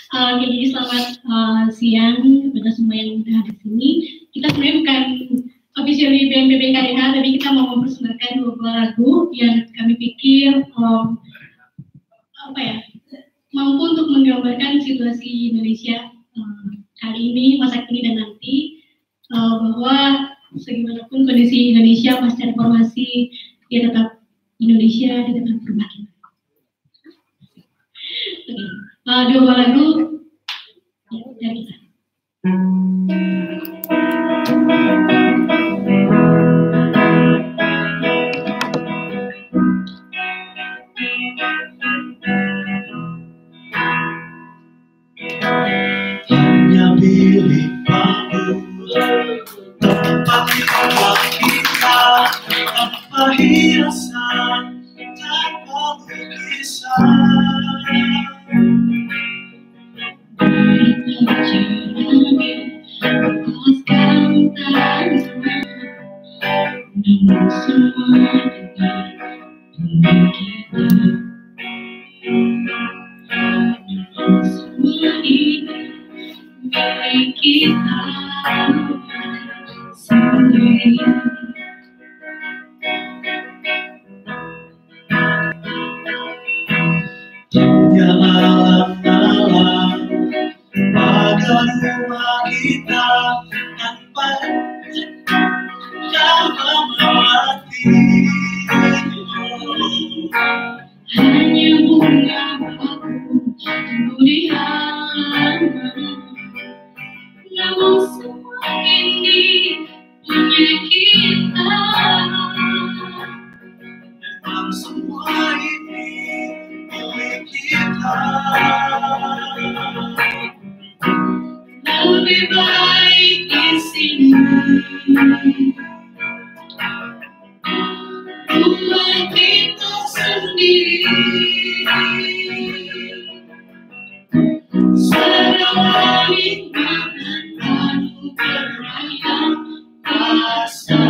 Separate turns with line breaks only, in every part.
Jadi selamat siang kepada semua yang sudah hadir di sini. Kita sebenarnya bukan officially BMPB KDH, tapi kita mau mempersembahkan 2 buah lagu yang kami pikir mampu untuk menggambarkan situasi Indonesia hari ini, masa kini dan nanti, bahwa segaimanapun kondisi Indonesia pasca reformasi, dia tetap Indonesia, dia tetap berbagi. Oke, 2 buah lagu dari kita.
Hanya bilik bambu tempat tinggal kita, tanpa hiasan, tanpa lukisan.
Lepaskan tangan, dan semua dengan kita. Semua ini milik kita sendiri.
Hanya alam-alam pada rumah kita, tanpa mengerti.
Hanya bunga baru tumbuh di halaman, namun semua ini punya kita.
Memang semua ini milik kita.
Lebih baik di sini, rumah kita sendiri. Segala nikmat dan anugerah yang kuasa,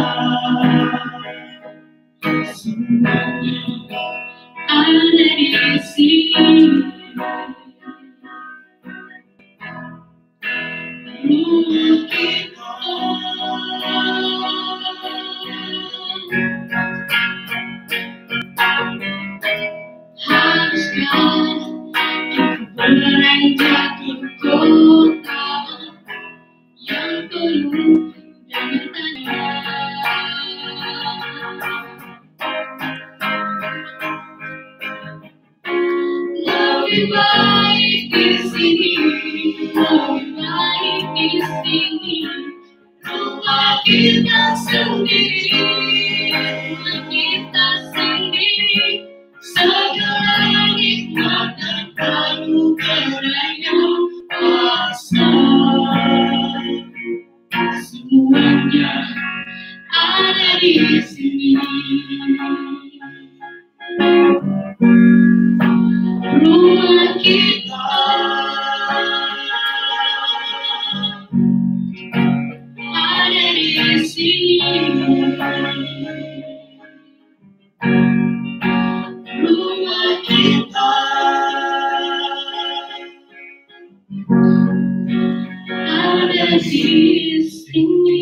semuanya ada di sini. Rumah kita. Haruskah beranjak ke kota yang penuh dengan tanya? Lebih baik di sini, lebih baik di sini. Rumah kita sendiri, rumah kita sendiri. Segala nikmat dan anugerah yang kuasa, semuanya ada di sini. Rumah kita ada di sini. Rumah kita ada di sini.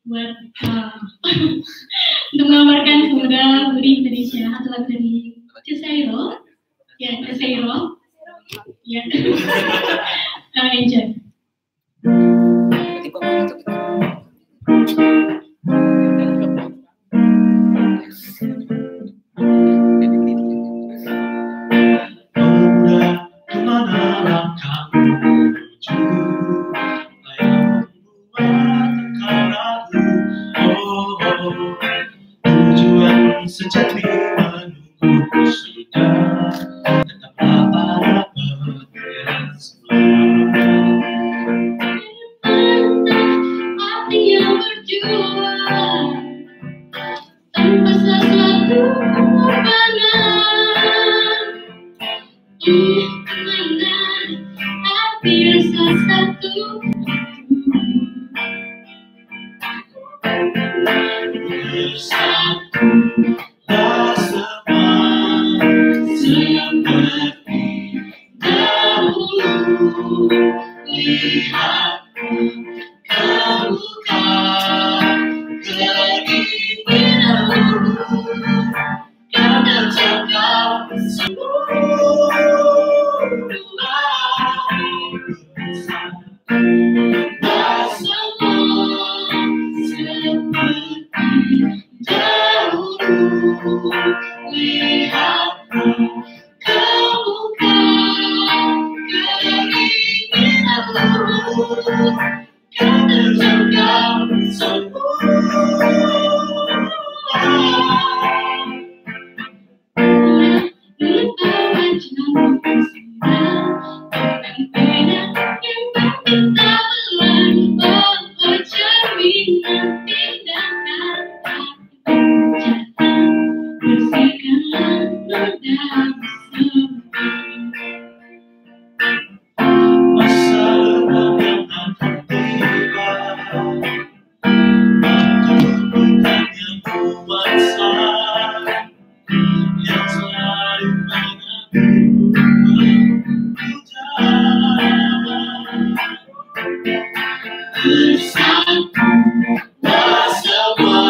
Buat untuk menggambarkan pemuda Budi Indonesia, satu lagu dari Cesairo, ya Cesairo, ya, enjoy.
Pemuda, kemana langkahmu menuju? Sejati menunggu sudah, tetaplah pada pilihan sebelah.
Artinya berjuang tanpa sesuatu pengorbanan. Kemana hati rasa satu.
dahulu lihatlah kebukaan keinginanmu kan terjangkau semua. Masa depan yang akan tiba, bukan yang kuasa, yang selalu mengaku bersatulah semua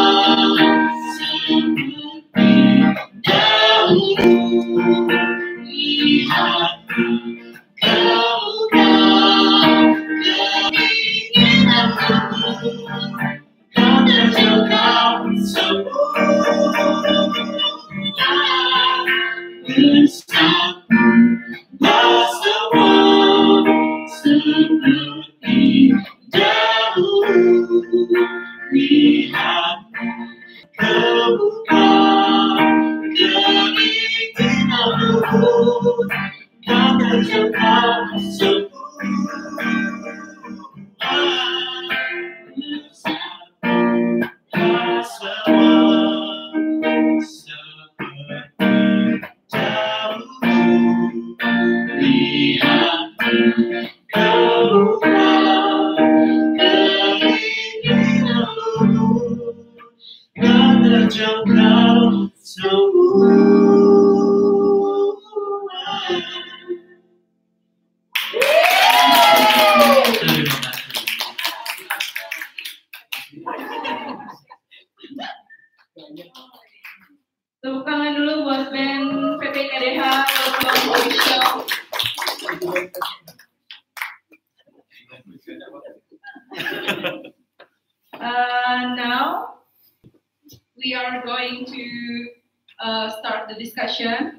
seperti dahulu. Lihat kebukaan keinginanmu kan terjangkau semua. Bersatulah semua seperti dahulu. Lihat kebukaan keinginanmu kan terjangkau semua. Bersatulah semua seperti dahulu. Lihat kebukaan keinginanmu kan terjangkau semua.
Tepuk tangan dulu buat band PPKDH Official. Now we are going to start the discussion.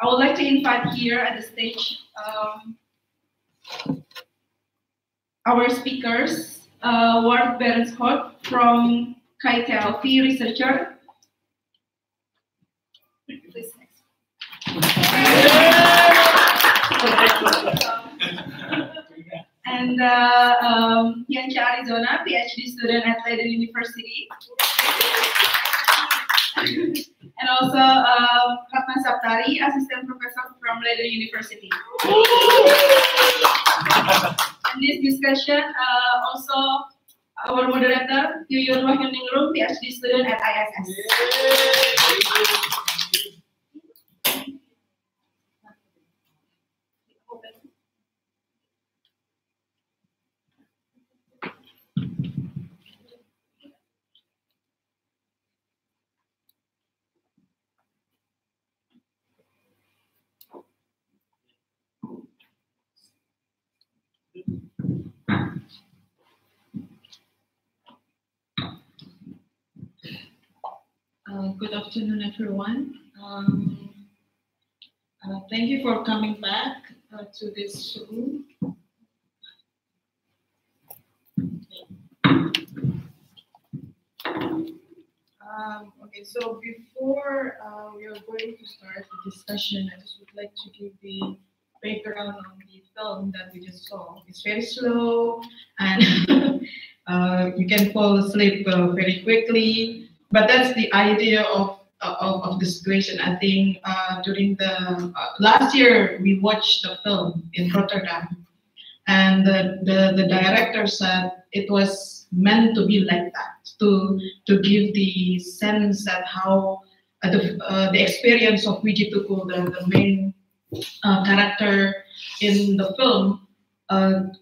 I would like to invite here at the stage our speakers, Ward Berenschot from KITLV researcher. Please next. And Yancha Arizona, PhD student at Leiden University. And also Ratna Saptari, assistant professor from Leiden University. In this discussion, also our moderator, Yuyun Wahyuningrum, PhD student at ISS.
Good afternoon, everyone. Thank you for coming back to this room. Okay, so before we are going to start the discussion, I just would like to give the background on the film that we just saw. It's very slow, and you can fall asleep very quickly. But that's the idea of the situation. I think during the last year we watched the film in Rotterdam, and the director said it was meant to be like that, to give the sense that how the experience of Wiji Tukul, the main character in the film,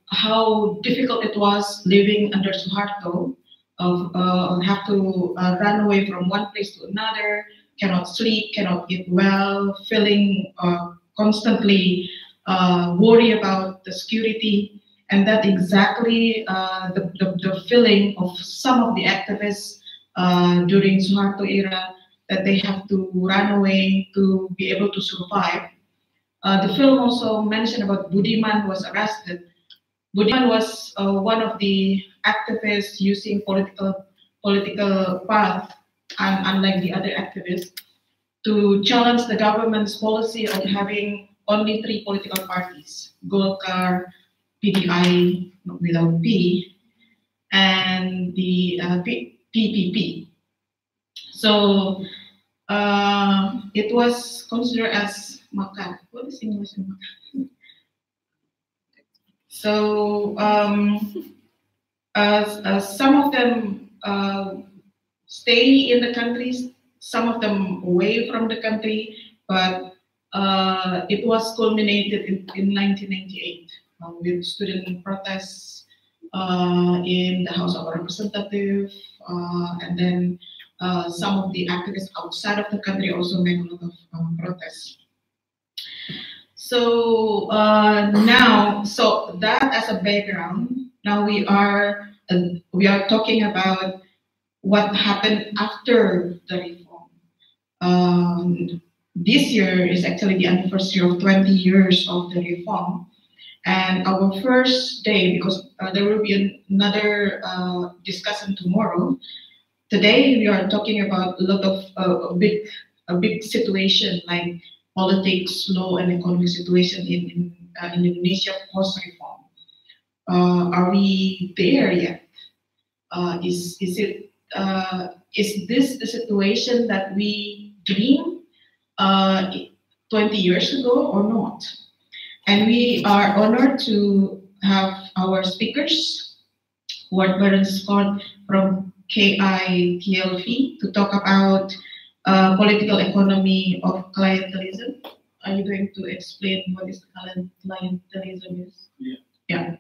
how difficult it was living under Suharto. Have to run away from one place to another, cannot sleep, cannot eat well, feeling constantly worry about the security, and that exactly the feeling of some of the activists during Suharto era, that they have to run away to be able to survive. The film also mentioned about Budiman was arrested. Budiman was one of the activists using political path, and unlike the other activists, to challenge the government's policy of having only 3 political parties: Golkar, PDI without P, and the PPP. So it was considered as makan. What is English in makan? So some of them stay in the countries, some of them away from the country, but it was culminated in 1998 with student protests in the House of Representatives, and then some of the activists outside of the country also made a lot of protests. So now, so that as a background, now we are talking about what happened after the reform. This year is actually the anniversary of 20 years of the reform. And our first day, because there will be another discussion tomorrow, today we are talking about a lot of a big situation like politics, law, and economic situation in Indonesia post-reform. Are we there yet? Is this the situation that we dreamed 20 years ago or not? And we are honored to have our speakers, Ward Baron Scott from KITLV, to talk about political economy of clientelism. Are you going to explain what is clientelism is? Yeah.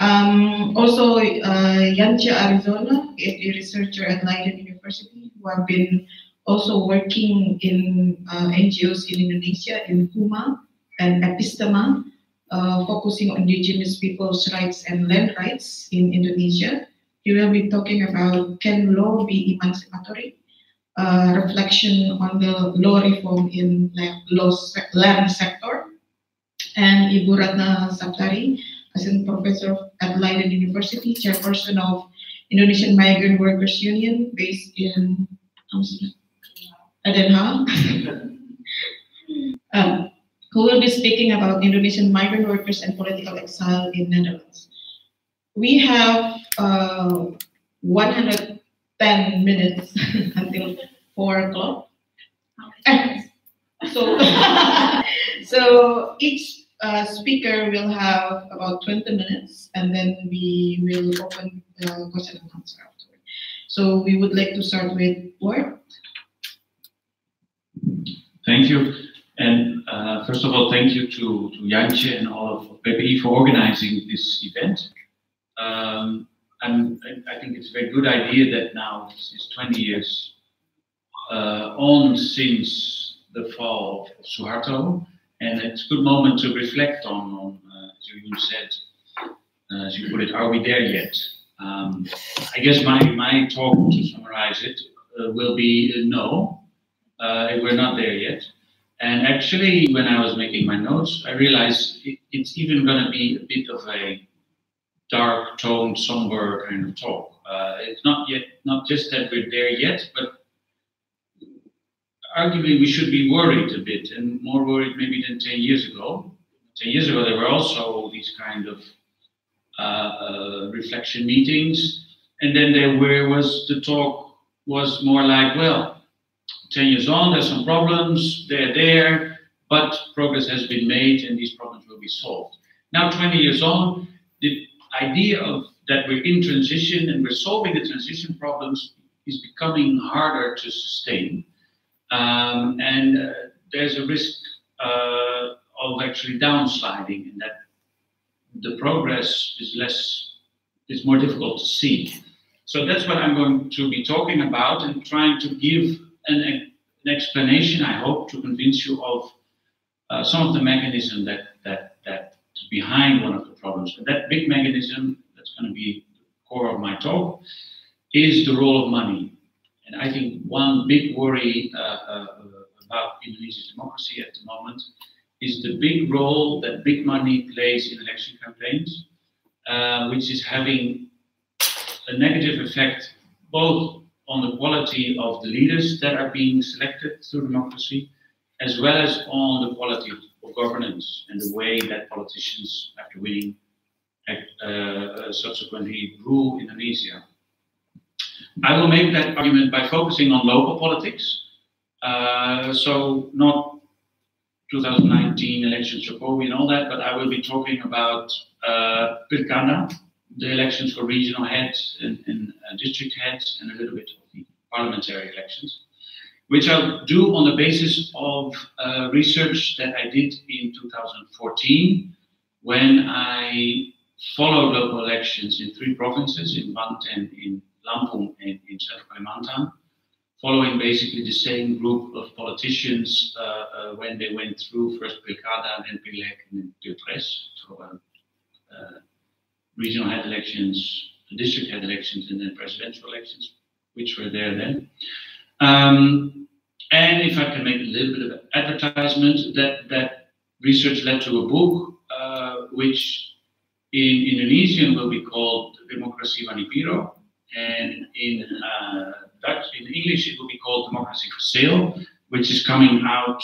Also, Yance Arizona, PhD researcher at Leiden University, who have been also working in NGOs in Indonesia, in Huma and Epistema, focusing on indigenous people's rights and land rights in Indonesia. He will be talking about, can law be emancipatory? Reflection on the law reform in land sector. And Ibu Ratna Saptari, Assistant Professor at Leiden University, Chairperson of Indonesian Migrant Workers Union, based in Den Haag, who will be speaking about Indonesian migrant workers and political exile in Netherlands. We have 110 minutes until 4 o'clock. So each speaker will have about 20 minutes, and then we will open the question and answer afterward. So we would like to start with Ward.
Thank you. And first of all, thank you to Yance and all of PPI for organizing this event. I think it's a very good idea that now it's 20 years on since the fall of Suharto, and it's a good moment to reflect on as you said, as you put it, are we there yet? I guess my talk, to summarize it, will be no, we're not there yet. And actually, when I was making my notes, I realized it's even going to be a bit of a dark tone, somber kind of talk. It's not just that we're there yet, but arguably we should be worried a bit, and more worried maybe than 10 years ago. 10 years ago, there were also these kind of reflection meetings, and then the talk was more like, well, 10 years on, there's some problems, they're there, but progress has been made and these problems will be solved. Now, 20 years on, the idea of that we're in transition and we're solving the transition problems is becoming harder to sustain. And there's a risk of actually downsliding, and that the progress is more difficult to see. So that's what I'm going to be talking about and trying to give an explanation, I hope, to convince you of some of the mechanism that's behind one of the problems. And that big mechanism, that's going to be the core of my talk, is the role of money. And I think one big worry about Indonesia's democracy at the moment is the big role that big money plays in election campaigns, which is having a negative effect both on the quality of the leaders that are being selected through democracy, as well as on the quality of governance and the way that politicians, after winning, subsequently rule Indonesia. I will make that argument by focusing on local politics. So not 2019 elections, Jokowi and all that, but I will be talking about Pilkada, the elections for regional heads and district heads, and a little bit of the parliamentary elections, which I'll do on the basis of research that I did in 2014 when I followed local elections in 3 provinces, in Banten, in Lampung, and in Central Kalimantan, following basically the same group of politicians when they went through first Pilkada, then Pileg, and then Pilpres, so regional head elections, district head elections, and then presidential elections, which were there then. And if I can make a little bit of advertisement, that research led to a book which in Indonesian will be called Demokrasi Wanipiro, and in Dutch, in English, it will be called Democracy for Sale, which is coming out,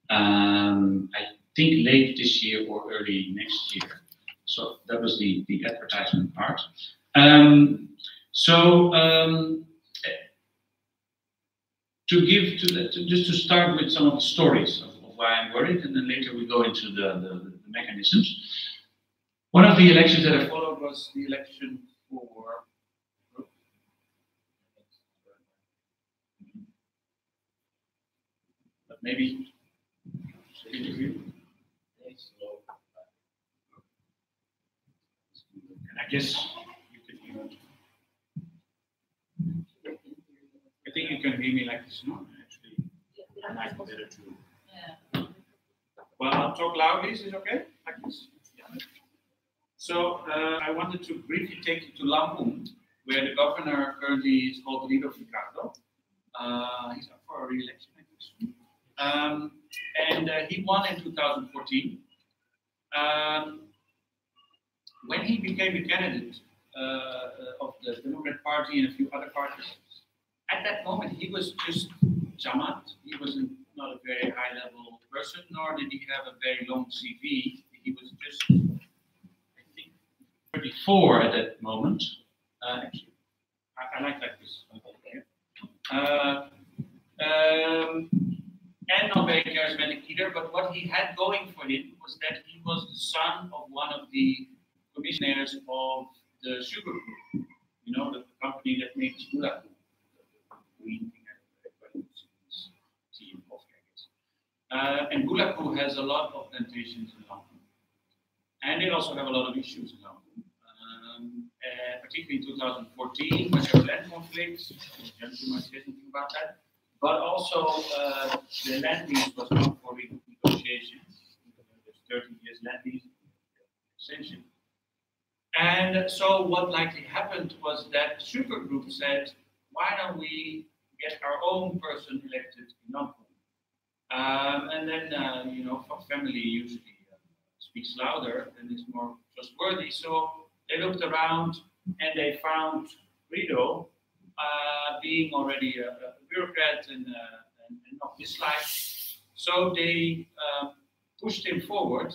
I think, late this year or early next year. So that was the advertisement part. Just to start with some of the stories of why I'm worried, and then later we go into the mechanisms. One of the elections that I followed was the election for. But maybe. And I guess you could hear. I think you can hear me like this, no? Actually, I might be better too. Yeah. Well, I'll talk loudly. Is it okay? Like this? Yeah. So I wanted to briefly take you to Lampung, where the governor currently is called Ricardo. He's up for a re-election, I guess. And he won in 2014. When he became a candidate of the Democrat Party and a few other parties, at that moment he was just Jamat. He was not a very high-level person, nor did he have a very long CV. He was just, I think, 34 at that moment. Actually, I like this. And not very charismatic either, but what he had going for him was that he was the son of one of the commissioners of the sugar group, you know, the company that makes gula. Green thing, tea and coffee, I guess. And Gulaku has a lot of plantations in Lampung. And they also have a lot of issues in Lampung. Particularly in 2014, when there were land conflicts, I don't too much say anything about that. But also, the land lease was up for negotiation. There's 30 years land lease extension. And so what likely happened was that the sugar group said, why don't we get our own person elected in Lampung? And then, you know, family usually speaks louder and is more trustworthy. So they looked around and they found Rido being already a bureaucrat and not disliked. So they pushed him forward.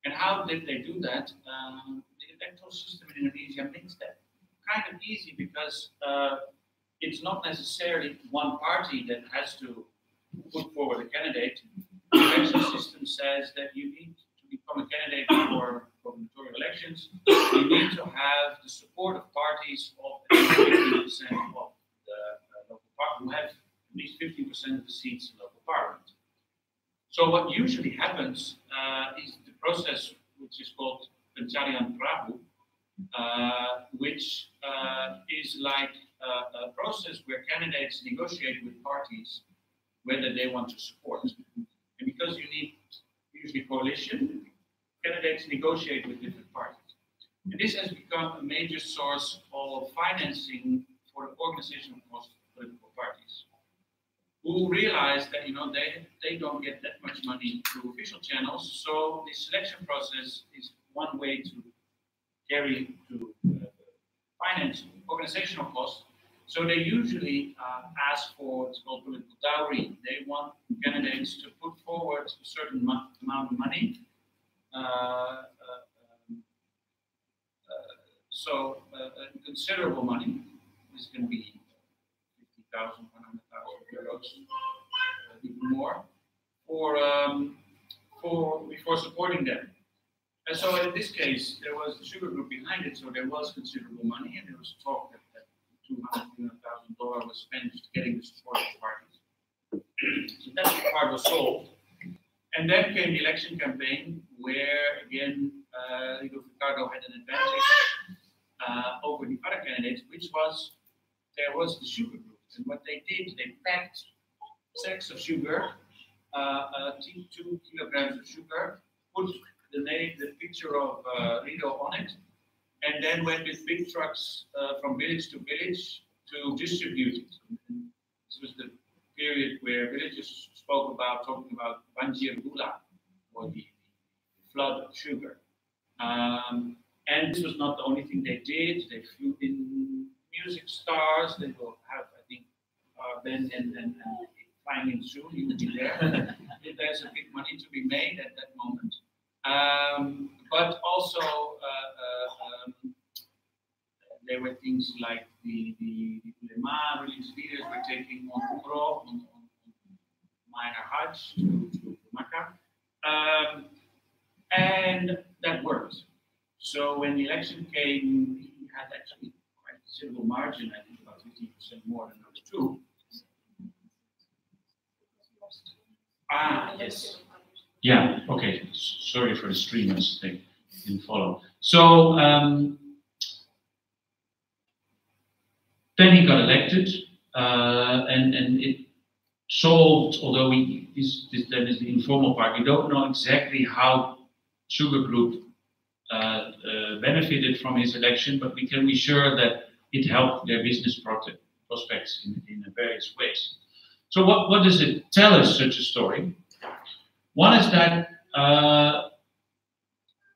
And how did they do that? The electoral system in Indonesia makes that kind of easy because it's not necessarily one party that has to put forward a candidate. The election system says that you need to become a candidate for gubernatorial elections. You need to have the support of parties of at least 50% of the local parliament, who have at least 50% of the seats in local parliament. So what usually happens is the process which is called Pencarian Perahu, which is like a process where candidates negotiate with parties whether they want to support. And because you need usually coalition, candidates negotiate with different parties. And this has become a major source of financing for the organization of most political who realized that they don't get that much money through official channels. So the selection process is one way to finance organizational costs. So they usually ask for what's called political dowry. They want candidates to put forward a certain amount of money. So considerable money. This can be 50,000, 100,000 euros, even more, before supporting them. And so in this case, there was a sugar group behind it, so there was considerable money, and there was talk that $200,000 was spent just getting the support of the parties. So that part was solved. And then came the election campaign, where again, Ricardo had an advantage over the other candidates, which was there was the sugar group. And what they did, they packed sacks of sugar, 2 kilograms of sugar, put the picture of Rido on it, and then went with big trucks from village to village to distribute it. And this was the period where villagers talking about banjir gula, or the flood of sugar. And this was not the only thing they did. They flew in music stars. They will have, I think, Ben and flying in soon. He will be there. There's a big money to be made at that moment. But also, there were things like the ulema, religious leaders were taking on umroh, on minor hajj to Makkah. And that worked. So when the election came, he had actually quite a considerable margin, I think about 15% more than number 2. Yes. Yeah, okay. Sorry for the streamers, they didn't follow. So then he got elected, and it solved, although this then is the informal part, we don't know exactly how Sugar Group benefited from his election, but we can be sure that it helped their business prospects in various ways. So what does it tell us, such a story? One is that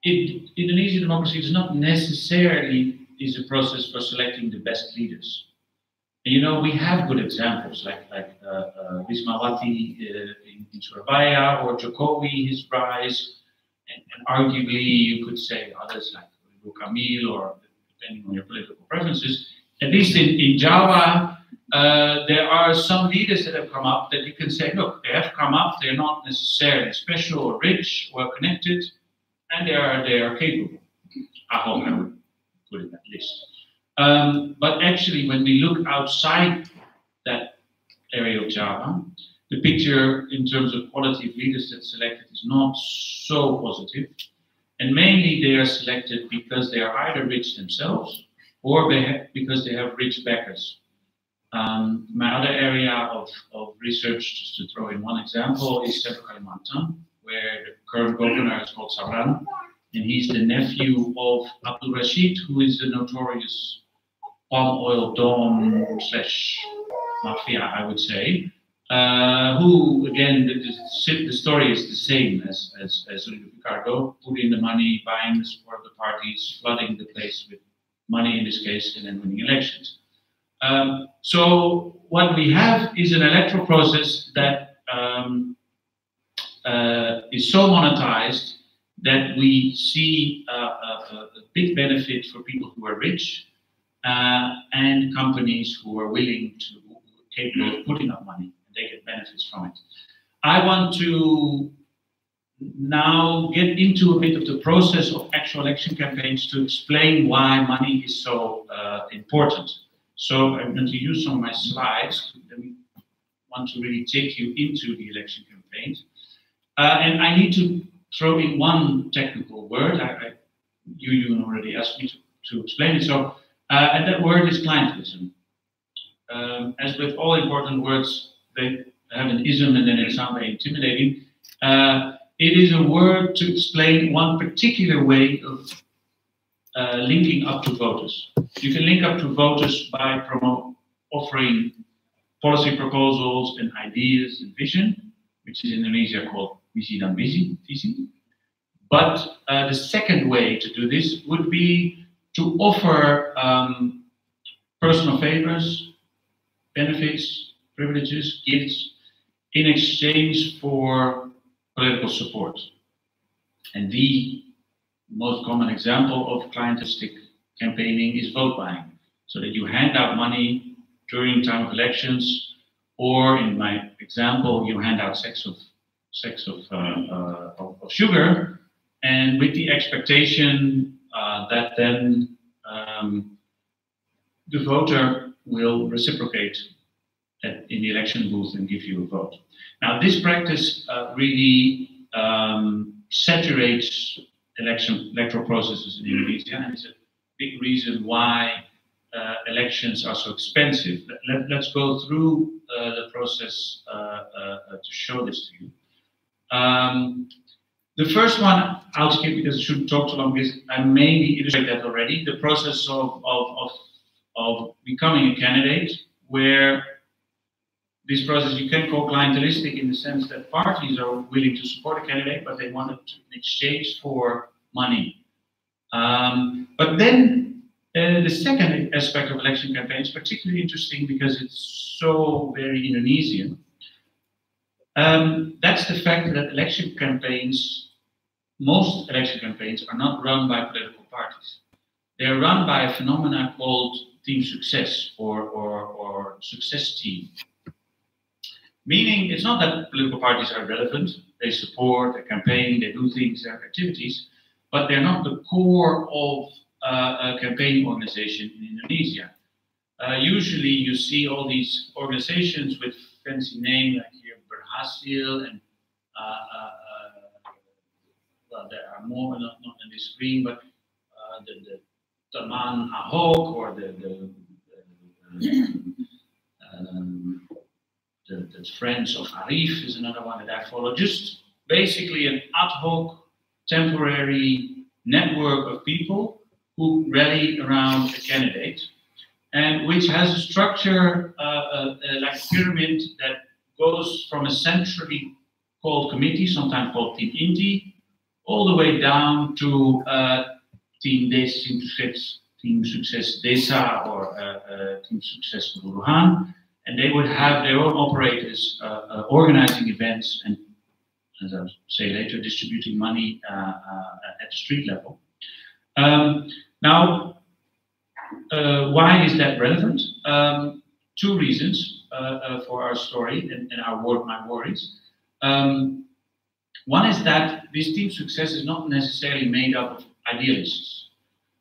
Indonesian democracy is not necessarily a process for selecting the best leaders. And, we have good examples like Wismawati in Surabaya, or Jokowi, his rise, and arguably you could say others like Ibu Kamil, or depending on your political preferences. At least in Java, there are some leaders that have come up that you can say, look, they have come up, they're not necessarily special or rich or connected, and they are capable. Ahok, I would put in that list. But actually, when we look outside that area of Java, the picture in terms of quality of leaders that's selected is not so positive. And mainly they are selected because they are either rich themselves, or because they have rich backers. My other area of research, just to throw in one example, is Central Kalimantan, where the current governor is called Sabran, and he's the nephew of Abdul Rashid, who is the notorious palm oil don / mafia, I would say, who, again, the story is the same as Ricardo, putting the money, buying the support of the parties, flooding the place with money in this case, and then winning elections. So what we have is an electoral process that is so monetized that we see a big benefit for people who are rich and companies who are willing to, capable of putting up money, and they get benefits from it. I want to now get into a bit of the process of actual election campaigns to explain why money is so important. So I'm going to use some of my slides. I want to really take you into the election campaigns. And I need to throw in one technical word. You already asked me to explain it. So, and that word is clientelism. As with all important words, they have an ism and then it sounds very intimidating. It is a word to explain one particular way of linking up to voters. You can link up to voters by offering policy proposals and ideas and vision, which is in Indonesia called visi dan visi. But the second way to do this would be to offer personal favors, benefits, privileges, gifts in exchange for political support. And the most common example of clientelistic campaigning is vote buying, so that you hand out money during time of elections, or in my example, you hand out sacks of sugar, and with the expectation that then the voter will reciprocate in the election booth and give you a vote. Now, this practice really saturates electoral processes in Indonesia, and it's a big reason why elections are so expensive. Let's go through the process to show this to you. The first one I'll skip because I shouldn't talk too long, because I mainly illustrate that already. The process of becoming a candidate, where this process you can call clientelistic in the sense that parties are willing to support a candidate, but they want it in exchange for money. But then the second aspect of election campaigns is particularly interesting because it's so very Indonesian. That's the fact that election campaigns, most election campaigns, are not run by political parties. They're run by a phenomena called team success or success team. Meaning, it's not that political parties are relevant, they support, they campaign, they do things, they have activities, but they're not the core of a campaigning organization in Indonesia. Usually you see all these organizations with fancy names, like here Berhasil, and well, there are more, not on the screen, but the Teman Ahok, or the Friends of Arif is another one that I follow. Just basically an ad hoc, temporary network of people who rally around a candidate, and which has a structure like a pyramid that goes from a centrally called committee, sometimes called Team Inti, all the way down to Team Success Desa, or Team Success Kelurahan. And they would have their own operators organizing events and, as I'll say later, distributing money at the street level. Now, why is that relevant? Two reasons for our story and my worries. One is that this team success is not necessarily made up of idealists.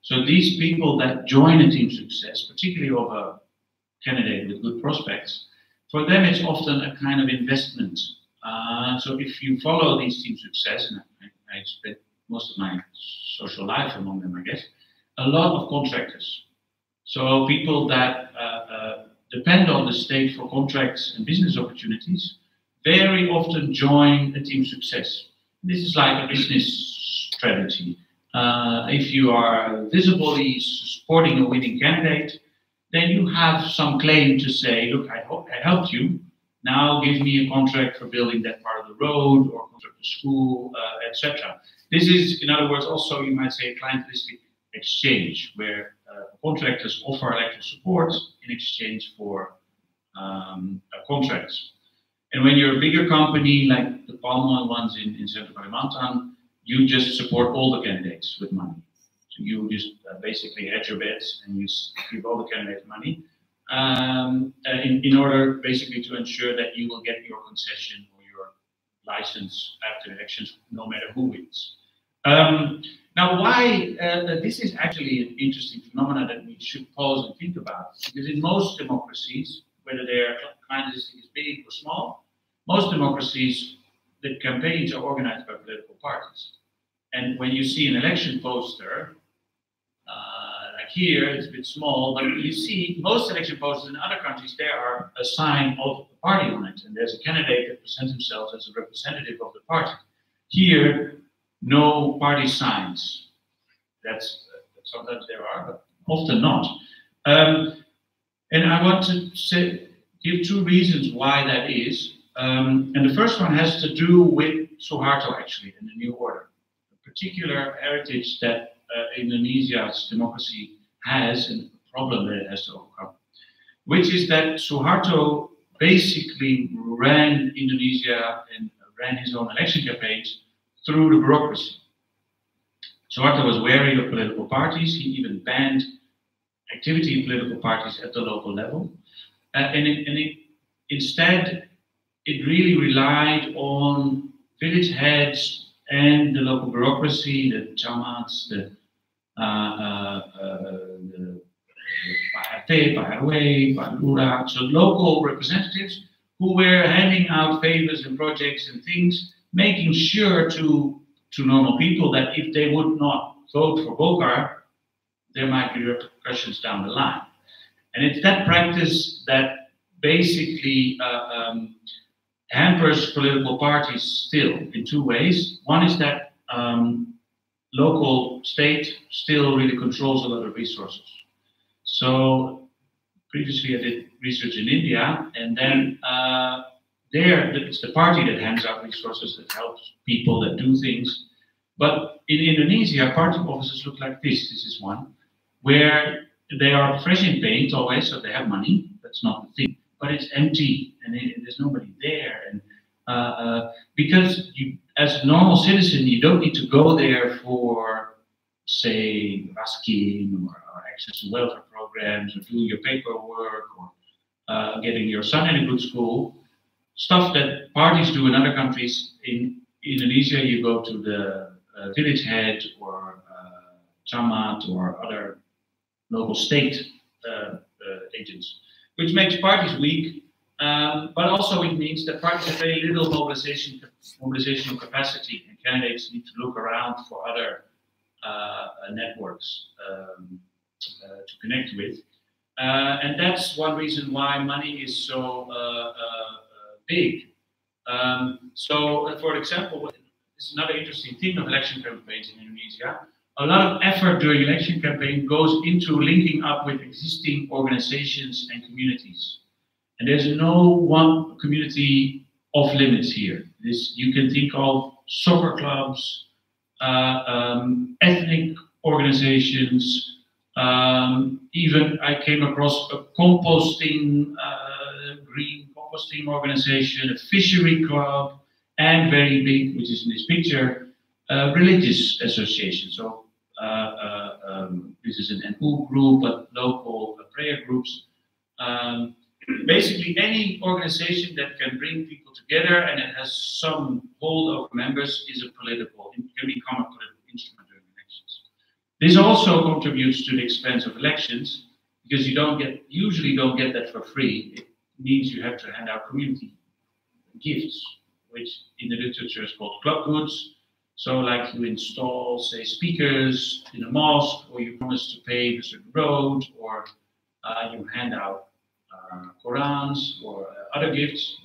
So these people that join a team success, particularly of a candidate with good prospects, for them it's often a kind of investment. So if you follow these team success, and I spent most of my social life among them, I guess, a lot of contractors. So people that depend on the state for contracts and business opportunities very often join a team success. This is like a business strategy. If you are visibly supporting a winning candidate, then you have some claim to say, look, I helped you, now give me a contract for building that part of the road, or contract to school, etc. This is, in other words, also, you might say, a clientelistic exchange, where contractors offer electoral support in exchange for contracts. And when you're a bigger company, like the palm oil ones in Central Kalimantan, you just support all the candidates with money. So you just basically hedge your bets and you give all the candidates money in order basically to ensure that you will get your concession or your license after elections, no matter who wins. Now, why this is actually an interesting phenomenon that we should pause and think about, because in most democracies, whether their clientelistic is big or small, most democracies, the campaigns are organized by political parties. And when you see an election poster, like here, it's a bit small, but you see most election posters in other countries, there are a sign of the party on it, and there's a candidate that presents himself as a representative of the party. Here, no party signs. That's sometimes there are, but often not. And I want to give two reasons why that is. And the first one has to do with Suharto, actually, and the New Order. A particular heritage that Indonesia's democracy has, and a problem that it has to overcome, which is that Suharto basically ran Indonesia and ran his own election campaigns through the bureaucracy. Suharto was wary of political parties. He even banned activity in political parties at the local level. Instead, it really relied on village heads and the local bureaucracy, the chamats, the PRT, PRW, PRLURA, so local representatives who were handing out favors and projects and things, making sure to normal people that if they would not vote for Golkar, there might be repercussions down the line. And it's that practice that basically hampers political parties still in two ways. One is that local state still really controls a lot of resources. So previously I did research in India, and then there it's the party that hands out resources, that helps people, that do things. But in Indonesia, party offices look like this. This is one where they are fresh in paint always, so they have money. That's not the thing. But it's empty, and there's nobody there. And because you, as a normal citizen, you don't need to go there for, say, raskin or access to welfare programs, or doing your paperwork, or getting your son in a good school. Stuff that parties do in other countries. In Indonesia, you go to the village head or camat or other local state agents, which makes parties weak, but also it means that parties have very little mobilizational capacity, and candidates need to look around for other networks to connect with. And that's one reason why money is so big. So, for example, this is another interesting thing of election campaigns in Indonesia. A lot of effort during election campaign goes into linking up with existing organizations and communities. And there's no one community off limits here. You can think of soccer clubs, ethnic organizations, even I came across a composting, green composting organization, a fishery club, and very big, which is in this picture, religious association. So this is an NU group, but local prayer groups. Basically, any organization that can bring people together and it has some hold over members is can become a political instrument during elections. This also contributes to the expense of elections, because you usually don't get that for free. It means you have to hand out community gifts, which in the literature is called club goods. So like you install, say, speakers in a mosque, or you promise to pave a certain road, or you hand out Qurans or other gifts,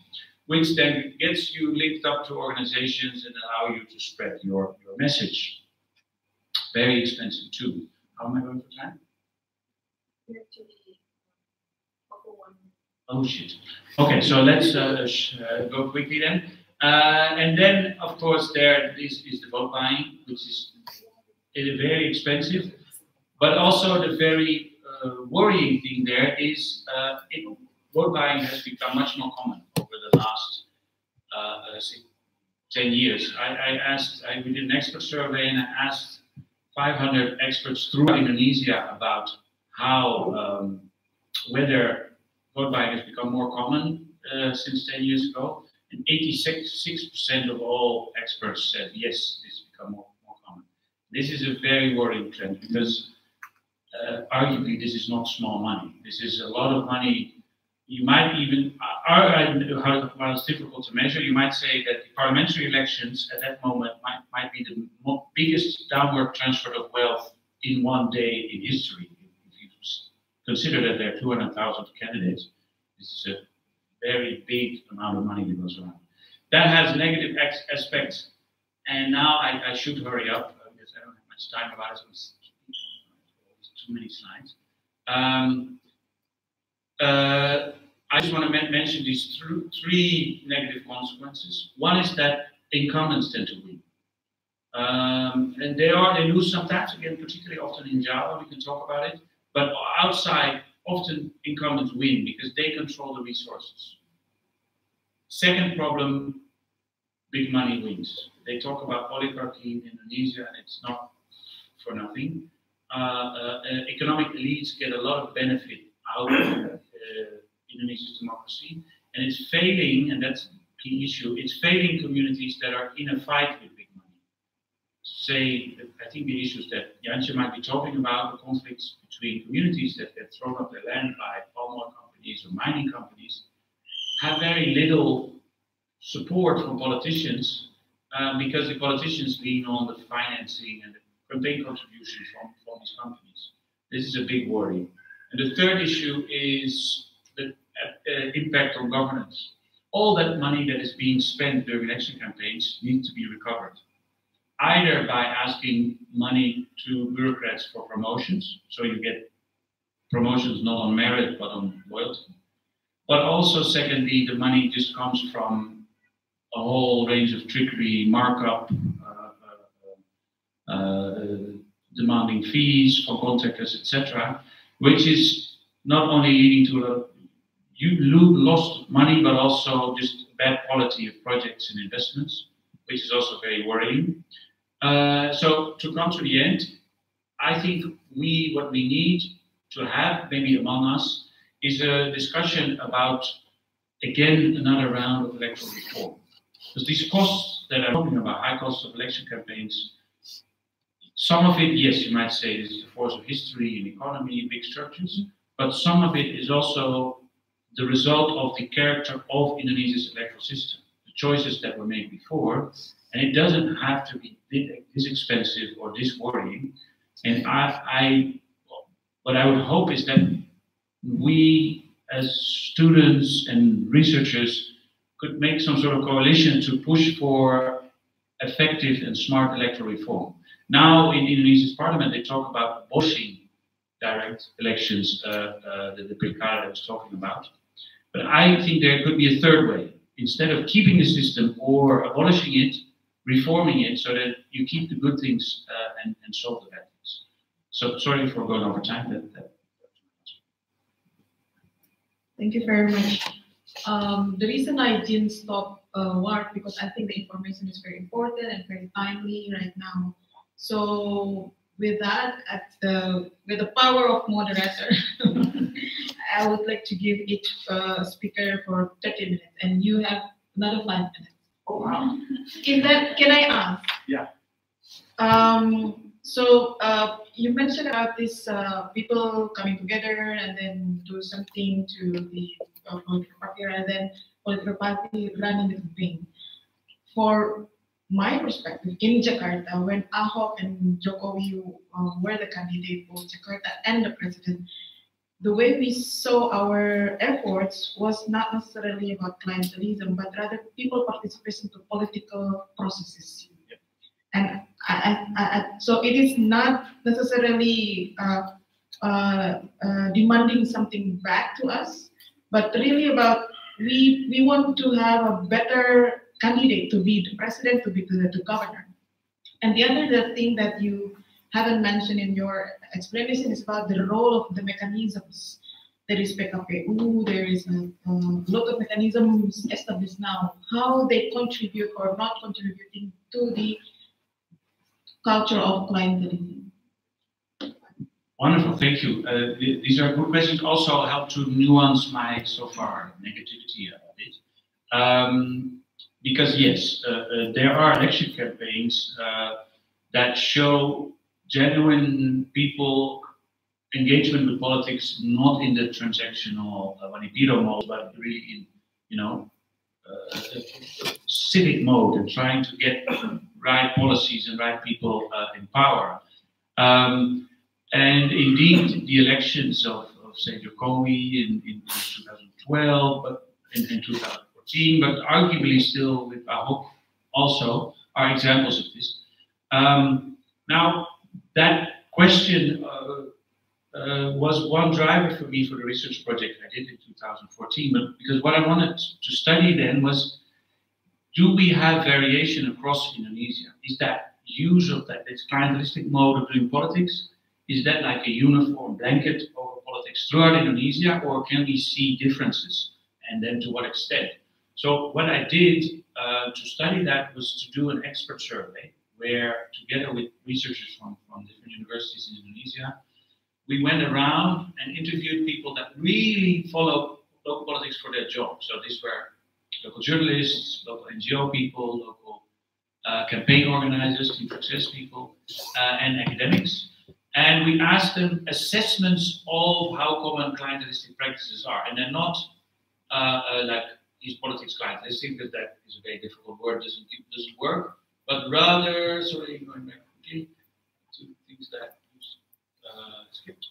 which then gets you linked up to organizations and allow you to spread your message. Very expensive too. How am I going for time? Oh shit. Okay, so let's go quickly then. And then, of course, there is the vote buying, which is very expensive, but also the very worrying thing there is vote buying has become much more common over the last 10 years. We did an expert survey, and I asked 500 experts throughout Indonesia about how, whether vote buying has become more common since 10 years ago. And 86% of all experts said, yes, this has become more common. This is a very worrying trend, because arguably this is not small money. This is a lot of money. You might even, while it's difficult to measure, you might say that the parliamentary elections at that moment might be the biggest downward transfer of wealth in one day in history. If you consider that there are 200,000 candidates, this is a very big amount of money that goes around. That has negative aspects. And now I should hurry up, because I don't have much time about it. So it's too many slides. I just want to mention these three negative consequences. One is that incumbents tend to win. And they lose sometimes, again, particularly often in Java, we can talk about it. But outside, often incumbents win because they control the resources. Second problem, big money wins. They talk about oligarchy in Indonesia, and it's not for nothing. Economic elites get a lot of benefit out of Indonesia's democracy, and it's failing, and that's the key issue, it's failing communities that are in a fight with big money. Say, I think the issues that Janche might be talking about, the conflicts between communities that get thrown up their land by palm oil companies or mining companies, have very little support from politicians because the politicians lean on the financing and the campaign contributions from these companies. This is a big worry. And the third issue is the impact on governance. All that money that is being spent during election campaigns needs to be recovered, either by asking money to bureaucrats for promotions, so you get promotions not on merit but on loyalty. But also, secondly, the money just comes from a whole range of trickery, markup, demanding fees for contractors, etc., which is not only leading to lost money, but also just bad quality of projects and investments, which is also very worrying. So to come to the end, I think what we need to have, maybe among us, is a discussion about, again, another round of electoral reform. Because these costs that I'm talking about, high costs of election campaigns, some of it, yes, you might say this is the force of history and economy, big structures, but some of it is also the result of the character of Indonesia's electoral system, the choices that were made before, and it doesn't have to be this expensive or this worrying. And what I would hope is that we, as students and researchers, could make some sort of coalition to push for effective and smart electoral reform. Now, in Indonesia's parliament, they talk about abolishing direct elections, the Peringatan I was talking about. But I think there could be a third way. Instead of keeping the system or abolishing it, reforming it so that you keep the good things and solve the bad things. So sorry for going over time.
Thank you very much. The reason I didn't stop work because I think the information is very important and very timely right now. So with that, with the power of moderator, I would like to give each speaker for 30 minutes, and you have another 5 minutes.
Oh, wow.
Can I ask?
Yeah.
So you mentioned about this people coming together and then do something to the political party, and then political party running the campaign. For my perspective, in Jakarta, when Ahok and Jokowi were the candidate for Jakarta and the president, the way we saw our efforts was not necessarily about clientelism, but rather people participation to political processes. Yep. And so it is not necessarily demanding something back to us, but really about we want to have a better candidate to be the president, to be the governor. And the other thing that you haven't mentioned in your explanation is about the role of the mechanisms. There is PKPU, there is a lot of mechanisms established now, how they contribute or not contributing to the culture of clientelism.
Wonderful, thank you. These are good questions. Also help to nuance my so far negativity a bit. Because yes, there are election campaigns that show genuine people engagement with politics, not in the transactional Wanipiro mode, but really in civic mode and trying to get right policies and right people in power. And indeed, the elections of say Jokowi in 2012, but in 2014, but arguably still with Ahok also are examples of this. Now, that question was one driver for me for the research project I did in 2014. But because what I wanted to study then was, do we have variation across Indonesia? Is that use of that this clientelistic mode of doing politics, is that like a uniform blanket over politics throughout Indonesia, or can we see differences? And then to what extent? So what I did to study that was to do an expert survey where, together with researchers from different universities in Indonesia, we went around and interviewed people that really follow local politics for their job. So these were local journalists, local NGO people, local campaign organizers, team success people, and academics. And we asked them assessments of how common clientelistic practices are. And they're not like, is politics clientelistic? Because that is a very difficult word, doesn't work. But rather, sorry, going back quickly to things that skipped.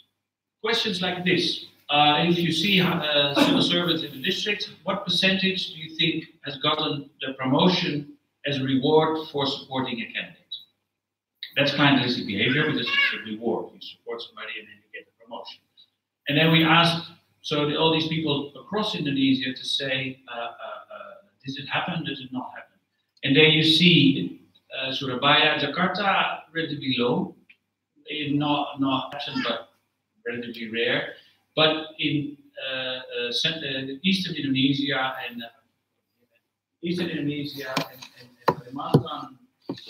Questions like this. If you see civil servants in the district, what percentage do you think has gotten the promotion as a reward for supporting a candidate? That's clientelistic behavior because it's a reward. You support somebody and then you get the promotion. And then we asked all these people across Indonesia to say, does it happen? Does it not happen? And there you see Surabaya, Jakarta, relatively low, not absent, but relatively rare. But in eastern Indonesia and Kalimantan,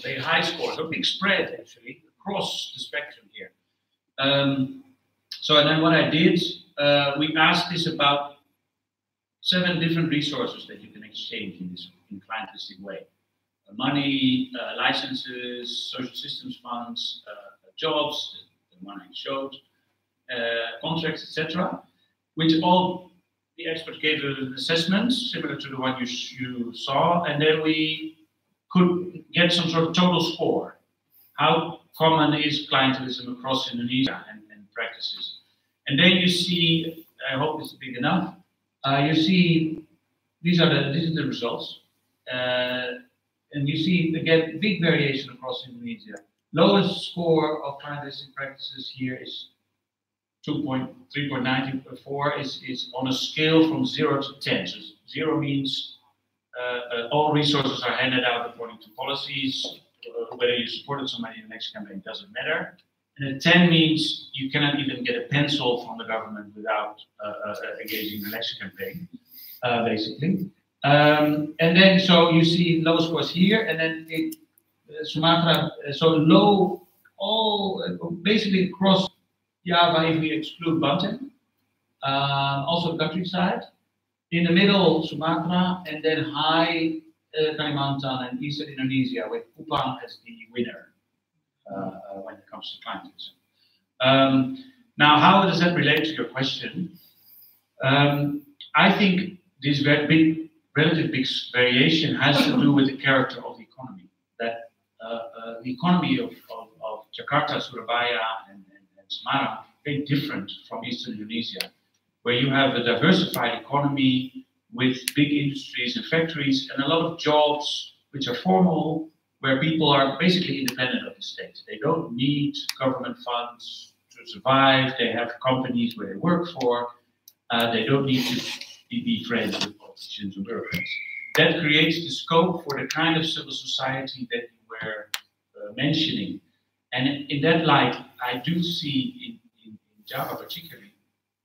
very high scores, a big spread actually across the spectrum here. So and then what I did, we asked this about 7 different resources that you can exchange in this clientelistic way: money, licenses, social systems funds, jobs, the one I showed, contracts, etc. Which all the experts gave an assessment similar to the one you saw, and then we could get some sort of total score. How common is clientelism across Indonesia and practices? And then you see, I hope it's big enough, you see this is the results. And you see, again, big variation across Indonesia. Lowest score of clientelistic practices here is 3.94 is on a scale from 0 to 10. So 0 means all resources are handed out according to policies. Whether you supported somebody in the next campaign doesn't matter. And a 10 means you cannot even get a pencil from the government without engaging in an election campaign, basically. And then, so you see low scores here, and then Sumatra, so low, basically across Java if we exclude Banten, also the countryside. In the middle, Sumatra, and then high Kalimantan and eastern Indonesia, with Kupang as the winner when it comes to clientelism. Now, how does that relate to your question? I think this relative big variation has to do with the character of the economy. That the economy of Jakarta, Surabaya, and Semarang very different from eastern Indonesia, where you have a diversified economy with big industries and factories and a lot of jobs which are formal, where people are basically independent of the state. They don't need government funds to survive. They have companies where they work for. They don't need to be friends with politicians or bureaucrats. That creates the scope for the kind of civil society that you were mentioning. And in that light, I do see in Java particularly,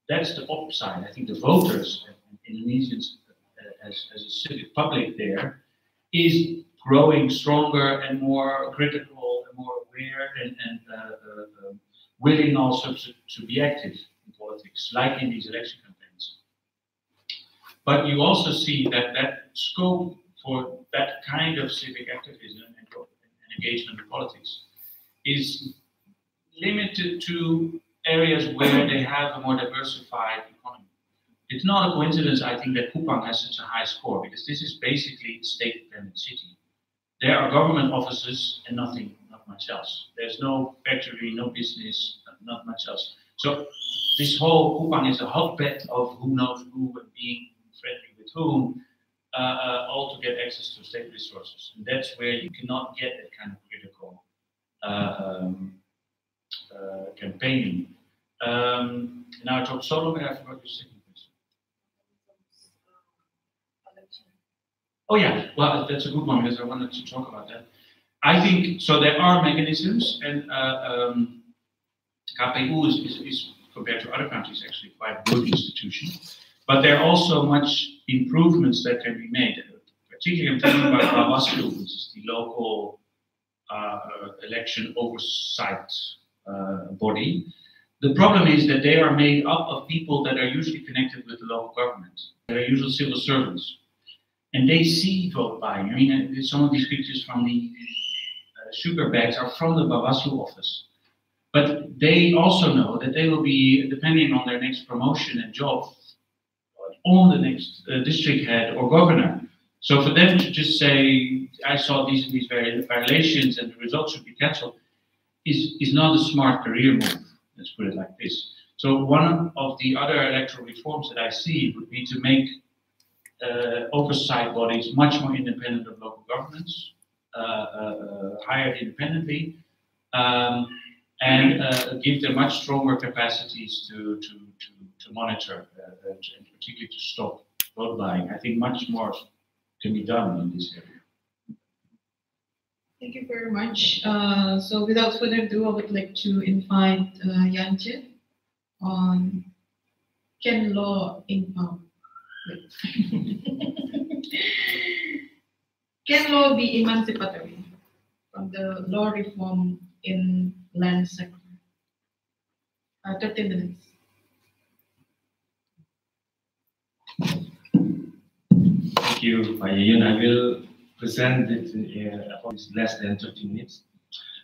that's the upside. I think the voters and Indonesians as a civic public there is growing stronger and more critical and more aware and willing also to be active in politics, like in these election campaigns. But you also see that scope for that kind of civic activism and engagement in politics is limited to areas where they have a more diversified economy. It's not a coincidence, I think, that Kupang has such a high score, because this is basically a state-dependent city. There are government offices and not much else. There's no factory, no business, not much else. So this whole Kupang is a hotbed of who knows who and being friendly with whom, all to get access to state resources. And that's where you cannot get that kind of critical campaigning. Now I talked solo, but I forgot your second question. Oh yeah, well that's a good one because I wanted to talk about that. I think so. There are mechanisms, and KPU is compared to other countries actually quite a good institution. But there are also much improvements that can be made. Particularly, I'm talking about Bawaslu, which is the local election oversight body. The problem is that they are made up of people that are usually connected with the local government. They're usually civil servants. And they see vote buying. I mean, some of these pictures from the sugar bags are from the Bawaslu office. But they also know that they will be, depending on their next promotion and job, on the next district head or governor. So for them to just say, I saw these violations and the results should be cancelled, is not a smart career move. Let's put it like this. So one of the other electoral reforms that I see would be to make oversight bodies much more independent of local governments, hired independently, and give them much stronger capacities to monitor, and particularly to stop vote buying. I think much more can be done in this area.
Thank you very much. So without further ado, I would like to invite Yance on can law empower? Can law be emancipatory from the law reform in land sector? 30 minutes.
Thank you, Yayun. I will present it in less than 30 minutes.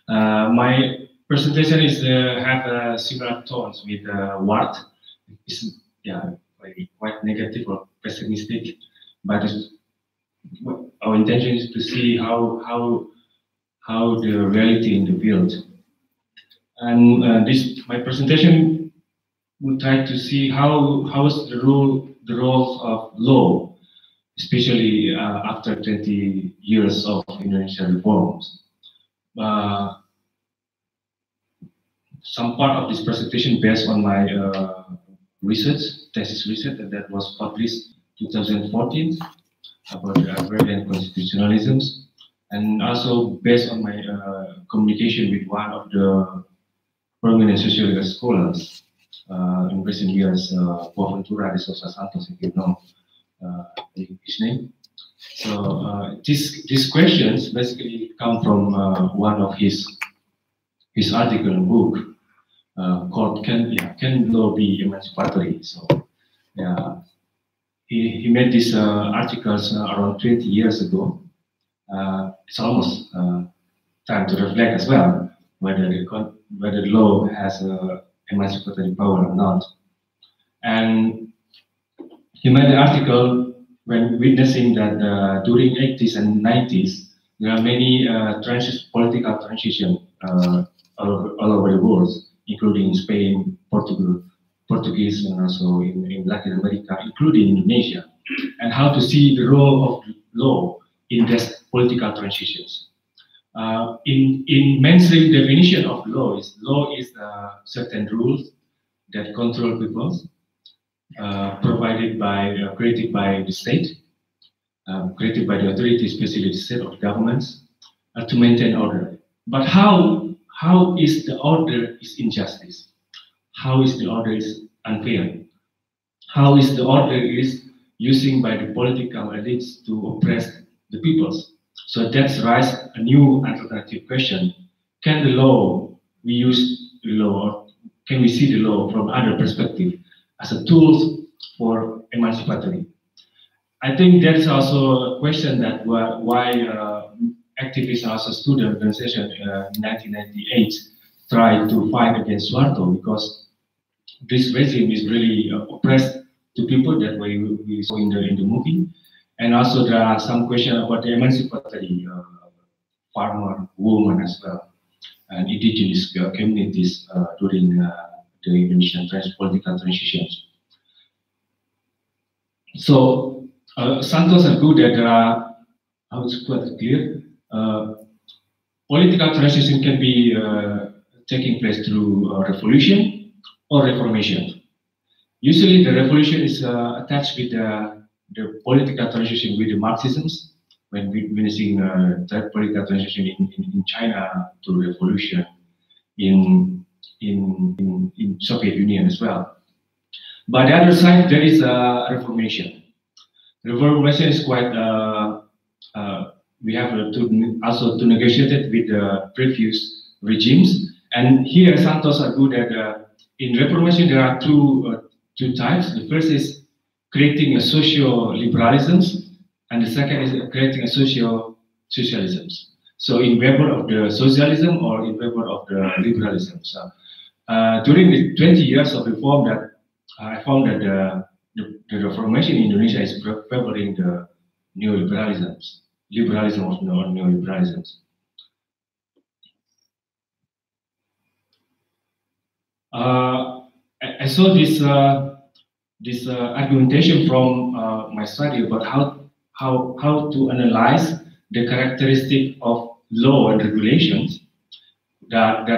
My presentation is have similar tones with what is quite negative or pessimistic, but our intention is to see how the reality in the field. And my presentation will try to see how is the role of law, especially after 20 years of Indonesian reforms. Some part of this presentation based on my thesis research that was published 2014 about the agrarian constitutionalisms, and also based on my communication with one of the prominent social scholars in recent years, Boaventura de Sousa Santos, if you know his name. So these questions basically come from one of his article and book called "Can Law Be Emancipatory?" So he made these articles around 20 years ago. It's almost time to reflect as well whether the law has emancipatory power or not. And he made an article when witnessing that during 80s and 90s there are many political transitions all over the world, including Spain, Portuguese, and also in Latin America, including Indonesia, and how to see the role of law in these political transitions. In mainstream definition of law is certain rules that control people, created by the state, created by the authorities, especially the state of governments, to maintain order. But how is the order is injustice? How is the order is unfair? How is the order is using by the political elites to oppress the peoples? So that's rise a new alternative question. Can the law, we use the law, or can we see the law from other perspective as a tool for emancipatory? I think that's also a question that why activists and also student organization in 1998 tried to fight against Suharto, because this regime is really oppressed to people that we saw in the movie. And also there are some questions about the emancipatory farmer, women as well, and indigenous communities during the Indonesian political transitions. So Santos agreed that there are, how it's quite clear, political transition can be taking place through revolution, or reformation. Usually the revolution is attached with the political transition with the Marxisms, when witnessing that political transition in China to revolution in Soviet Union as well. But the other side, there is a reformation. Reformation is quite, we have also to negotiate it with the previous regimes. And here Santos argued that in reformation there are two types. The first is creating a socio-liberalism, and the second is creating a socio-socialism. So in favor of the socialism or in favor of the liberalism. So during the 20 years of reform, that I found that the reformation in Indonesia is favoring the neoliberalisms, liberalism or neoliberalisms. I saw this argumentation from my study about how to analyze the characteristic of law and regulations that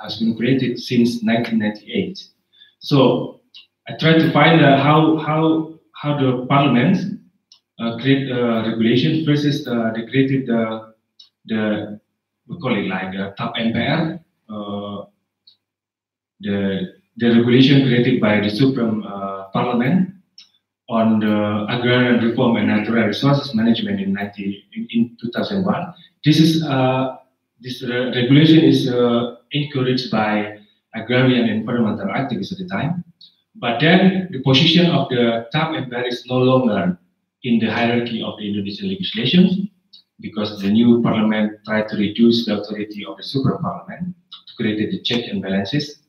has been created since 1998. So I tried to find how the parliament create regulations versus they created the we call it like TAP MPR, the regulation created by the Supreme Parliament on the agrarian reform and natural resources management in 2001. This regulation is encouraged by agrarian and environmental activists at the time. But then the position of the TAP MPR is no longer in the hierarchy of the Indonesian legislation, because the new parliament tried to reduce the authority of the Supreme Parliament to create the check and balances.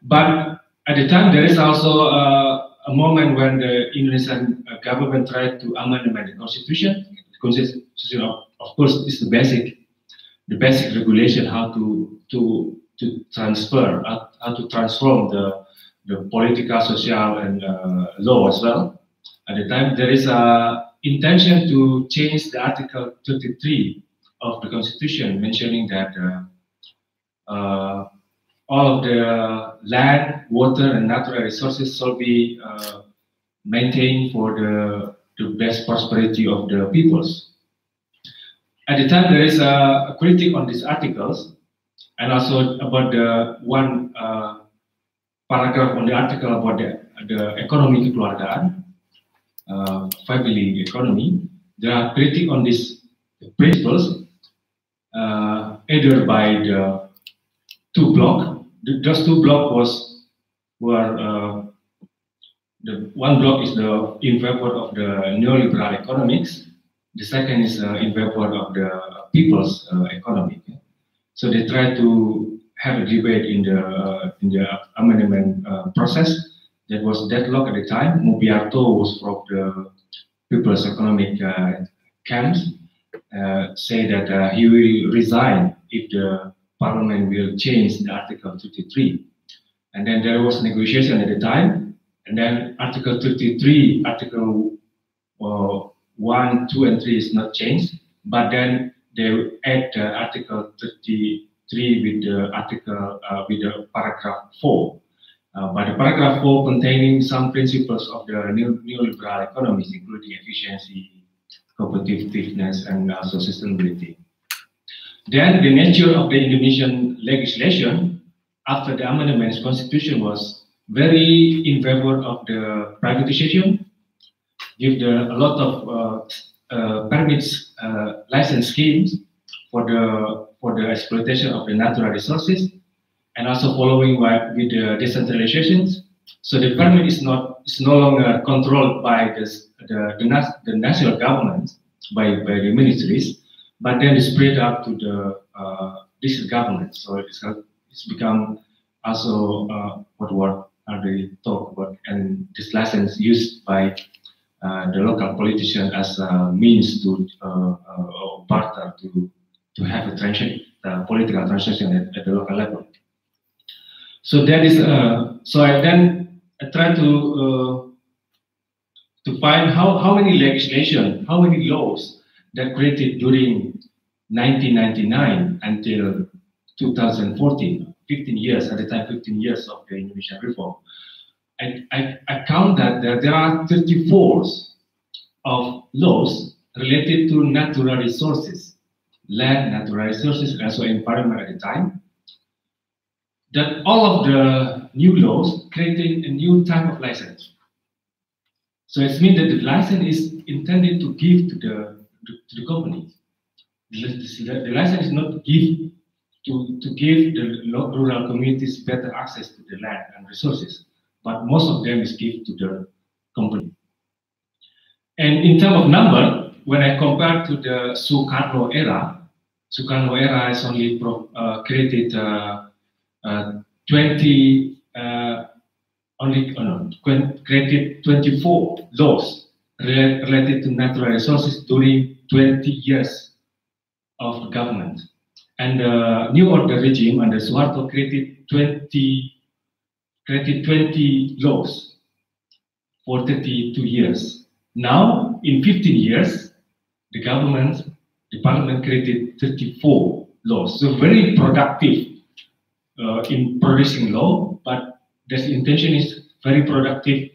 But at the time, there is also a moment when the Indonesian government tried to amend the constitution. The constitution, of course, is the basic regulation how to transfer, how to transform the political, social, and law as well. At the time, there is a intention to change the Article 33 of the Constitution, mentioning that all of the land, water, and natural resources shall be maintained for the best prosperity of the peoples. At the time, there is a critique on these articles, and also about the one paragraph on the article about the economy kekeluargaan, family economy. There are critiques on these principles, either by the two blocks. Those two blocks were the one block is in favor of the neoliberal economics. The second is in favor of the people's economy. So they try to have a debate in the amendment process. That was deadlock at the time. Mupiarto was from the people's economic camps, say that he will resign if the parliament will change the Article 33. And then there was negotiation at the time, and then Article 33, Article 1, 2, and 3 is not changed, but then they add Article 33 with the article with the paragraph 4. But the paragraph 4 containing some principles of the neoliberal economies, including efficiency, competitiveness, and also sustainability. Then the nature of the Indonesian legislation after the amendments constitution was very in favor of the privatization, give a lot of permits, license schemes for the exploitation of the natural resources, and also following with the decentralizations. So the permit is no longer controlled by the national government, by the ministries, but then it's spread up to the district government. So it's become also what are they talk about, and this license used by the local politician as a means to barter to have a political transaction at the local level. So that is so I try to find how many legislation, how many laws that created during 1999 until 2014 15 years, at the time 15 years of the Indonesian reform, I count that there are 34 of laws related to natural resources, land, natural resources, and also environment at the time. That all of the new laws creating a new type of license. So it means that the license is intended to give to the company. The license is not give to give the rural communities better access to the land and resources, but most of them is give to the company. And in terms of number, when I compare to the Sukarno era is only created 24 laws related to natural resources during 20 years of government. And the New Order regime under Suharto created 20 laws for 32 years. Now, in 15 years, the parliament created 34 laws. So very productive in producing law, but the intention is very productive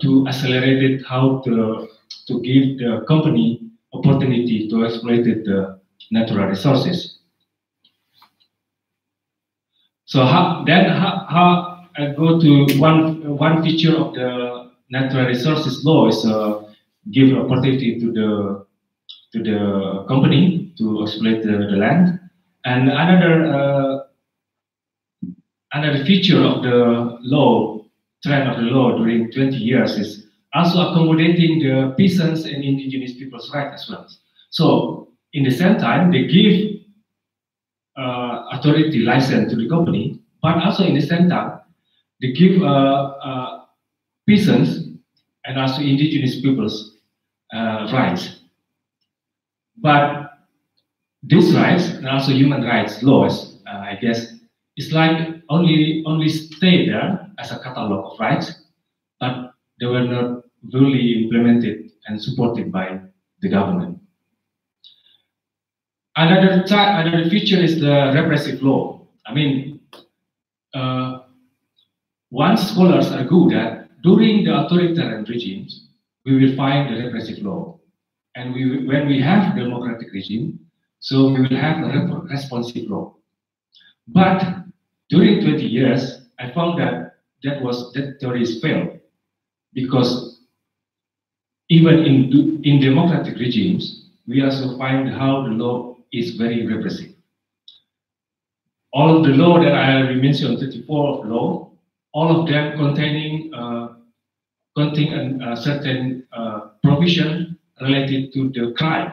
to accelerate it, how to give the company opportunity to exploit the natural resources. So how I go to one feature of the natural resources law is give opportunity to the company to exploit the land, and another feature of the law, trend of the law during 20 years is also accommodating the peasants and indigenous people's rights as well. So in the same time, they give authority license to the company, but also in the same time, they give peasants and also indigenous people's rights. But these rights and also human rights laws, I guess, it's like only stay there as a catalog of rights, but they were not fully implemented and supported by the government. Another feature is the repressive law. I mean, once scholars agree that during the authoritarian regimes, we will find the repressive law. And when we have democratic regime, so we will have a responsive law. But during 20 years, I found that theory is failed, because even in democratic regimes, we also find how the law is very repressive. All of the law that I already mentioned, 34 of law, all of them containing a certain provision related to the crime,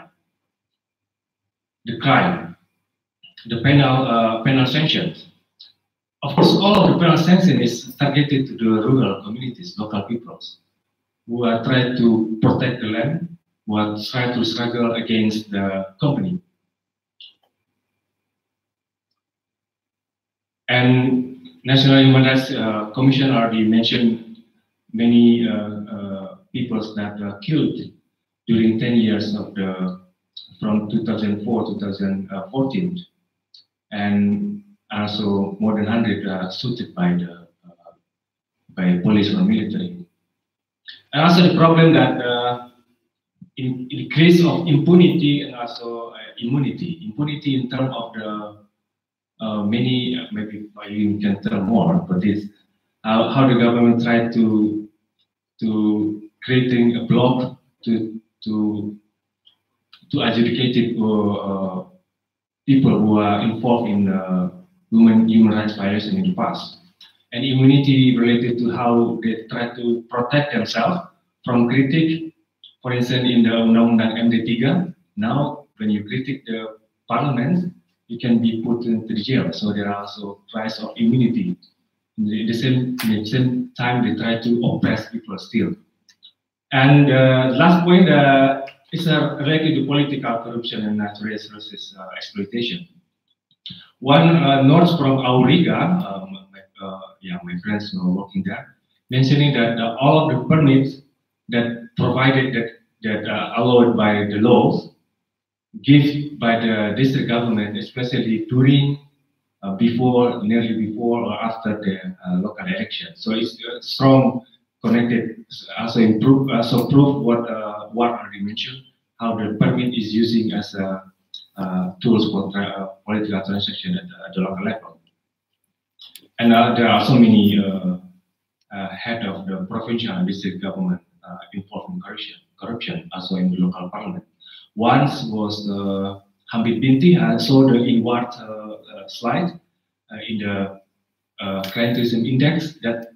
the penal sanctions. Of course, all of the penal sanction is targeted to the rural communities, local peoples, who are trying to protect the land, who are trying to struggle against the company. And National Human Rights Commission already mentioned many peoples that were killed during 10 years of from 2004 to 2014, and also more than 100 shot by police or military. And also the problem that increase of impunity and also immunity. Impunity in terms of the many, maybe you can tell more, but this how the government tried to creating a block to adjudicate people who are involved in human rights violation in the past, and immunity related to how they try to protect themselves from critique. For instance, in the Undang-Undang MD3, now when you critique the parliament, you can be put into the jail. So there are also rights of immunity. In the same time, they try to oppress people still. And last point is related to political corruption and natural resources exploitation. One note from Auriga, my friends who are working there, mentioning that all of the permits that provided that allowed by the laws, given by the district government, especially during nearly before or after the local election. So it's strong connected, also improve, also prove what already mentioned, how the permit is using as a tools for political transaction at the local level. And there are so many head of the provincial and district government involved in corruption also in the local parliament. Once was Hamid Binti. I saw the inward slide in the clientelism index that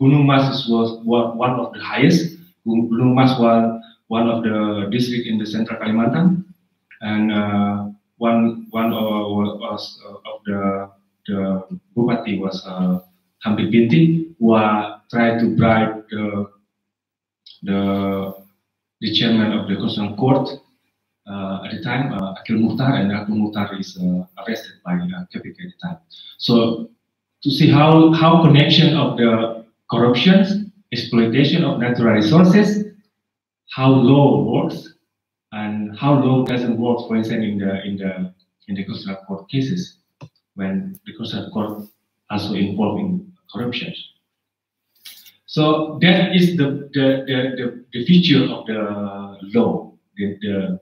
Gunung Mas was one of the highest. Gunung Mas was one of the district in the central Kalimantan, and one of the bupati was Hamid Binti, who tried to bribe the chairman of the Constitutional Court at the time, Akil Mukhtar, and Akil Mukhtar is arrested by KPK at the time. So to see how connection of the corruption, exploitation of natural resources, how law works, and how law doesn't work, for instance, in the Constitutional Court cases, when the Constitutional Court also involved in corruption. So that is the feature of the law, the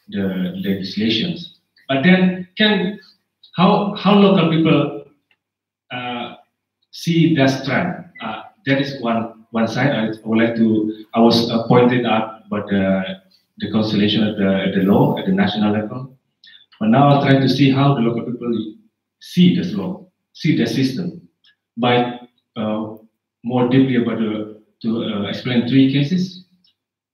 legislations. But then, how local people see that trend? That is one side. I was pointed out about the constellation of the law at the national level. But now I'll try to see how the local people see this law, see the system, by more deeply about to explain three cases.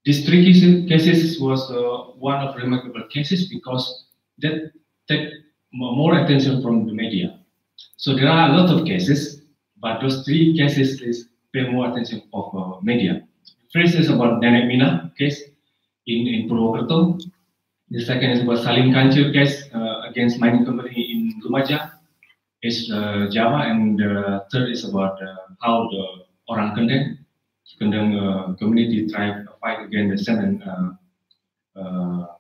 These three cases was one of remarkable cases because that take more attention from the media. So there are a lot of cases, but those three cases pay more attention of media. First is about Nenek Mina case in Purwokerto. The second is about Salim Kancil case against mining company in Lumajang, Java, and the third is about how the Orang Kendeng community tried to fight against the cement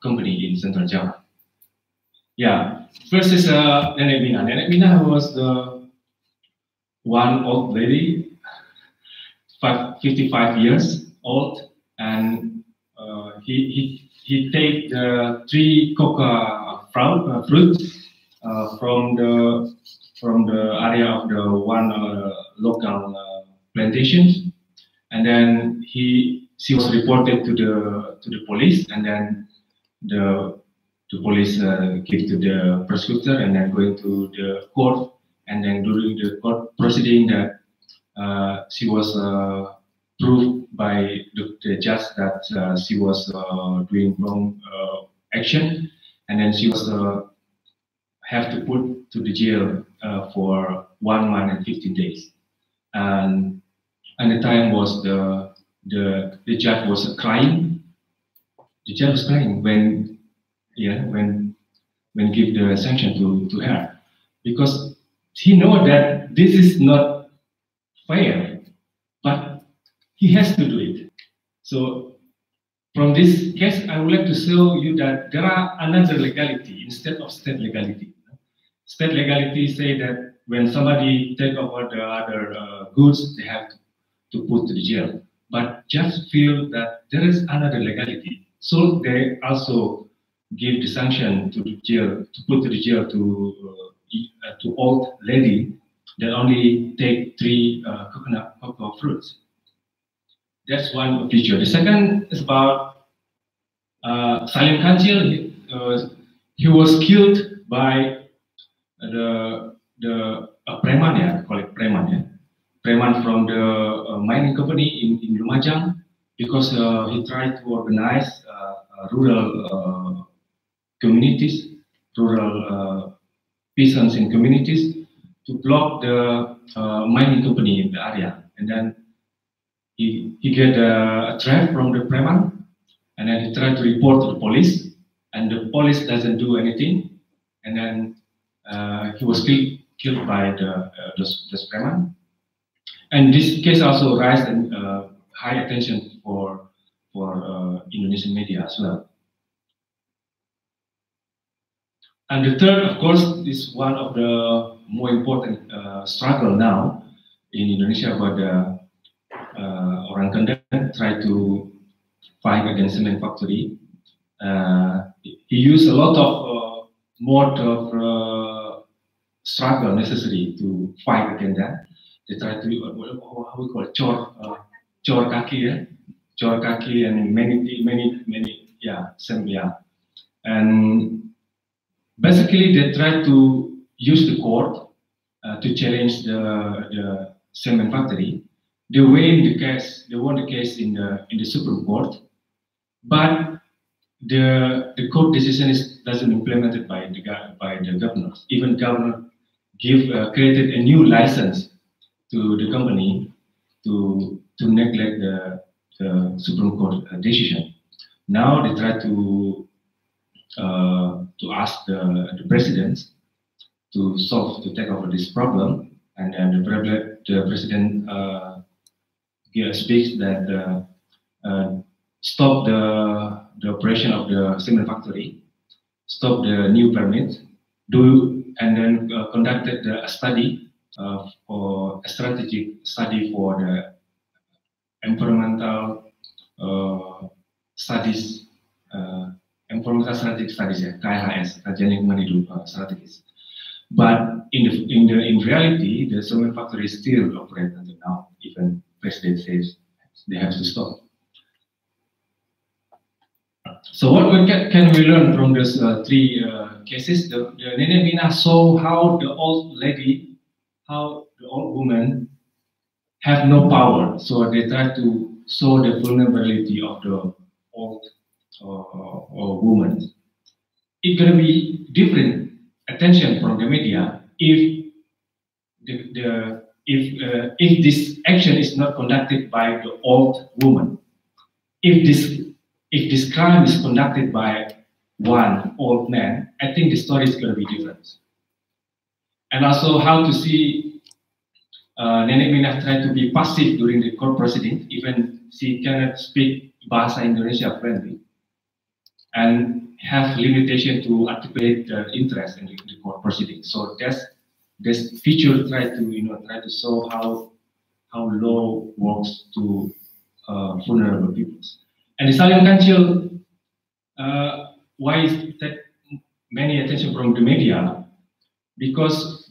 company in Central Java. Yeah, first is Nenek Mina. Nenek Mina was the one old lady, 55 years old, and he take the 3 coca fruit from the area of the one local plantations, and then she was reported to the police, and then the police give to the prosecutor, and then going to the court, and then during the court proceeding that she was proved by the judge that she was doing wrong action, and then she was have to put to the jail for 1 month and 15 days. And the time was the judge was crying. The judge was crying when give the sanction to her, because he know that this is not fair, but he has to do it. So from this case, I would like to show you that there are another legality instead of state legality. State legality say that when somebody take over the other goods, they have to put to the jail. But just feel that there is another legality, so they also give the sanction to the jail, to put to the jail to old lady that only take 3 cocoa fruits. That's one feature. The second is about Salim Kancil. He was killed by the preman, yeah, call it preman, yeah. Preman from the mining company in Lumajang, because he tried to organize rural communities, rural peasants in communities, to block the mining company in the area. And then he get a threat from the preman, and then he tried to report to the police, and the police doesn't do anything, and then he was killed by the preman. And this case also raised high attention for Indonesian media as well. And the third, of course, is one of the more important struggle now in Indonesia, about the orang Kendeng try to fight against cement factory. He used a lot of mode of struggle necessary to fight against that. They try to how we call it, chor kaki, yeah, chor kaki, and many, yeah, some, yeah, and basically they try to use the court to challenge the cement factory. They win the case. They won the case in the Supreme Court, but the court decision doesn't implemented by the governors. Even governor created a new license to the company to neglect the Supreme Court decision. Now they try to ask the president to take over this problem, and then the president speaks that stop the operation of the cement factory, stop the new permit, and then conducted a study for a strategic study for the environmental studies, environmental strategic studies, ya, KHS, kajian lingkungan hidup strategis. But in reality, the cement factory still operates until now. Even president says they have to stop. So what can we learn from these three cases? The Nenek Mina saw how the old lady, how the old woman have no power. So they try to show the vulnerability of the old or woman. It's gonna be different attention from the media if if this action is not conducted by the old woman. If this crime is conducted by one old man, I think the story is going to be different. And also how to see Nenek Mina try to be passive during the court proceeding, even she cannot speak Bahasa Indonesia friendly, and have limitation to articulate interest in the court proceeding. So this feature try to show how law works to vulnerable people. And the Salim Kancil, why is that many attention from the media? Because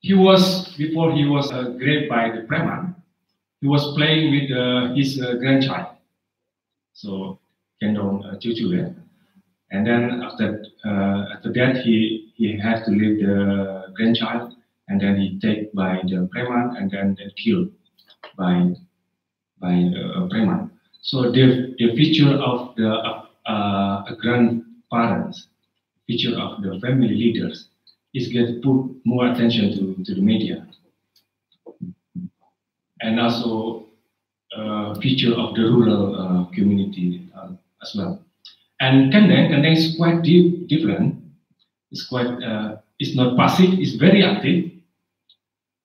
before he was raped by the Preman, he was playing with his grandchild. So, Kendong Cucu, yeah? And then after that, he had to leave the grandchild, and then he taken by the Preman, and then killed by Preman. So the feature of the grandparents, feature of the family leaders, is get put more attention to the media, and also feature of the rural community as well. And Kendeng is quite different. It's quite it's not passive. It's very active,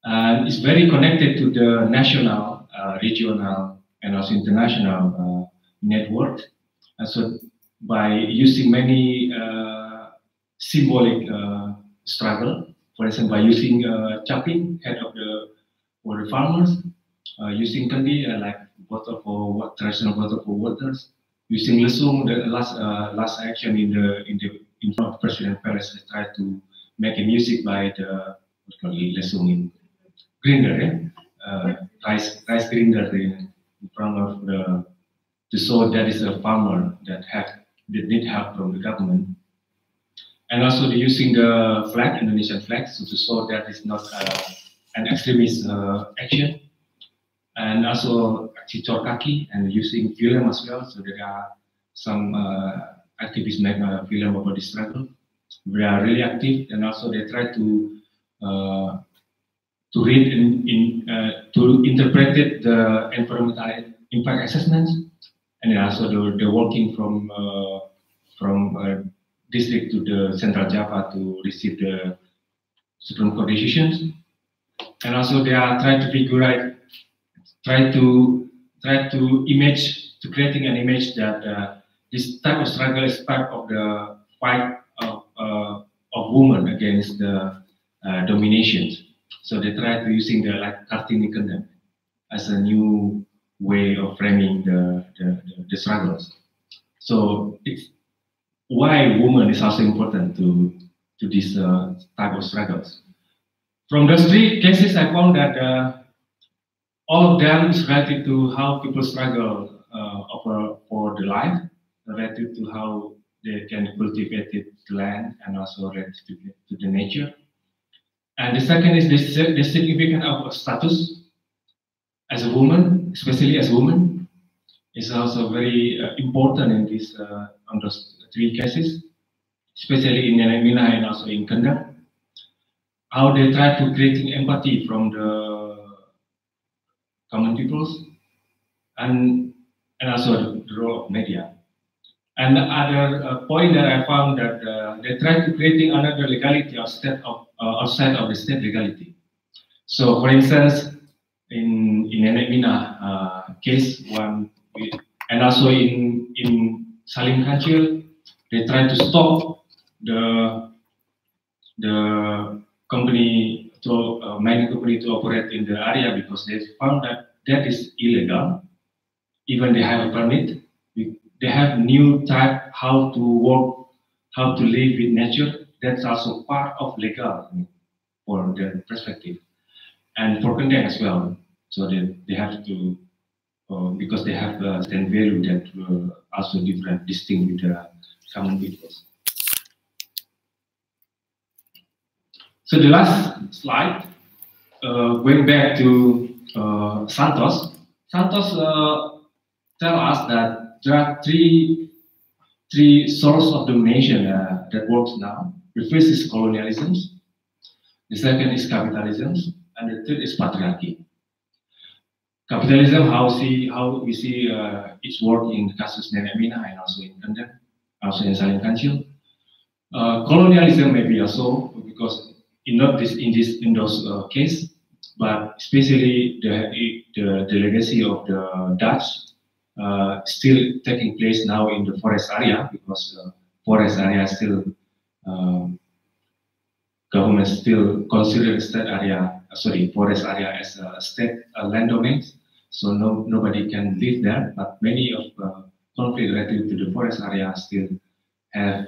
and it's very connected to the national, regional, and also international network. And so by using many symbolic struggle, for example, by using chopping head of for the farmers, using kandi like bottle for traditional bottle for waters, using lesung, the last action in front of President Perez, they tried to make a music by the lesung in grinder, rice grinder in front of to show that is a farmer that need help from the government, and also using the flag, Indonesian flag, so to show that it's not an extremist action, and also cicor kaki and using film as well. So there are some activists make a film about this struggle. They are really active, and also they try to read to interpret the environmental impact assessments, and also they're working from district to the Central Java to receive the Supreme Court decisions, and also they are trying to figure out, creating an image that this type of struggle is part of the fight of of women against the domination. So they try to using the like Kartini Kendang as a new way of framing the struggles. So it's why woman is also important to this type of struggles. From those three cases, I found that all of them is related to how people struggle for the life, related to how they can cultivate the land, and also related to the nature. And the second is the significance of status as a woman, especially as a woman, is also very important in this on those three cases, especially in Mina and also in Kendang. How they try to create empathy from the common peoples, and also the role of media. And the other point that I found that they try to creating another legality of outside of the state legality. So, for instance, in Nenek Mina case one, and also in Salim Kancil, they try to stop the company to mining company to operate in the area because they found that that is illegal. Even they have a permit, they have new type how to work, how to live with nature. That's also part of legal for their perspective, and for Kendang as well. So they have to because they have a certain value that also different, distinct with the common peoples. So the last slide, going back to Santos. Santos tell us that there are three sources of domination that works now. The first is colonialism, the second is capitalism, and the third is patriarchy. Capitalism, how we see its work in the casus Nenek Mina and also in Kendang, also in Salim Kancil. Colonialism maybe also because not this in those case, but especially the legacy of the Dutch still taking place now in the forest area because forest area still government still consider state area, forest area as a state land domain. So nobody can live there, but many of conflict related to the forest area still have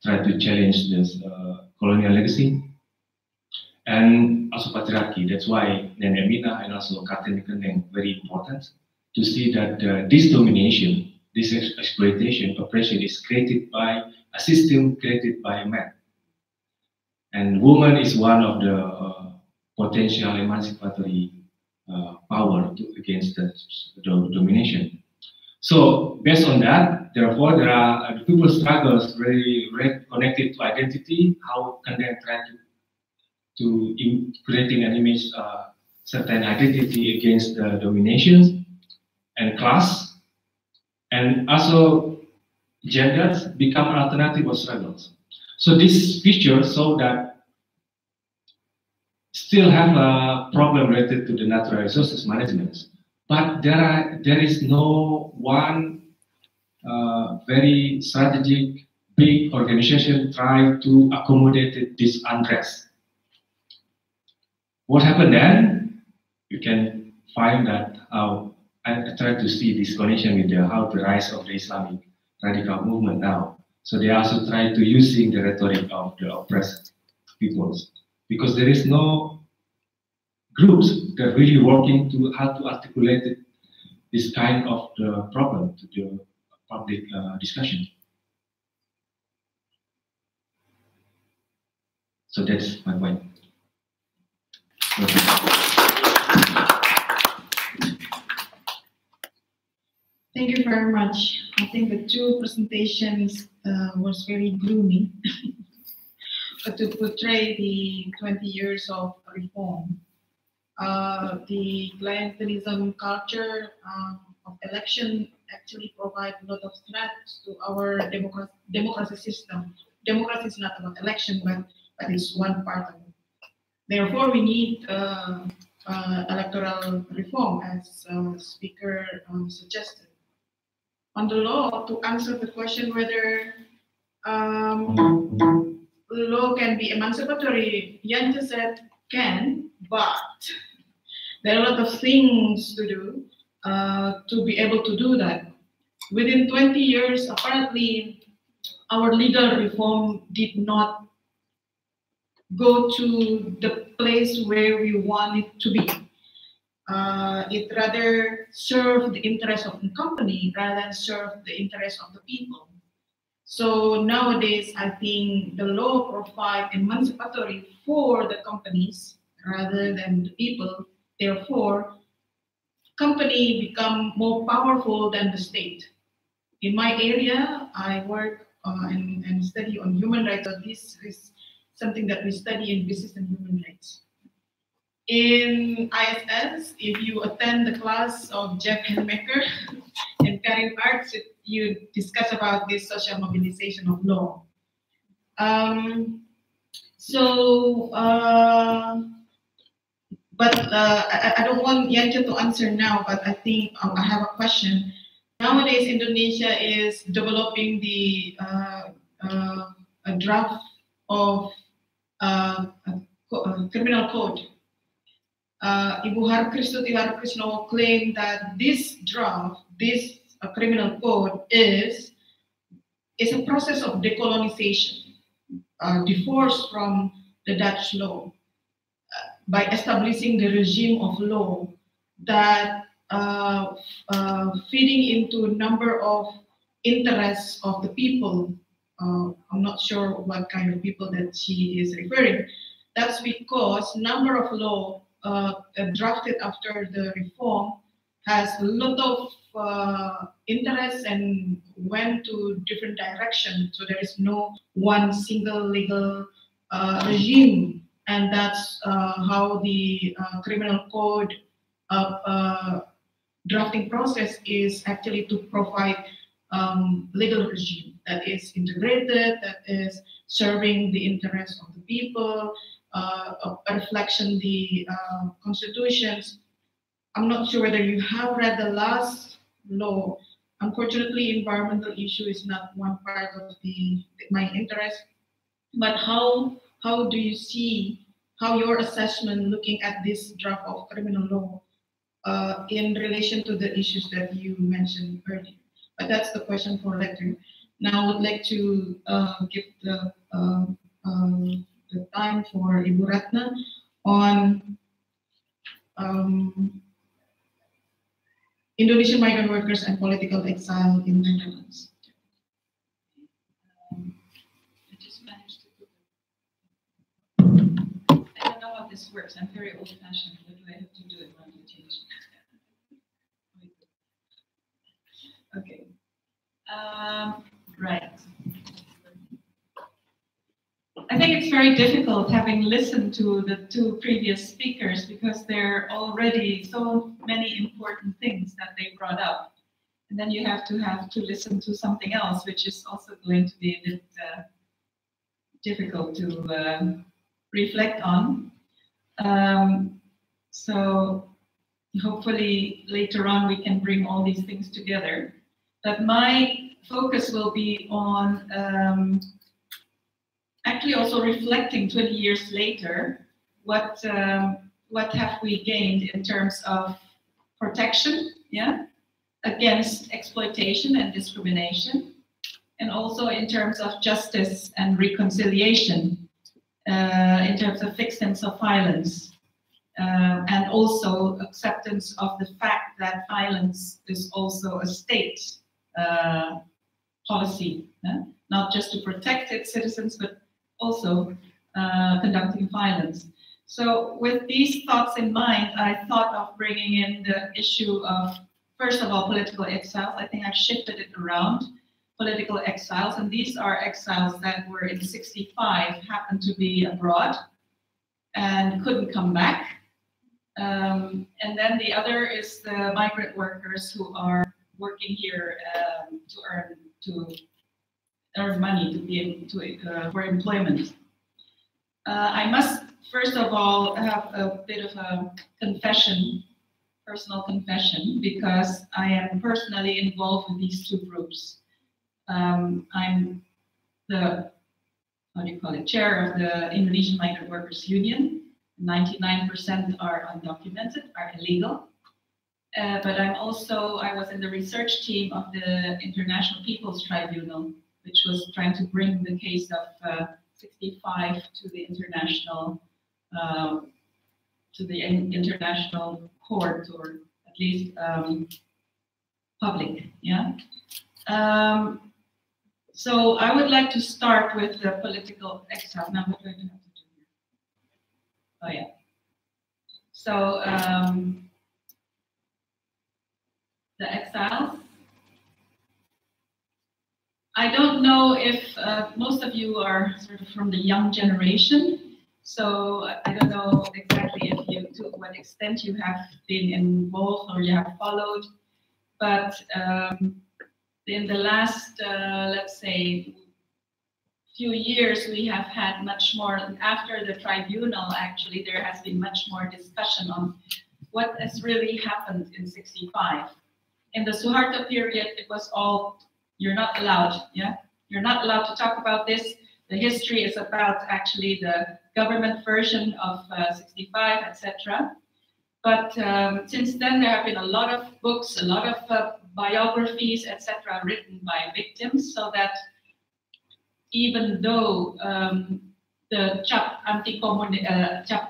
tried to challenge this colonial legacy. And also patriarchy. That's why Nenek Mina and also Kartini Kendang very important to see that this domination, this exploitation, oppression is created by a system created by a man. And woman is one of the potential emancipatory power against the domination. So based on that, therefore, there are people's struggles very connected to identity. How can they try to creating an image, certain identity against the dominations and class, and also genders become an alternative of struggles. So this feature show that still have a problem related to the natural resources management, but there is no one very strategic big organization try to accommodate this unrest. What happened then? You can find that how I try to see this connection with how the rise of the Islamic radical movement now. So they also try to using the rhetoric of the oppressed peoples because there is no groups that really working to how to articulate this kind of the problem to the public discussion. So that's my point.
Thank you very much. I think the two presentations was very gloomy, but to portray the 20 years of reform, the clientelism culture of election actually provide a lot of threats to our democracy system. Democracy is not about election, but it's one part of it. Therefore, we need electoral reform, as Speaker suggested. On the law, to answer the question whether law can be emancipatory, Yanja said can, but there are a lot of things to do to be able to do that. Within 20 years, apparently, our legal reform did not go to the place where we want it to be. It rather served the interest of the company rather than serve the interest of the people. So nowadays, I think the law provides emancipatory for the companies rather than the people. Therefore, company become more powerful than the state. In my area, I work and study on human rights. So this is something that we study in business and human rights. In ISS, if you attend the class of Jeff Henmaker and Karin Arts, you discuss about this social mobilization of law. I don't want Yanja to answer now, but I think I have a question. Nowadays, Indonesia is developing the a draft of criminal code. Ibu Harkristuti Harkrisno claimed that this draft, this criminal code is a process of decolonization, divorced from the Dutch law, by establishing the regime of law that feeding into a number of interests of the people. I'm not sure what kind of people that she is referring. That's because number of law drafted after the reform has a lot of interests and went to different directions. So there is no one single legal regime, and that's how the criminal code drafting process is actually to provide legal regime that is integrated, that is serving the interests of the people, a reflection the constitutions. I'm not sure whether you have read the last law. Unfortunately, environmental issue is not one part of my interest. But how do you see how your assessment looking at this draft of criminal law in relation to the issues that you mentioned earlier? But that's the question for later. Now I would like to give the time for Ibu Ratna on Indonesian migrant workers and political exile in the Netherlands.
I just managed to I don't know how this works. I'm very old-fashioned. What do I have to do in order to change it? Okay. Right. I think it's very difficult having listened to the two previous speakers because there are already so many important things that they brought up. And then you have to listen to something else, which is also going to be a bit difficult to reflect on. So hopefully later on we can bring all these things together. But my focus will be on actually also reflecting 20 years later, what have we gained in terms of protection, against exploitation and discrimination, and also in terms of justice and reconciliation, in terms of victims of violence, and also acceptance of the fact that violence is also a state policy, not just to protect its citizens, but also conducting violence. So with these thoughts in mind, I thought of bringing in the issue of, first of all, political exiles. I think I've shifted it around, political exiles, and these are exiles that were in '65, happened to be abroad and couldn't come back. And then the other is the migrant workers who are working here to earn money to be able to for employment. I must first of all have a bit of a confession, personal confession, because I am personally involved in these two groups. I'm the how do you call it, chair of the Indonesian Migrant Workers Union. 99% are undocumented, are illegal. But I was in the research team of the International People's Tribunal, which was trying to bring the case of 65 to the international court, or at least public. Yeah. So I would like to start with the political exile. Now, what do I have to do here? Oh yeah. So the exiles. I don't know if most of you are sort of from the young generation, so I don't know exactly to what extent you have been involved or you have followed, but in the last, let's say, few years, we have had much more, after the tribunal, actually, there has been much more discussion on what has really happened in 65. In the Suharto period, it was all, you're not allowed, yeah? You're not allowed to talk about this. The history is about actually the government version of 65, etc. But since then, there have been a lot of books, a lot of biographies, etc., written by victims, so that even though the cap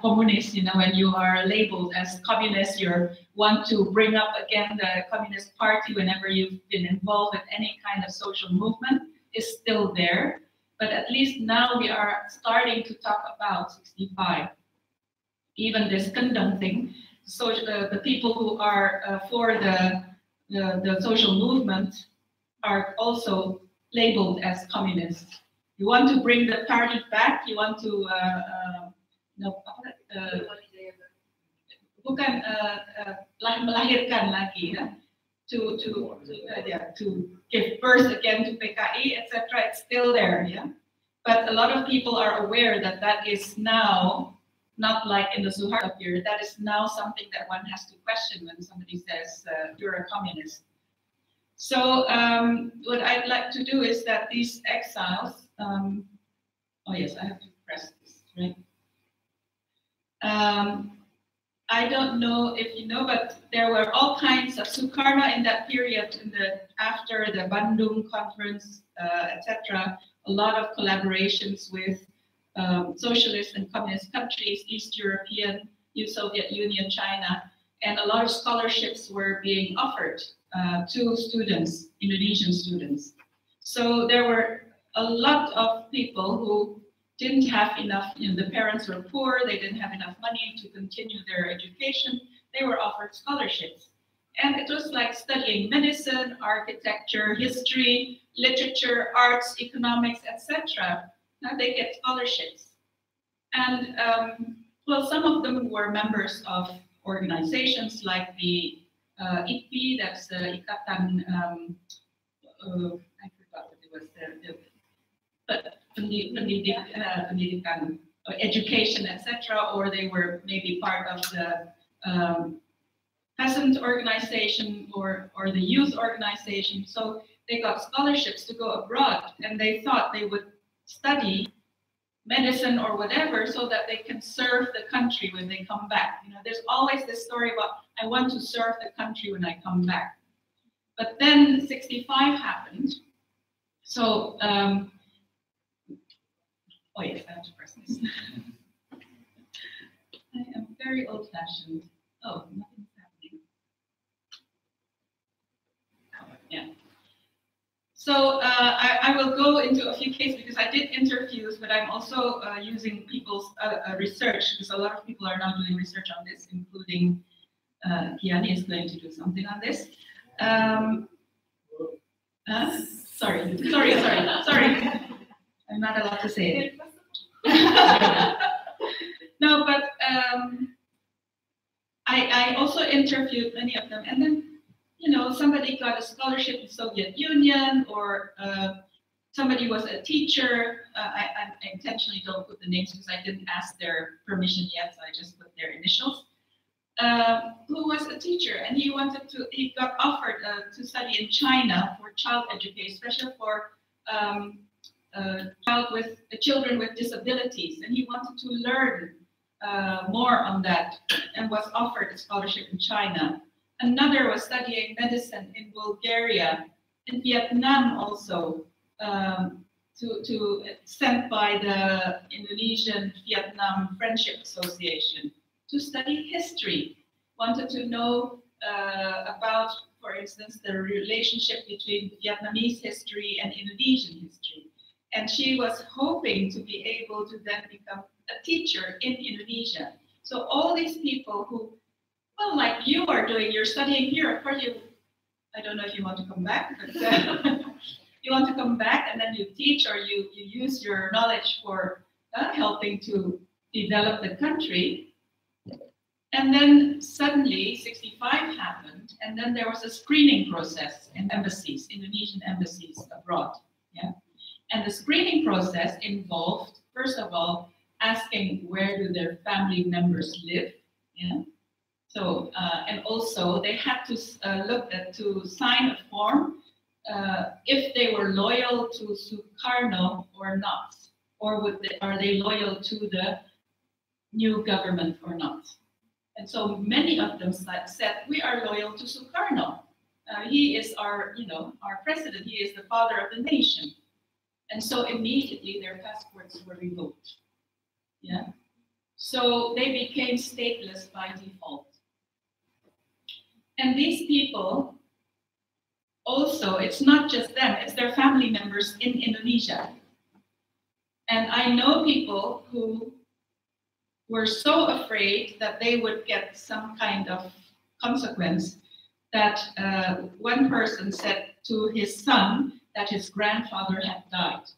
communist, you know, when you are labeled as communist, you want to bring up again the Communist Party whenever you've been involved with any kind of social movement, is still there. But at least now we are starting to talk about 65. Even this Kendang thing, so the people who are for the social movement are also labeled as communists. You want to bring the party back. You want to bukan melahirkan lagi, ya? To give birth again to PKI, etc. It's still there, yeah. But a lot of people are aware that that is now not like in the Suharto period. That is now something that one has to question when somebody says you're a communist. So what I'd like to do is that these exiles. Oh yes, I have to press this, right? I don't know if you know, but there were all kinds of Sukarno in that period, after the Bandung conference, etc. A lot of collaborations with socialist and communist countries, East European, Soviet Union, China, and a lot of scholarships were being offered to students, Indonesian students. So there were a lot of people who didn't have enough, the parents were poor, they didn't have enough money to continue their education, they were offered scholarships. And it was like studying medicine, architecture, history, literature, arts, economics, etc. Now they get scholarships. And well, some of them were members of organizations like the IPI, that's the Ikatan, I forgot what it was, pendidikan, education, etc., or they were maybe part of the peasant organization or the youth organization. So they got scholarships to go abroad, and they thought they would study medicine or whatever so that they can serve the country when they come back. There's always this story about, I want to serve the country when I come back. But then 65 happened. So, oh yes, I have to press this. I am very old-fashioned. Oh, nothing's happening. Yeah. So I will go into a few cases because I did interviews, but I'm also using people's research, because a lot of people are now doing research on this, including Kiani is going to do something on this. Sorry. I'm not allowed to say it. No, but I also interviewed many of them, and then somebody got a scholarship in Soviet Union, or somebody was a teacher. I intentionally don't put the names because I didn't ask their permission yet, so I just put their initials. Who was a teacher, and he got offered to study in China for child education, especially for child with children with disabilities, and he wanted to learn more on that, and was offered a scholarship in China. Another was studying medicine in Bulgaria, in Vietnam also, sent by the Indonesian Vietnam Friendship Association to study history. Wanted to know about, for instance, the relationship between Vietnamese history and Indonesian history. And she was hoping to be able to then become a teacher in Indonesia. So all these people who, well, like you are doing, you're studying here, of course I don't know if you want to come back, but you want to come back and then you teach, or you use your knowledge for helping to develop the country. And then suddenly 65 happened, and then there was a screening process in embassies, Indonesian embassies abroad. Yeah. And the screening process involved, first of all, asking where do their family members live. Yeah. So, and also they had to to sign a form if they were loyal to Sukarno or not, or are they loyal to the new government or not. And so many of them said, we are loyal to Sukarno. He is our president. He is the father of the nation. And so immediately their passports were revoked. Yeah. So they became stateless by default. And these people also, it's not just them, it's their family members in Indonesia. And I know people who were so afraid that they would get some kind of consequence that one person said to his son that his grandfather had died.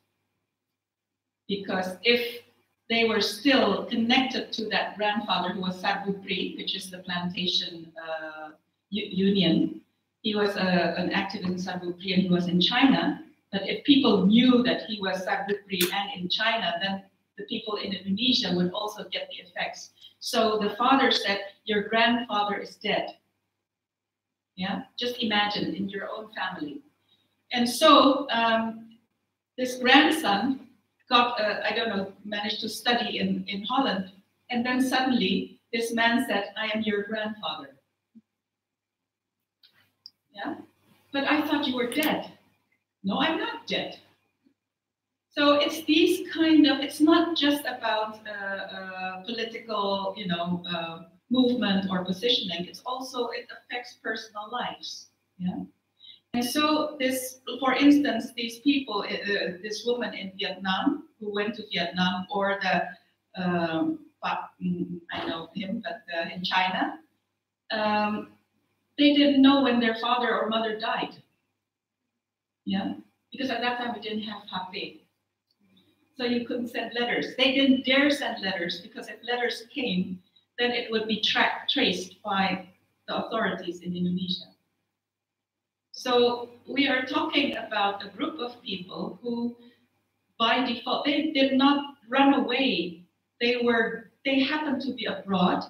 Because if they were still connected to that grandfather who was Sabupri, which is the plantation union, he was an activist in Sabupri and he was in China. But if people knew that he was Sabupri and in China, then the people in Indonesia would also get the effects. So the father said, your grandfather is dead. Yeah, just imagine in your own family. And so this grandson got, managed to study in Holland. And then suddenly this man said, I am your grandfather. Yeah, but I thought you were dead. No, I'm not dead. So it's these kind of, it's not just about political, movement or positioning. It's also, it affects personal lives. Yeah. And so this, for instance, these people, this woman in Vietnam who went to Vietnam, or the, I know him, but in China, they didn't know when their father or mother died. Yeah, because at that time we didn't have HP. So you couldn't send letters. They didn't dare send letters, because if letters came, then it would be traced by the authorities in Indonesia. So we are talking about a group of people who, by default, they did not run away. They happened to be abroad,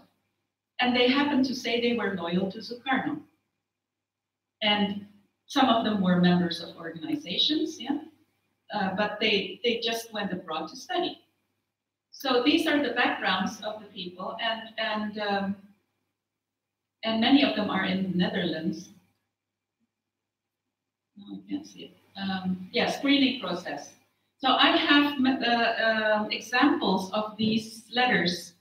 and they happened to say they were loyal to Sukarno. And some of them were members of organizations, yeah, but they just went abroad to study. So these are the backgrounds of the people, and many of them are in the Netherlands. No, I can't see it. Yeah, screening process. So I have examples of these letters,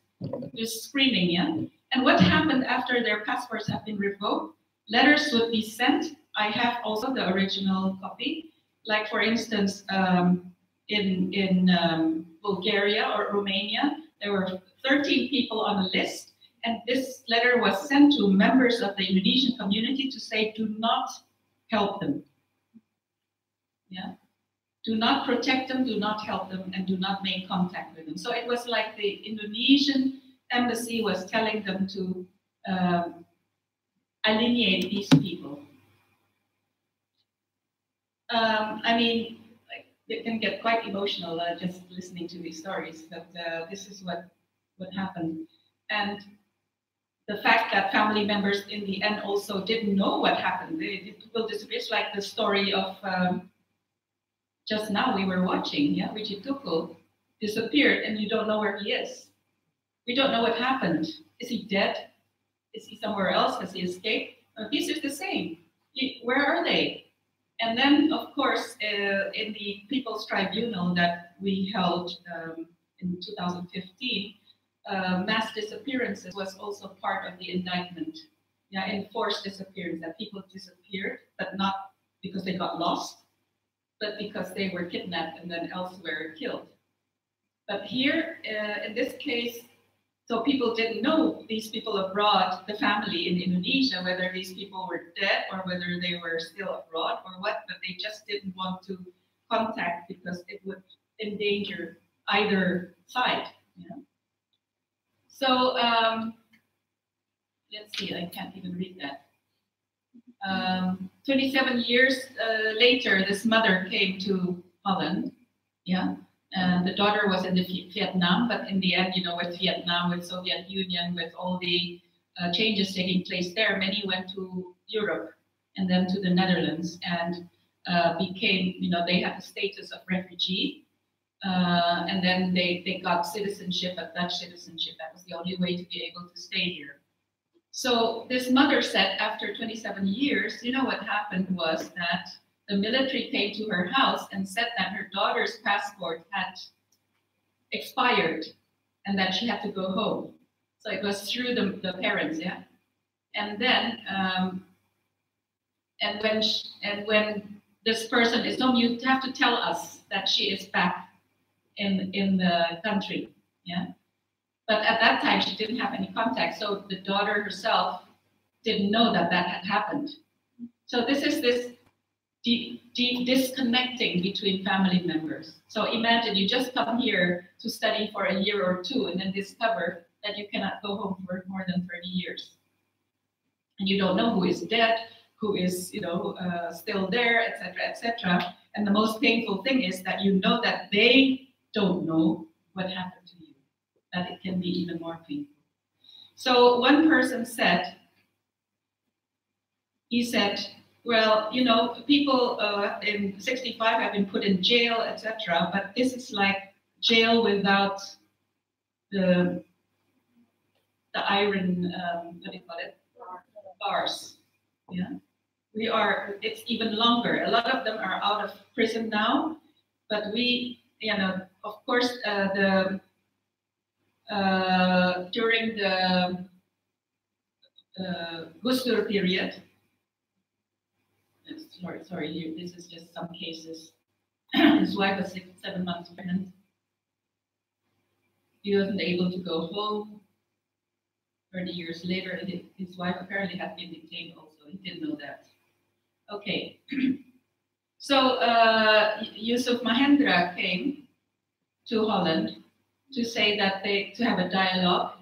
this screening, yeah. And what happened after their passports have been revoked? Letters would be sent. I have also the original copy. Like, for instance, in Bulgaria or Romania, there were 13 people on a list, and this letter was sent to members of the Indonesian community to say, do not help them. Yeah, do not protect them, do not help them, and do not make contact with them. So it was like the Indonesian embassy was telling them to alienate these people. I mean, it can get quite emotional just listening to these stories, but this is what happened. And the fact that family members in the end also didn't know what happened. People disappeared. It's like the story of just now we were watching, yeah, Richie Tuku disappeared and you don't know where he is. We don't know what happened. Is he dead? Is he somewhere else? Has he escaped? These are the same. Where are they? And then, of course, in the People's Tribunal that we held in 2015, mass disappearances was also part of the indictment. Yeah, enforced disappearance, that people disappeared, but not because they got lost, but because they were kidnapped and then elsewhere killed. But here, in this case, so people didn't know, these people abroad, the family in Indonesia, whether these people were dead or whether they were still abroad or what, but they just didn't want to contact because it would endanger either side. You know? So let's see, I can't even read that. 27 years later, this mother came to Holland, yeah, and the daughter was in Vietnam, but in the end, you know, with Vietnam, with Soviet Union, with all the changes taking place there, many went to Europe and then to the Netherlands and became, you know, they had the status of refugee, and then they got citizenship, a Dutch citizenship. That was the only way to be able to stay here. So this mother said after 27 years, you know, what happened was that the military came to her house and said that her daughter's passport had expired and that she had to go home. So it was through the parents, yeah. And then, when this person is home, you have to tell us that she is back in the country, yeah. But at that time, she didn't have any contact, so the daughter herself didn't know that that had happened. So this is this deep disconnecting between family members. So imagine you just come here to study for a year or two and then discover that you cannot go home for more than 30 years. And you don't know who is dead, who is, you know, still there, etc., etc. And the most painful thing is that you know that they don't know what happened to you, that it can be even more painful. So one person said, he said, well, you know, people in 65 have been put in jail, etc., but this is like jail without the iron, what do you call it? Bars. Yeah, it's even longer. A lot of them are out of prison now, but we, you know, of course, during the Gus Dur period, sorry, this is just some cases. His wife was 7 months pregnant. He wasn't able to go home. 30 years later, his wife apparently had been detained also. He didn't know that. Okay. So Yusuf Mahendra came to Holland to say that to have a dialogue,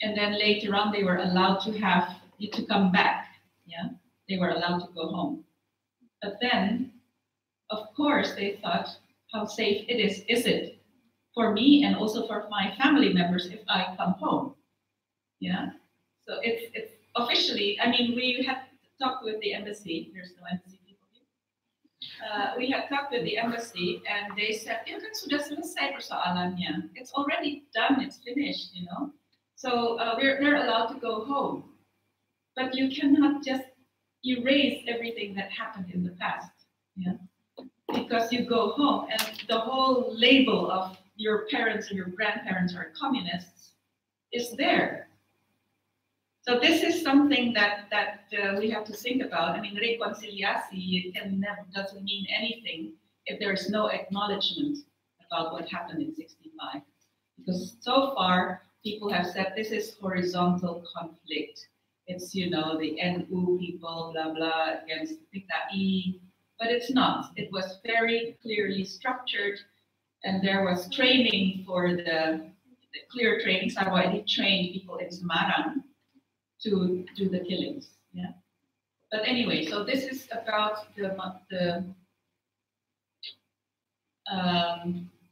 and then later on they were allowed to come back. Yeah, they were allowed to go home. But then, of course, they thought, how safe is it for me and also for my family members if I come home? Yeah, so it's officially, I mean, we had talked with the embassy. There's no embassy people here. We had talked with the embassy and they said, ya kan sudah selesai persoalannya. It's already done, it's finished, you know. So they're allowed to go home. But you cannot just erase everything that happened in the past, yeah? Because you go home and the whole label of your parents or your grandparents are communists is there. So this is something that we have to think about. I mean, reconciliasi doesn't mean anything if there is no acknowledgement about what happened in 65. Because so far, people have said this is horizontal conflict. It's, you know, the NU people, blah, blah, against PKI, but it's not. It was very clearly structured, and there was training for the clear training. Sarwadi trained people in Semarang to do the killings. Yeah. But anyway, so this is about the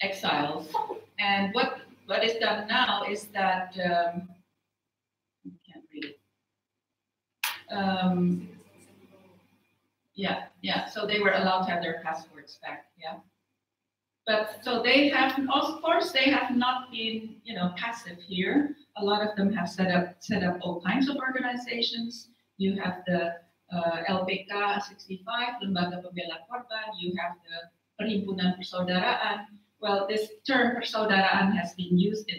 exiles, and what is done now is that I can't read it. Yeah. So they were allowed to have their passports back. Yeah. But so they have, of course, they have not been, passive here. A lot of them have set up all kinds of organizations. You have the LPK 65, Lembaga Pembela Korban. You have the Perhimpunan Persaudaraan. Well, this term persaudaraan has been used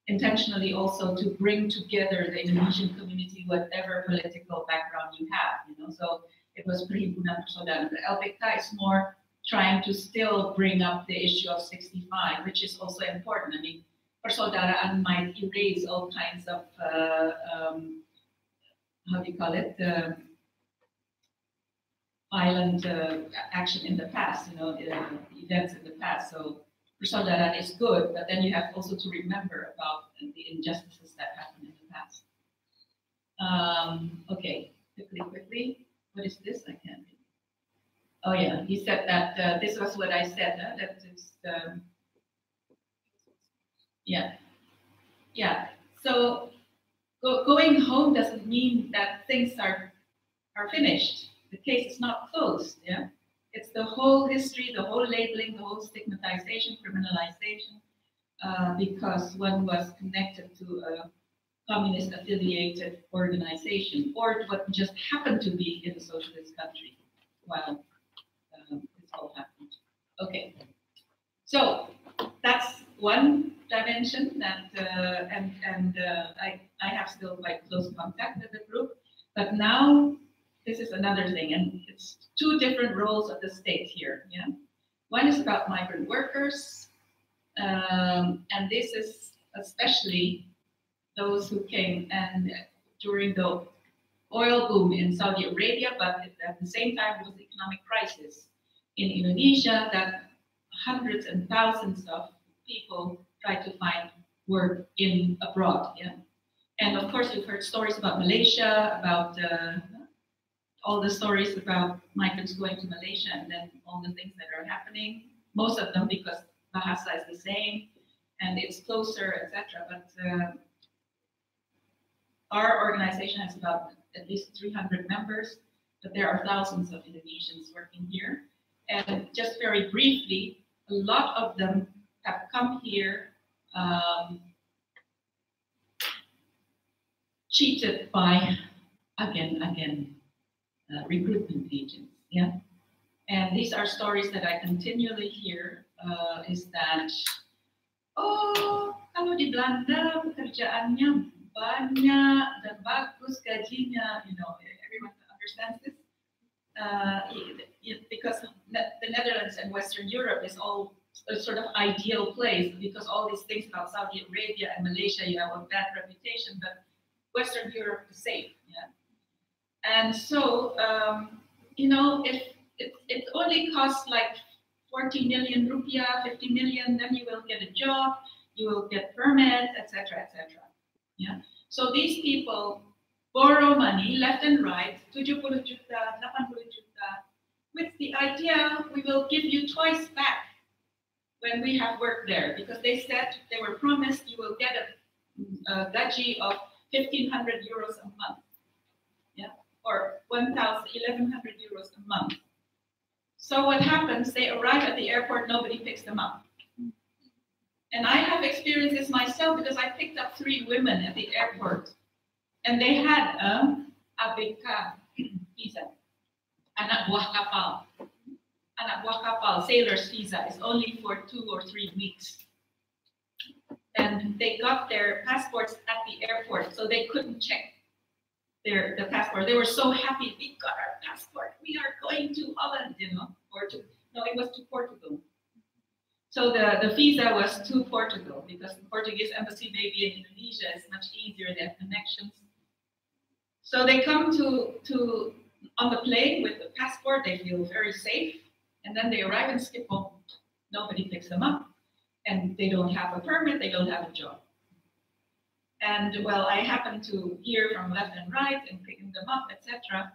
intentionally also to bring together the Indonesian community, whatever political background you have. So it was Perhimpunan Persaudaraan. The LPK is more trying to still bring up the issue of 65, which is also important. I mean, persaudaraan might erase all kinds of, how do you call it, violent action in the past, events in the past. So persaudaraan is good, but then you have also to remember about the injustices that happened in the past. Okay, quickly. What is this? I can't read. Oh yeah, he said that this was what I said. That is, yeah. So going home doesn't mean that things are finished. The case is not closed. Yeah, it's the whole history, the whole labeling, the whole stigmatization, criminalization, because one was connected to a communist-affiliated organization, or what just happened to be in a socialist country while this all happened. Okay, so that's one dimension that, I have still quite close contact with the group, but now this is another thing, and it's two different roles of the state here. Yeah, one is about migrant workers, and this is especially those who came and during the oil boom in Saudi Arabia, but at the same time it was the economic crisis in Indonesia that hundreds and thousands of people tried to find work in abroad. Yeah, and of course you've heard stories about Malaysia, about all the stories about migrants going to Malaysia, and then all the things that are happening. Most of them because Bahasa is the same and it's closer, etc. But our organization has about at least 300 members, but there are thousands of Indonesians working here. And just very briefly, a lot of them have come here cheated by, again, recruitment agents. Yeah, and these are stories that I continually hear. Is that, oh, kalau di Belanda pekerjaannya banyak dan bagus gajinya, everyone understands this. Because the Netherlands and Western Europe is all a sort of ideal place, because all these things about Saudi Arabia and Malaysia, you have a bad reputation, but Western Europe is safe. Yeah, and so if it only costs like 40 million rupiah, 50 million, then you will get a job, you will get permit, etc., etc. Yeah. So these people borrow money left and right, 70 juta, 80 juta, with the idea we will give you twice back when we have worked there, because they were promised you will get a gaji of 1,500 euros a month, yeah, or 1,100 euros a month. So what happens? They arrive at the airport, nobody picks them up. And I have experienced this myself because I picked up 3 women at the airport, and they had ABK visa, anak buah kapal. Anak buah kapal, sailor's visa, is only for 2 or 3 weeks. And they got their passports at the airport, so they couldn't check the passport. They were so happy, we got our passport, we are going to Holland, or it was to Portugal. So the visa was to Portugal, because the Portuguese embassy maybe in Indonesia is much easier, they have connections. So they come to on the plane with the passport, they feel very safe, and then they arrive in Schiphol, nobody picks them up, and they don't have a permit, they don't have a job. And well, I happen to hear from left and right and picking them up, etc.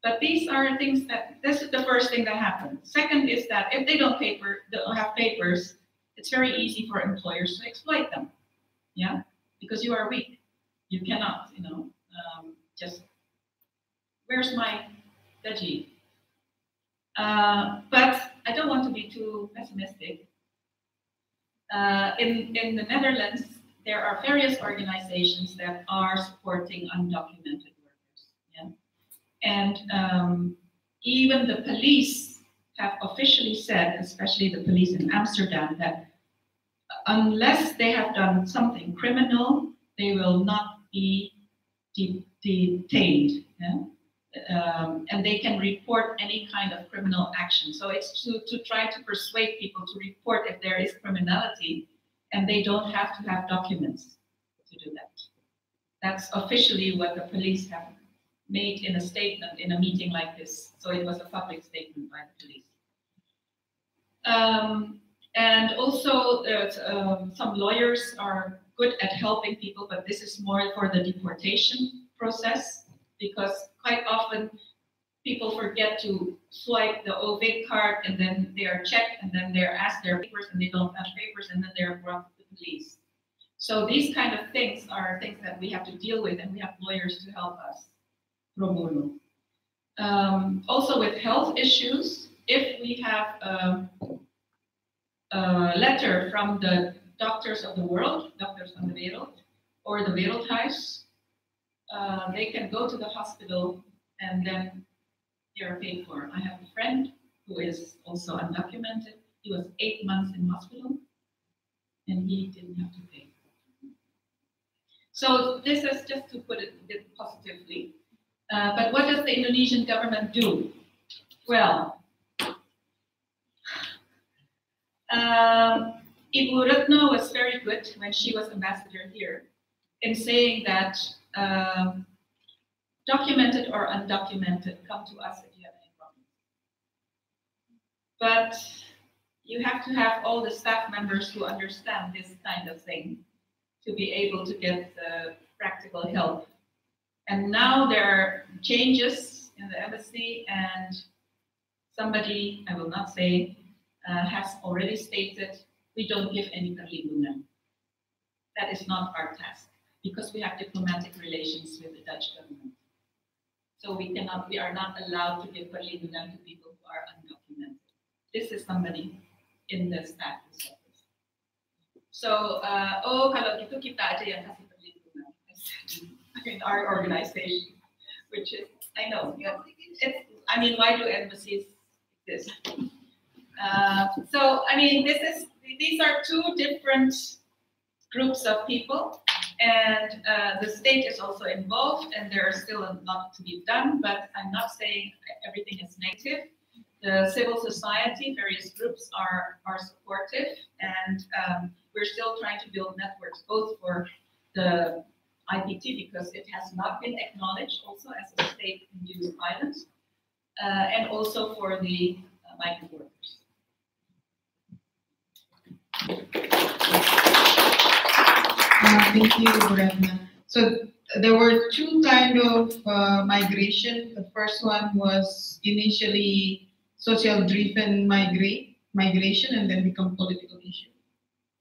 But these are things this is the first thing that happens. Second is that if they don't have papers, it's very easy for employers to exploit them. Yeah, because you are weak. You cannot, just, where's my gaji? But I don't want to be too pessimistic. In the Netherlands, there are various organizations that are supporting undocumented workers. Yeah? And even the police have officially said, especially the police in Amsterdam, that unless they have done something criminal, they will not be detained. Yeah? And they can report any kind of criminal action. So it's to try to persuade people to report if there is criminality, and they don't have to have documents to do that. That's officially what the police have made in a statement in a meeting like this. So it was a public statement by the police. And also, some lawyers are good at helping people, but this is more for the deportation process, because quite often people forget to swipe the OV card, and then they are checked, and then they're asked their papers, and they don't have papers, and then they're brought to the police. So these kind of things are things that we have to deal with, and we have lawyers to help us. Pro bono. Also with health issues, if we have a letter from the doctors of the world, doctors van de wereld, or the Wereldhuis, they can go to the hospital and then they are paid for. I have a friend who is also undocumented. He was 8 months in hospital and he didn't have to pay. So this is just to put it positively. But what does the Indonesian government do? Well, Ibu Retno was very good when she was ambassador here in saying that documented or undocumented, come to us if you have any problems. But you have to have all the staff members who understand this kind of thing to be able to get practical help. And now there are changes in the embassy, and somebody, I will not say, has already stated, we don't give any perlindungan. That is not our task, because we have diplomatic relations with the Dutch government. So we are not allowed to give perlindungan to people who are undocumented. This is somebody in the staff office. So, oh, kalau gitu kita aja yang kasih perlindungan. In our organization, which is, I know, I mean, why do embassies exist? So, I mean, these are two different groups of people, and the state is also involved, and there is still a lot to be done, but I'm not saying everything is negative. The civil society, various groups are supportive, and we're still trying to build networks, both for the IPT, because it has not been acknowledged also as a state-induced violence, and also for the migrant workers.
Thank you, Buratna. So there were two kinds of migration. The first one was initially social-driven migration, and then become political issue,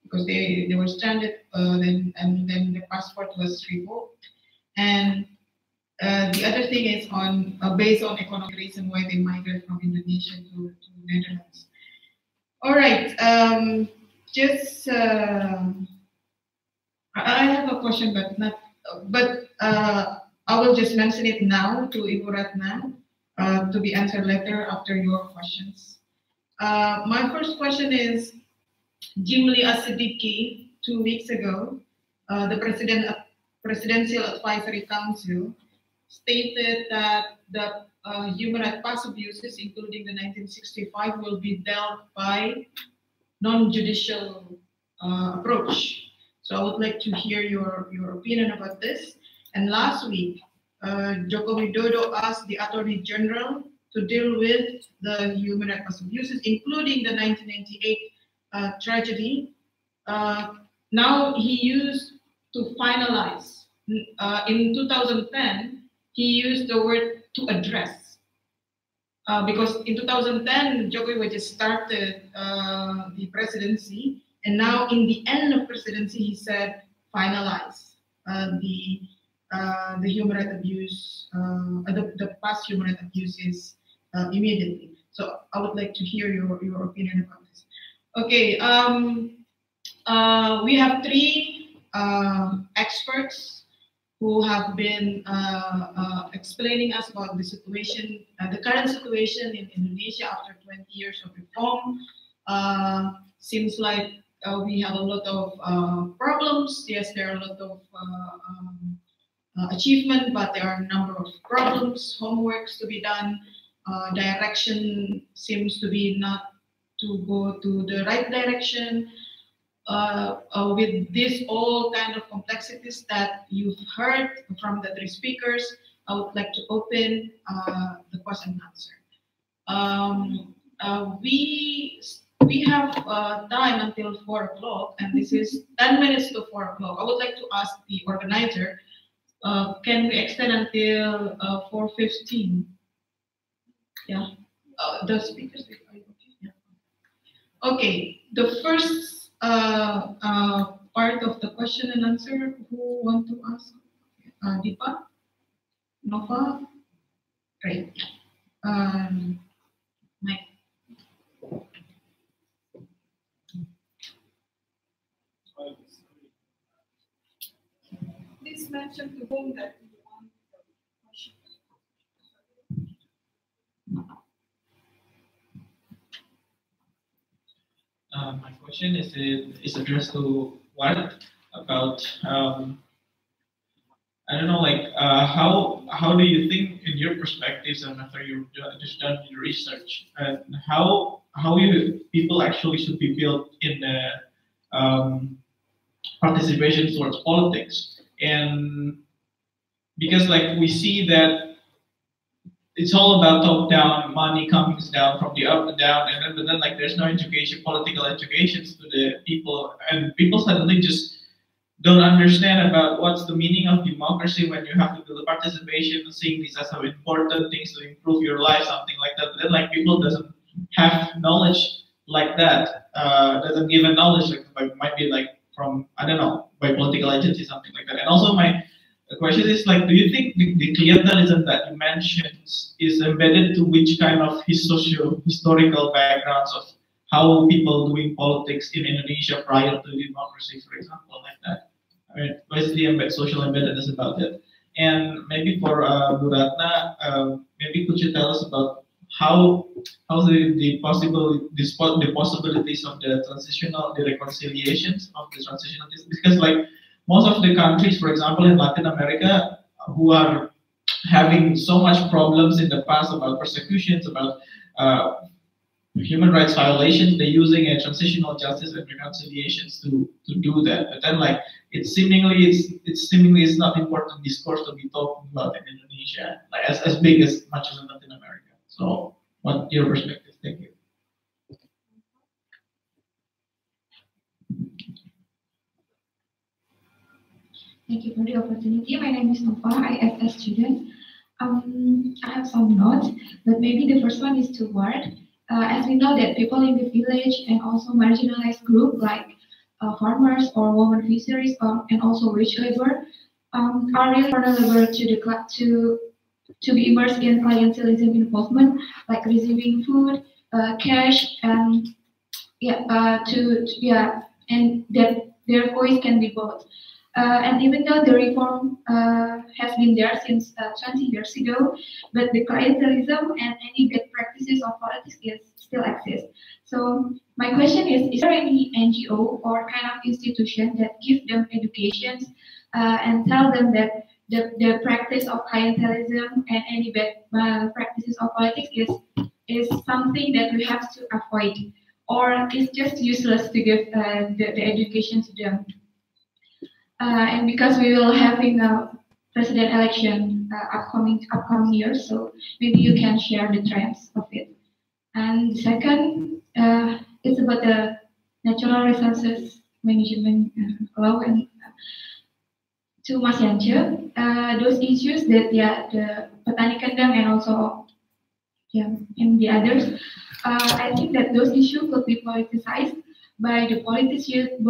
because they were stranded, and then the passport was revoked. And the other thing is based on economic reason why they migrate from Indonesia to Netherlands. All right, I have a question, but I will just mention it now to Ibu Ratna to be answered later after your questions. My first question is, Jimli Asidiki, 2 weeks ago, the Presidential Advisory Council stated that the human rights past abuses, including the 1965, will be dealt by non-judicial approach. So I would like to hear your opinion about this. And last week, Joko Widodo asked the Attorney General to deal with the human rights abuses, including the 1998 tragedy. Now he used to finalize. In 2010, he used the word to address. Because in 2010, Joko Widodo just started the presidency. And now, in the end of presidency, he said, finalize the human rights abuse, the past human rights abuses immediately. So I would like to hear your opinion about this. Okay, we have three experts who have been explaining us about the situation, the current situation in Indonesia after 20 years of reform. Seems like we have a lot of problems. Yes, there are a lot of achievement, but there are a number of problems, homeworks to be done. Direction seems to be not to go to the right direction. With this all kind of complexities that you've heard from the three speakers, I would like to open the question and answer. We have time until 4 o'clock, and this is 10 minutes to 4 o'clock. I would like to ask the organizer, can we extend until 4:15? Yeah, the speakers. Are you okay? Yeah. Okay, the first part of the question and answer. Who want to ask? Deepa, Nova, great. Mike.
Please mention to whom that you want the question.
My question is addressed to Ward about I don't know, like how do you think, in your perspectives and after you've just done your research, and how people actually should be built in the participation towards politics? And because like we see that it's all about top down, money comes down from the up and down, and then like there's no education, political educations to the people, and people suddenly just don't understand about what's the meaning of democracy when you have to do the participation, seeing these as some important things to improve your life, something like that. But then like people doesn't have knowledge like that, doesn't give a knowledge like might be like from, I don't know, by political agency, something like that. And also my question is like, do you think the clientelism that you mentioned is embedded to which kind of historical backgrounds of how people doing politics in Indonesia prior to democracy, for example, like that? I mean, basically social embeddedness about it. And maybe for Bu Ratna, maybe could you tell us about how the possibilities of the reconciliations of the transitional, because like most of the countries, for example, in Latin America, who are having so much problems in the past about persecutions, about human rights violations, they're using a transitional justice and reconciliations to do that. But then, like, it seemingly is not important discourse to be talking about in Indonesia, like as big as much as in Latin America. So, what's your perspective? Thank you.
Thank you for the opportunity. My name is Nova, IFS student. I have some notes, but maybe the first one is toward, as we know that people in the village and also marginalized group like farmers or women fisheries and also wage labor are really vulnerable to be immersed in clientelism involvement, like receiving food, cash, and and that their voice can be bought. And even though the reform has been there since 20 years ago, but the clientelism and any bad practices of politics still exist. So my question is there any NGO or kind of institution that give them educations and tell them that the practice of clientelism and any bad practices of politics is something that we have to avoid, or it's just useless to give the education to them? And because we will having a president election upcoming years, so maybe you can share the trends of it. And second, it's about the natural resources management law, and to Mas Yance, those issues that the petani kandang and also and the others, I think that those issues could be politicized by the politicians,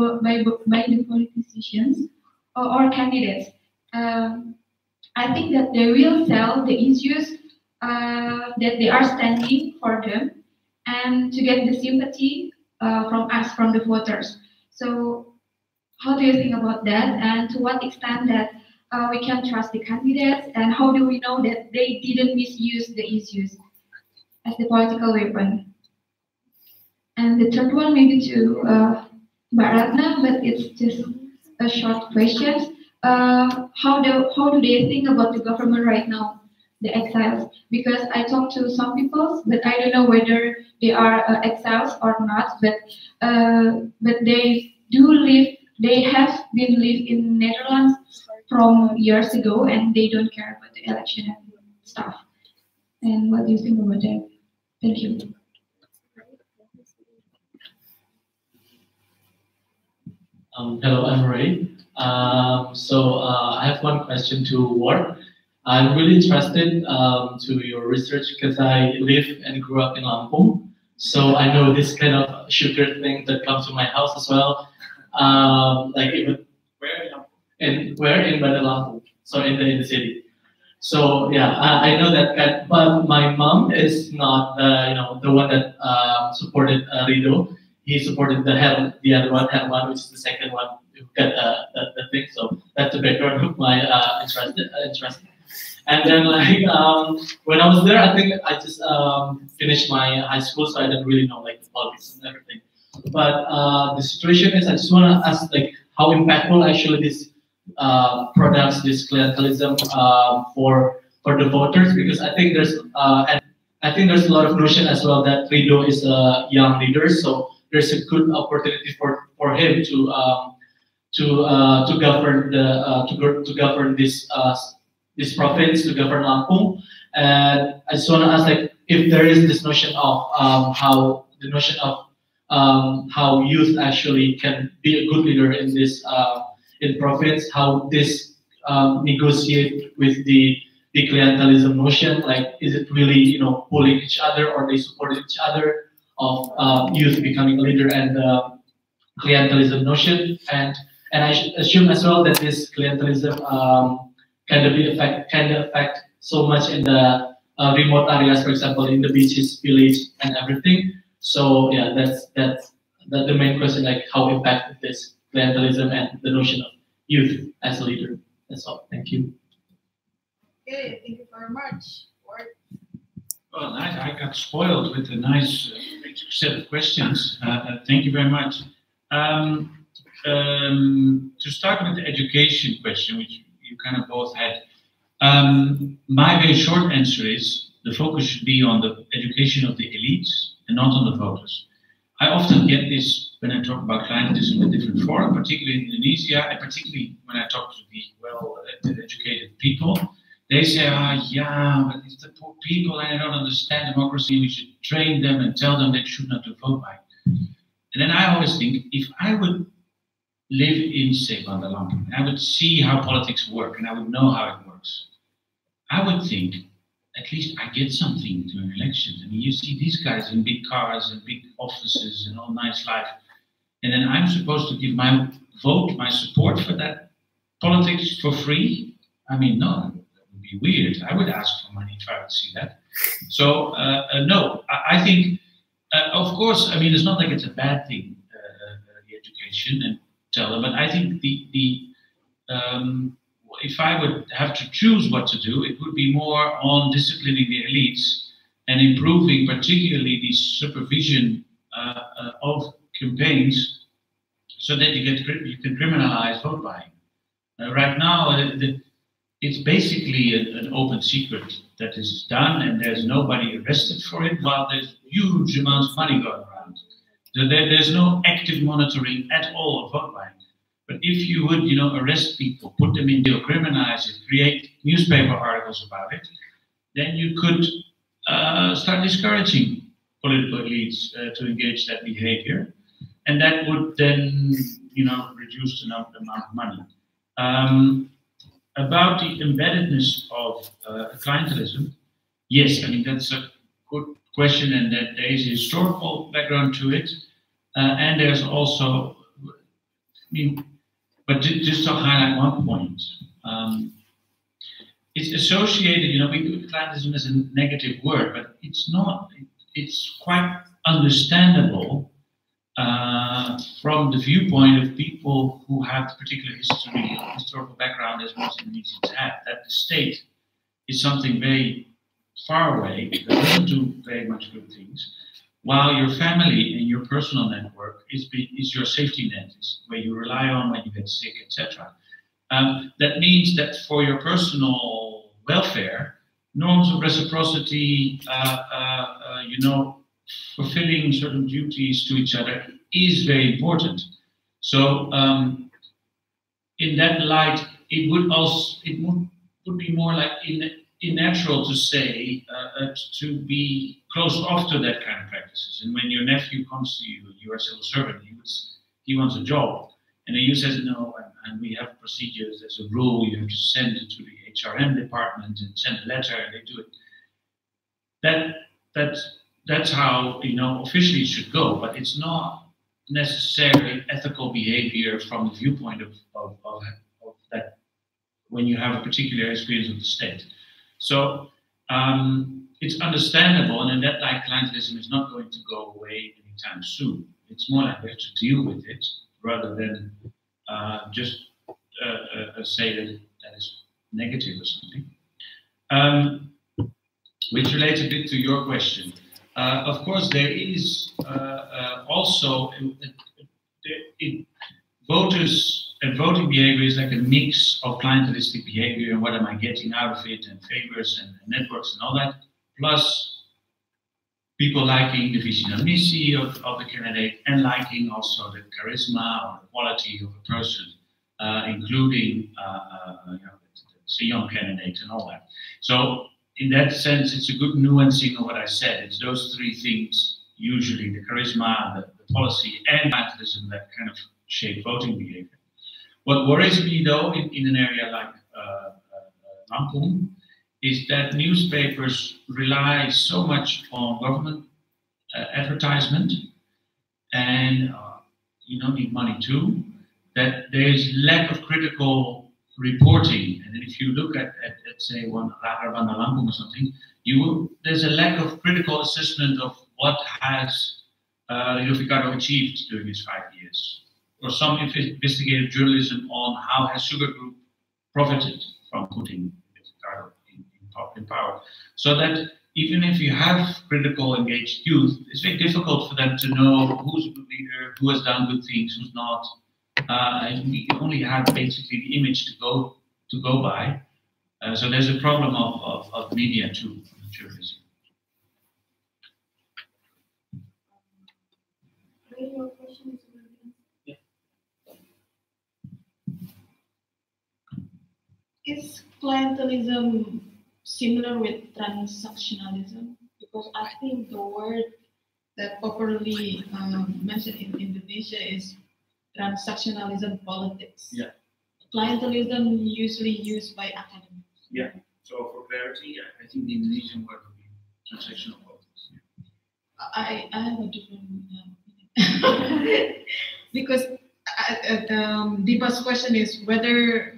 or candidates. I think that they will sell the issues that they are standing for them and to get the sympathy from us, from the voters. So how do you think about that, and to what extent that we can trust the candidates, and how do we know that they didn't misuse the issues as the political weapon? And the third one maybe to Mbak Ratna, but it's just a short question. How do they think about the government right now, the exiles? Because I talked to some people, but I don't know whether they are exiles or not. But they do live. They have been live in Netherlands from years ago, and they don't care about the election and stuff. And what do you think about that? Thank you.
Hello, I'm Ray. I have one question to Ward. I'm really interested to your research because I live and grew up in Lampung. So I know this kind of sugar thing that comes to my house as well. Like even where in Bandar Lampung, so in the city. So yeah, I know that. But my mom is not the one that supported Rido. He supported the other one, Herman, which is the second one who got the thing. So that's the background of my interest. And then when I was there, I think I just finished my high school, so I didn't really know like the politics and everything. But the situation is, I just want to ask like how impactful actually this products, this clientelism for the voters, because I think there's and I think there's a lot of notion as well that Rido is a young leader, so there's a good opportunity for him to govern this province, to govern Lampung. And I just want to ask, like, if there is this notion of how youth actually can be a good leader in this in province, how this negotiate with the clientelism notion, like is it really pulling each other, or they support each other of youth becoming a leader and clientelism notion, and I assume as well that this clientelism can affect so much in the remote areas, for example, in the beaches, village, and everything. So yeah, that's the main question, like how impacted this clientelism and the notion of youth as a leader. That's all. Thank you.
Okay, thank you very much.
Well, I got spoiled with a nice set of questions. Thank you very much. To start with the education question, which you kind of both had, my very short answer is the focus should be on the education of the elites and not on the voters. I often get this when I talk about clientelism in different fora, particularly in Indonesia, and particularly when I talk to the well-educated people. They say, yeah, but it's the poor people and they don't understand democracy. We should train them and tell them they should not vote by. And then I always think, if I would live in, say, Bandar Lampung, I would see how politics work and I would know how it works. I would think, at least I get something to an election. I mean, you see these guys in big cars and big offices and all nice life. And then I'm supposed to give my vote, my support for that politics for free? I mean, no. Be weird. I would ask for money if I would see that. So no, I think, of course, I mean, it's not like it's a bad thing, the education and tell them, but I think if I would have to choose what to do, it would be more on disciplining the elites and improving particularly the supervision of campaigns so that you can criminalize vote buying. Right now, it's basically an open secret that is done, and there's nobody arrested for it, while there's huge amounts of money going around. So there's no active monitoring at all of vote buying. But if you would, arrest people, put them in jail, criminalize it, create newspaper articles about it, then you could start discouraging political elites to engage that behavior, and that would then, reduce the amount of money. About the embeddedness of clientelism, yes, I mean, that's a good question, and that there is a historical background to it. And there's also, but just to highlight one point, it's associated, clientelism is a negative word, but it's not. It's quite understandable from the viewpoint of people who have the particular historical background as most Indonesians have, that the state is something very far away, that doesn't do very much good things, while your family and your personal network is your safety net, is where you rely on when you get sick, etc. That means that for your personal welfare, norms of reciprocity, fulfilling certain duties to each other is very important. So, in that light, it would be more like unnatural to say to be closed off to that kind of practices. And when your nephew comes to you, you are a civil servant, he wants a job, and then you says no, and we have procedures. There's a rule. You have to send it to the HRM department and send a letter, and they do it. That's how officially it should go, but it's not necessarily ethical behavior from the viewpoint of that when you have a particular experience of the state. So it's understandable, and in that light, clientelism is not going to go away anytime soon. It's more like we have to deal with it rather than just say that is negative or something. Which relates a bit to your question. Of course, there is also voters and voting behavior is like a mix of clientelistic behavior and what am I getting out of it, and favors and networks and all that, plus people liking the visi non misi of the candidate and liking also the charisma or the quality of a person, including it's a young candidate and all that. So in that sense, it's a good nuancing of what I said. It's those three things, usually the charisma, the policy, and clientelism that kind of shape voting behavior. What worries me, though, in an area like Lampung, is that newspapers rely so much on government advertisement, and need money too, that there is lack of critical reporting. And if you look at say, one Ragarbanda Lampung or something, there's a lack of critical assessment of what has Ricardo achieved during his 5 years, or some investigative journalism on how has Sugar Group profited from putting Ricardo in power. So that even if you have critical, engaged youth, it's very difficult for them to know who's a good leader, who has done good things, who's not. And we only have basically the image to go by. So there's a problem of media too, journalism.
Is clientelism similar with transactionalism? Because I think the word that popularly mentioned in Indonesia is transactionalism politics.
Yeah.
Clientelism usually used by academics.
Yeah. So for clarity, I think the Indonesian word would be transactional politics.
I have a different because Deepa's question is whether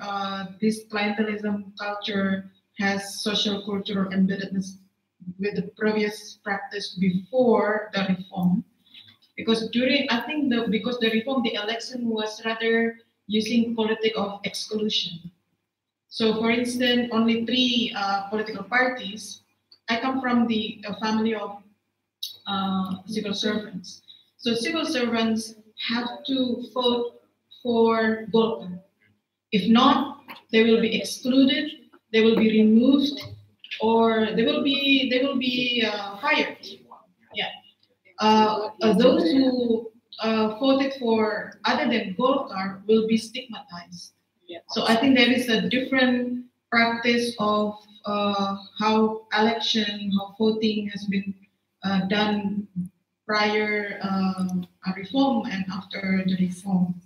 this clientelism culture has social cultural embeddedness with the previous practice before the reform. Because because the reform, the election was rather using politic of exclusion. So for instance, only 3 political parties. I come from the family of civil servants. So civil servants have to vote for Golkar. If not, they will be excluded, they will be removed, or they will be fired. Yeah. Those who voted for other than Golkar will be stigmatized. Yeah. So I think there is a different practice of how voting has been done prior reform and after the reform.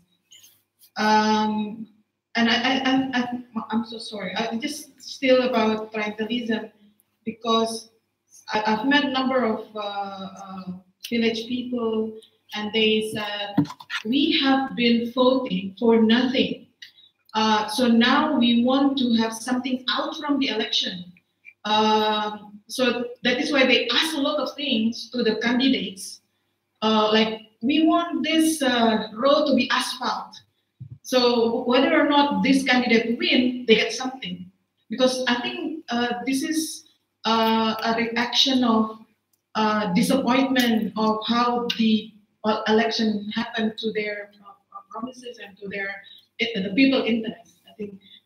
And I'm so sorry. I just still about clientelism because I've met a number of village people, and they said we have been voting for nothing. So now we want to have something out from the election. So that is why they ask a lot of things to the candidates. Like, we want this road to be asphalt. So whether or not this candidate win, they get something. Because I think this is a reaction of disappointment of how the election happened to their promises and to the people interest.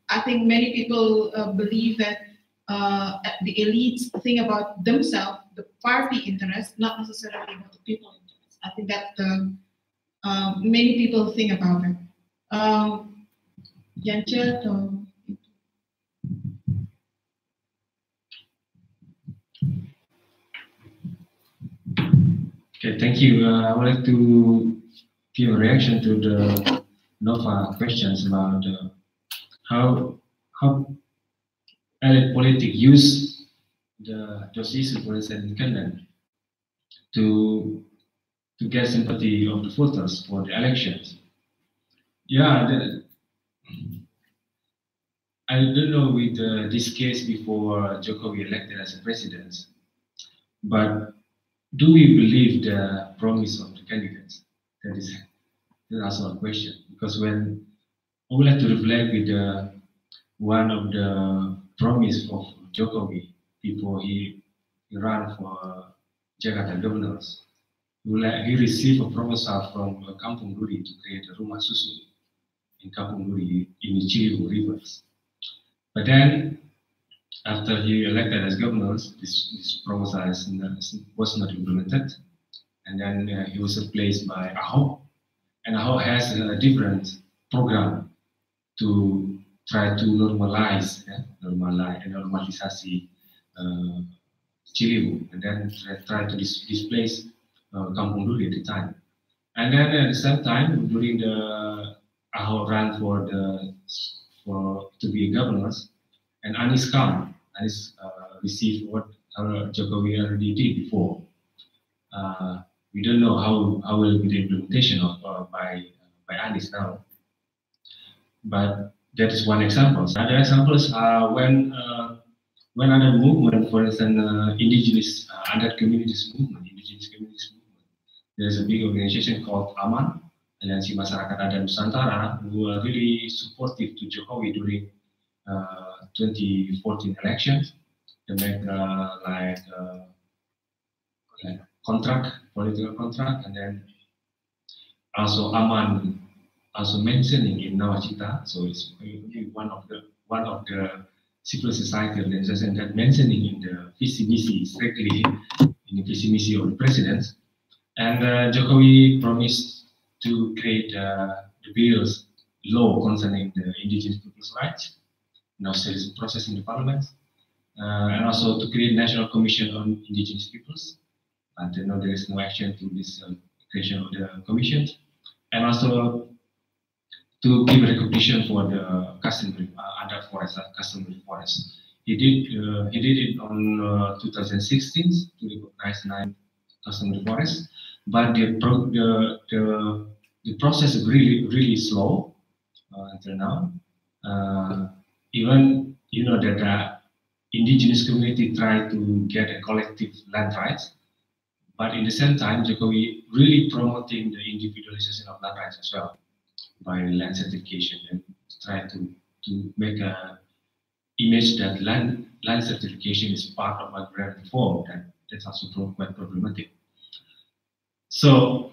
I think many people believe that the elites think about themselves, the party interest, not necessarily about the people interest. I think that many people think about it. Yance atau
Okay, thank you. I would like to give a reaction to the Nova questions about how elite politics use those issues, for instance, independent, to get sympathy of the voters for the elections. Yeah, I don't know with this case before Jokowi elected as a president, but do we believe the promise of the candidates? That's also a question. Because when I would like to reflect with one of the promise of Jokowi before he ran for Jakarta governors, he received a proposal from Kampung Duri to create a rumah susu in Kampung Duri in the Ciliwung rivers. But then, after he elected as governor, this proposal was not implemented, and then he was replaced by Ahok, and Ahok has a different program to try to normalisasi Ciliwung, and then try to displace Kampung Duri at the time. And then at the same time, during the Ahok ran to be governors, and Anies come. Anies received what Jokowi already did before. We don't know how will be the implementation of by Anies now. But that is one example. Other examples are when other movement, for instance, indigenous communities movement. There's a big organization called AMAN, Aliansi Masyarakat Adat Nusantara, who are really supportive to Jokowi during 2014 elections. They make like political contract, and then also Aman also mentioning in Nawacita. So it's one of the civil society organization that mentioning in the visi misi, strictly in the visi misi of the president. And Jokowi promised to create the bills law concerning the indigenous people's rights. Now there is a process in the parliament, and also to create national commission on indigenous peoples. And now there is no action to this creation of the commission, and also to give recognition for the customary under forest, customary forest. He did it on 2016 to recognize 9 customary forests, but the process is really slow until now. Even that the indigenous community try to get a collective land rights, but in the same time, Jokowi really promoting the individualization of land rights as well by land certification, and try to make a image that land certification is part of agrarian reform, and that's also quite problematic. So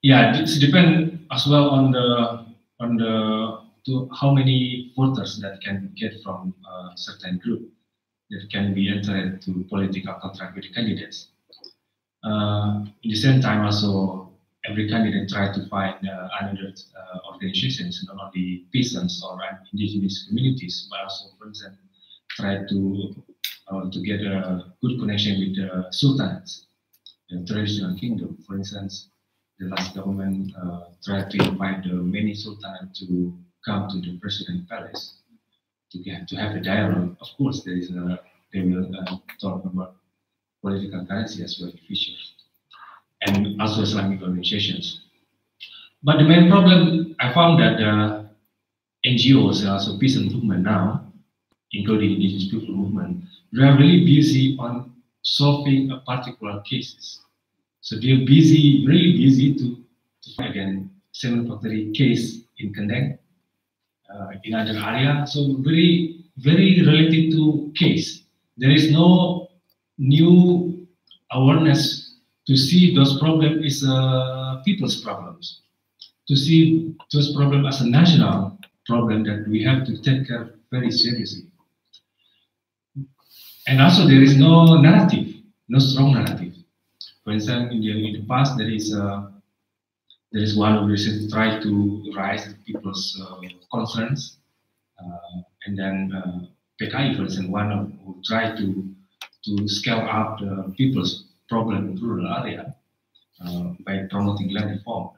yeah, this depends as well on how many voters that can get from a certain group that can be entered to political contract with the candidates. In the same time, also every candidate try to find another organizations, not only peasants or indigenous communities, but also, for instance, try to get a good connection with the sultanates, the traditional kingdom. For instance, the last government tried to invite many sultanates to come to the president palace to have a dialogue. Of course, they will talk about political currency as well in the future, and also Islamic organizations. But the main problem, I found that NGOs and also peasant movement now, including indigenous people movement, they are really busy on solving a particular cases. So they're busy, really busy to fight against cement factory case in Kendeng, in other area. So very, very related to case. There is no new awareness to see those problems is people's problems. To see those problems as a national problem that we have to take care very seriously. And also there is no narrative, no strong narrative. For instance, in the past there is one organization try to raise people's concerns, and then PKI, for instance, one of who tried to scale up the people's problem in rural area by promoting land reform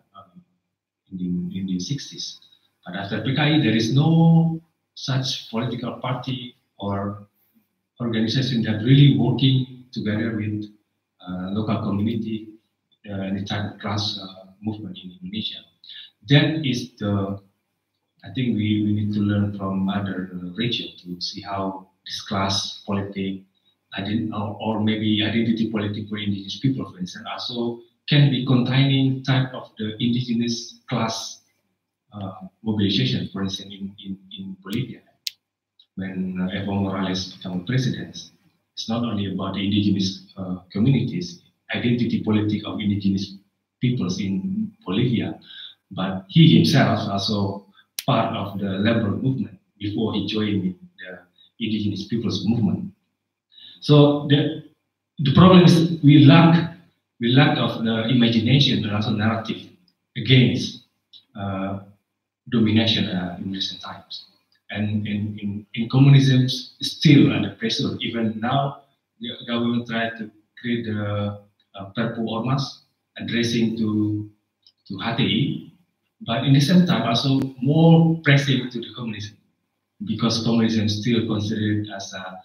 in the 60s. But after PKI, there is no such political party or organization that really working together with local community and the type of class movement in Indonesia. That is the, I think we need to learn from other regions to see how this class politics, or maybe identity politics for indigenous people, for instance, also can be containing type of the indigenous class mobilization, for instance, in Bolivia. When Evo Morales became president, it's not only about the indigenous communities, identity politics of indigenous peoples in Bolivia, but he himself also part of the labor movement before he joined the indigenous peoples movement. So the problem is we lack of the imagination and also narrative against domination in recent times. And in communism, still under pressure. Even now, the government tried to create a Perpu Ormas addressing to HTI, but in the same time also more pressing to the communism, because communism is still considered as a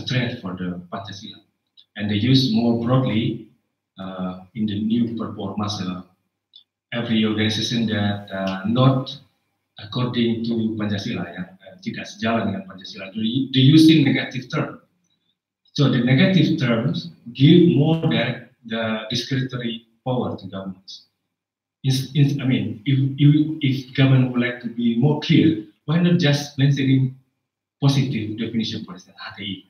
threat for the Pancasila, and they use more broadly in the new Perpu Ormas every organization that not according to Pancasila, yang tidak sejalan dengan Pancasila, they using negative term. So the negative terms give more the discretionary power to governments. I mean, if government would like to be more clear, why not just mentioning positive definition, for instance, HTI?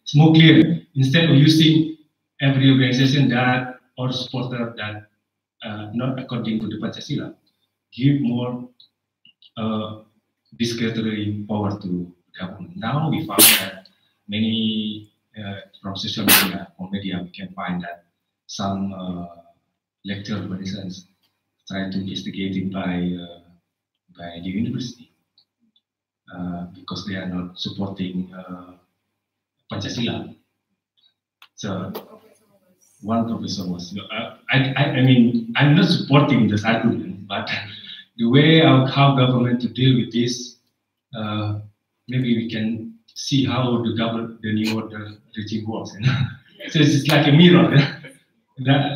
It's more clear instead of using every organization that or supporter that not according to the Pancasila. Give more discretionary power to government. Now we found that many from social media or media we can find that some lecture, for instance, try to instigate it by the university because they are not supporting Pancasila. So one professor was, I mean, I'm not supporting this argument, but the way of how government to deal with this, maybe we can see how the new order regime works. You know? So it's like a mirror,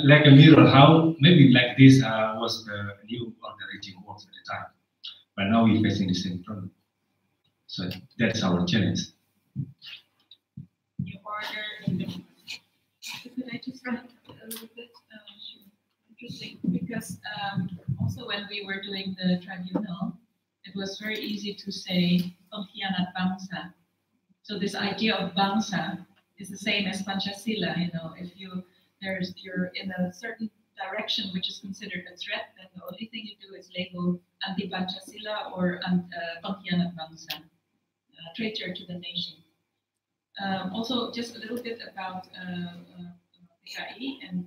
like a mirror. How maybe like this was the new order regime works at the time, but now we're facing the same problem. So that's our challenge.
New order in the. Could I just add a little bit? Interesting, because also when we were doing the tribunal, it was very easy to say pengkhianat bangsa. So this idea of bangsa is the same as Pancasila. You know, if you're in a certain direction which is considered a threat, then the only thing you do is label anti-Pancasila or pengkhianat bangsa, traitor to the nation. Also, just a little bit about PKI and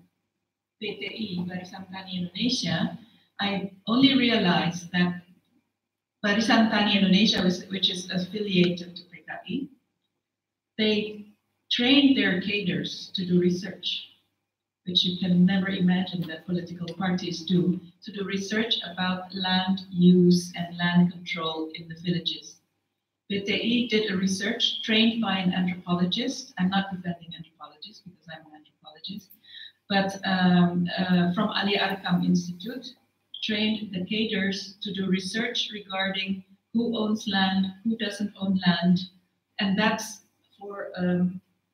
PTI, Barisan Tani Indonesia. I only realized that Barisan Tani Indonesia, which is affiliated to PKI, they train their cadres to do research, which you can never imagine that political parties do, to do research about land use and land control in the villages. PTI did a research trained by an anthropologist. I'm not defending anthropologists because I'm an anthropologist, but from Ali Arkam Institute, train the cadres to do research regarding who owns land, who doesn't own land, and that's for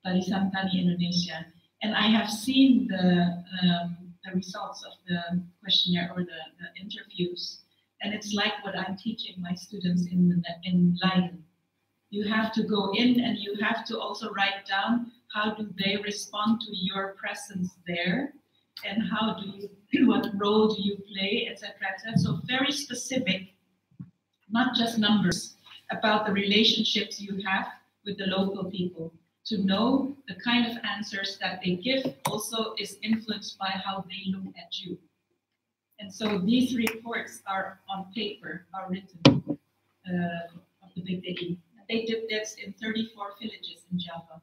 Barisan Tani Indonesia. And I have seen the results of the questionnaire or the interviews, and it's like what I'm teaching my students in Leiden. You have to go in and you have to also write down how do they respond to your presence there, and how do you, what role do you play, etc., etc. So very specific, not just numbers, about the relationships you have with the local people. To know the kind of answers that they give also is influenced by how they look at you. And so these reports are on paper, are written of the BPI. They did this in 34 villages in Java.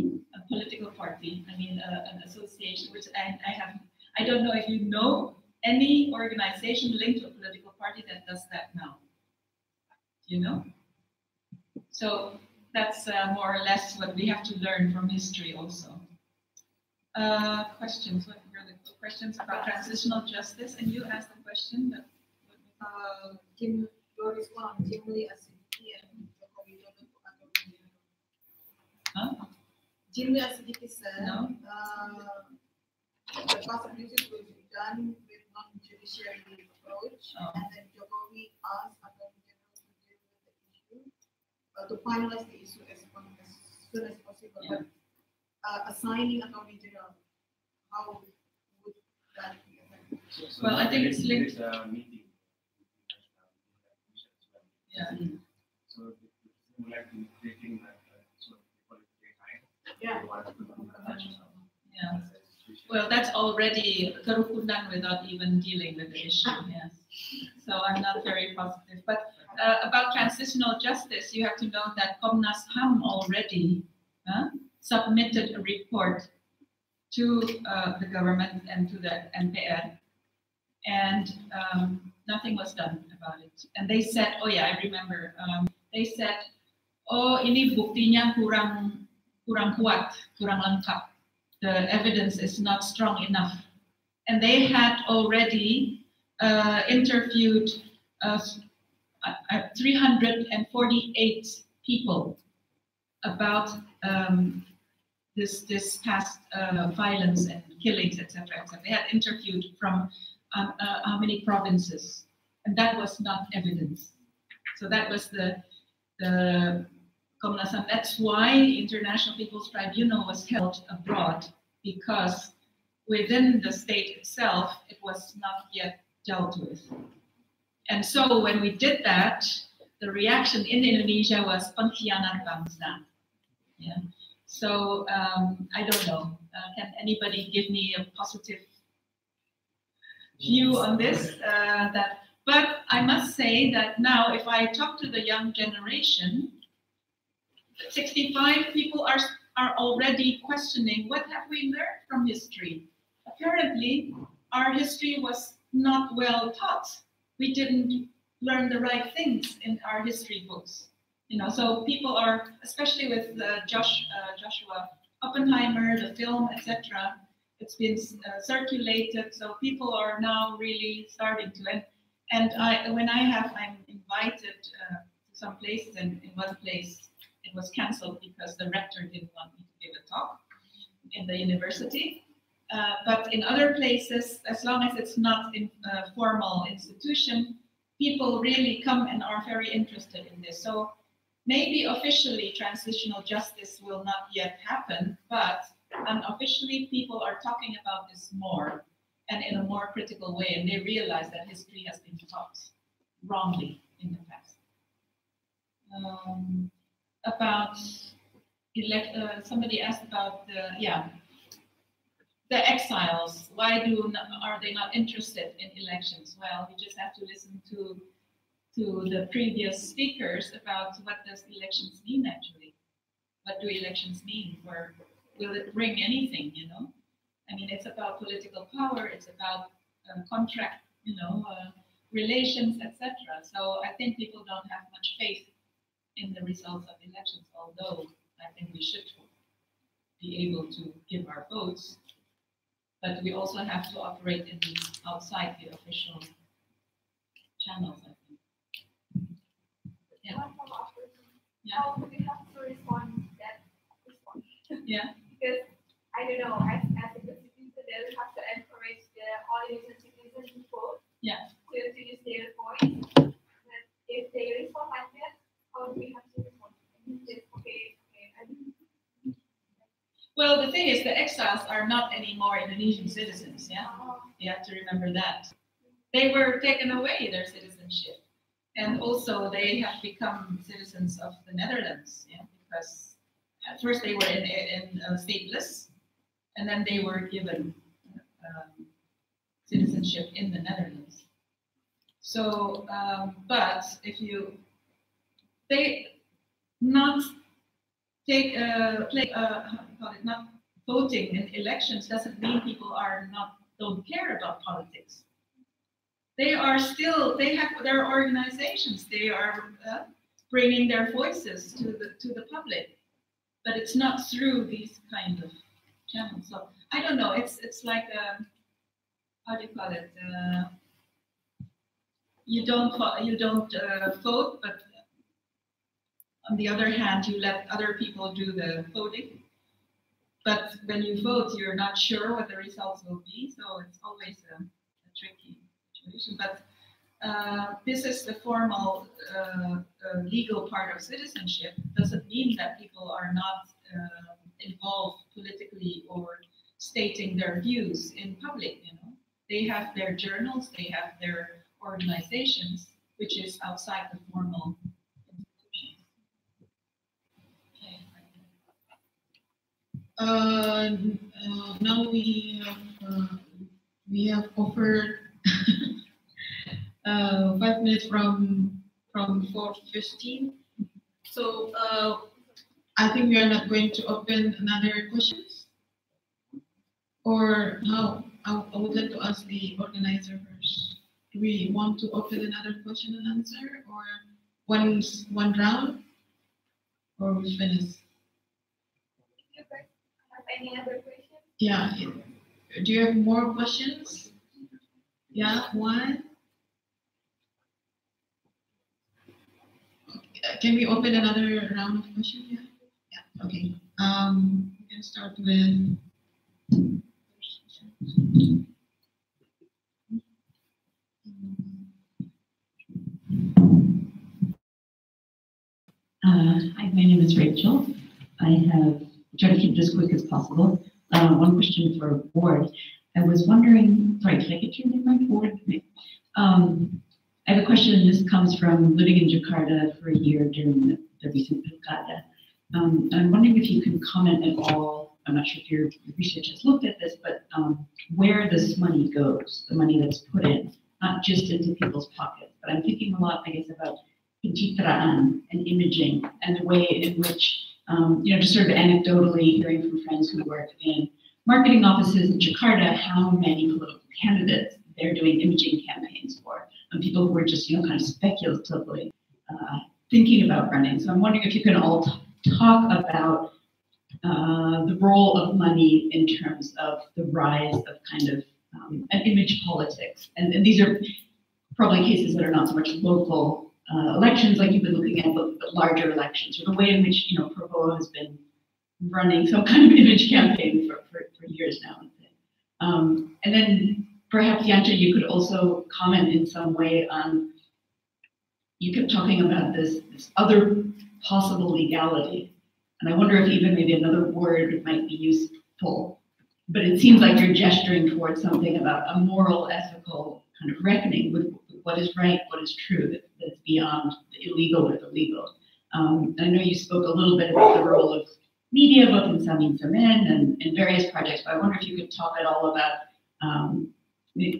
A political party, I mean an association, which I don't know if you know any organization linked to a political party that does that now. You know? So that's more or less what we have to learn from history also. Questions? What were the questions about transitional justice? And you asked the question that
your response, Jimli Asidiki and Jokowi Dodo
huh?
Jimli Asidiki said,
No.
The cost abuses will be done with non-judiciary approach, and then Jokowi asked Attorney General to deal with the issue, to finalize the issue as soon as possible.
Yeah.
But assigning Attorney General, how would that be affected?
Well, I think it's linked.
There is a meeting.
Yeah.
So we would like to taking that so people take time.
Yeah.
Yeah. Well, that's already kerukunan without even dealing with the issue. Yes. So I'm not very positive. But about transitional justice, you have to know that Komnas HAM already submitted a report to the government and to the NPR, and nothing was done about it. And they said, oh yeah, I remember. They said, oh ini buktinya kurang kuat, kurang lengkap. The evidence is not strong enough. And they had already interviewed 348 people about this past violence and killings, etc., etc. They had interviewed from how many provinces, and that was not evidence. So that was the Komnas HAM. That's why International People's Tribunal was held abroad, because within the state itself, it was not yet dealt with. And so when we did that, the reaction in Indonesia was pengkhianat bangsa. Yeah. So I don't know. Can anybody give me a positive view on this? But I must say that now, if I talk to the young generation, 65 people are already questioning, what have we learned from history? Apparently, our history was not well taught. We didn't learn the right things in our history books. You know, so people are, especially with Joshua Oppenheimer, the film, etc. It's been circulated, so people are now really starting to. And I'm invited to some places, and in one place it was cancelled because the rector didn't want me to give a talk in the university. But in other places, as long as it's not in a formal institution, people really come and are very interested in this. So maybe officially transitional justice will not yet happen, but unofficially people are talking about this more and in a more critical way, and they realize that history has been taught wrongly in the past. Somebody asked about the exiles. Why are they not interested in elections? Well, we just have to listen to the previous speakers about what does elections mean actually. What do elections mean? Or will it bring anything? You know, I mean, it's about political power. It's about contract. You know, relations, etc. So I think people don't have much faith in the results of elections, although I think we should be able to give our votes. But we also have to operate in outside the official channels, I think. Yeah.
One follow-up question.
Yeah.
How do we have to respond to that response?
Yeah.
Because I don't know, as a good citizen, they will have to encourage the all Indonesian citizens to vote.
Yeah.
To use their voice. But if they respond like that, how do we have to respond? Just, okay,
Well, the thing is, the exiles are not anymore Indonesian citizens. Yeah, you have to remember that they were taken away their citizenship, and also they have become citizens of the Netherlands. Yeah, because at first they were in stateless, and then they were given citizenship in the Netherlands. So, but if they not take not voting in elections doesn't mean people don't care about politics. They are still, they have their organizations. They are bringing their voices to the public, but it's not through these kind of channels. So I don't know. It's like how do you call it? You don't vote, but on the other hand, you let other people do the voting. But when you vote, you're not sure what the results will be, so it's always a tricky situation. But this is the formal legal part of citizenship. Doesn't mean that people are not involved politically or stating their views in public. You know, they have their journals, they have their organizations, which is outside the formal institutions.
Now we have offered 5 minutes from 4:15. So I think we are not going to open another questions, or how? I would like to ask the organizer first. Do we want to open another question and answer, or one round, or we finish?
you guys have any other questions?
Yeah. Do you have more questions? Yeah, one. Can we open another round of questions? Yeah. Yeah. Okay. We can start with.
Hi, my name is Rachel. I have tried to keep this quick as possible. One question for Board. I was wondering, sorry, did I get your name right, Board? I have a question, and this comes from living in Jakarta for a year during the recent Peringatan. I'm wondering if you can comment at all, I'm not sure if your research has looked at this, but where this money goes, the money that's put in, not just into people's pockets, but I'm thinking a lot, I guess, about pencitraan and imaging and the way in which, just sort of anecdotally hearing from friends who work in marketing offices in Jakarta, how many political candidates they're doing imaging campaigns for, and people who are just, kind of speculatively thinking about running. So I'm wondering if you can all talk about the role of money in terms of the rise of kind of an image politics. And these are probably cases that are not so much local elections like you've been looking at, but larger elections, or the way in which, Prabowo has been running some kind of image campaign for years now. And then perhaps, Yanta, you could also comment in some way on, you kept talking about this other possible legality. And I wonder if even maybe another word might be useful. But it seems like you're gesturing towards something about a moral, ethical kind of reckoning with what is right, what is true, that's beyond the illegal or the legal. I know you spoke a little bit about the role of media, both in Samin Samen and various projects, but I wonder if you could talk at all about,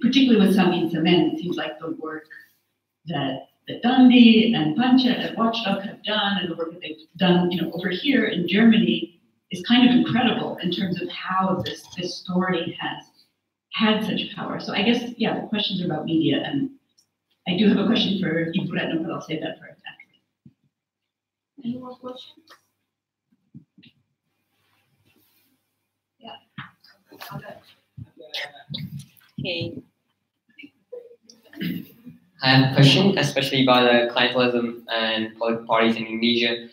particularly with Samin Samen, it seems like the work that Dandi and Pancha and Watchdog have done, and the work that they've done, over here in Germany, is kind of incredible in terms of how this story has had such power. So I guess, yeah, the questions are about media, and I do have a question for Ibu Retno, but I'll save that for after.
Any more questions? Yeah.
Okay. I have a question, especially about clientelism and political parties in Indonesia.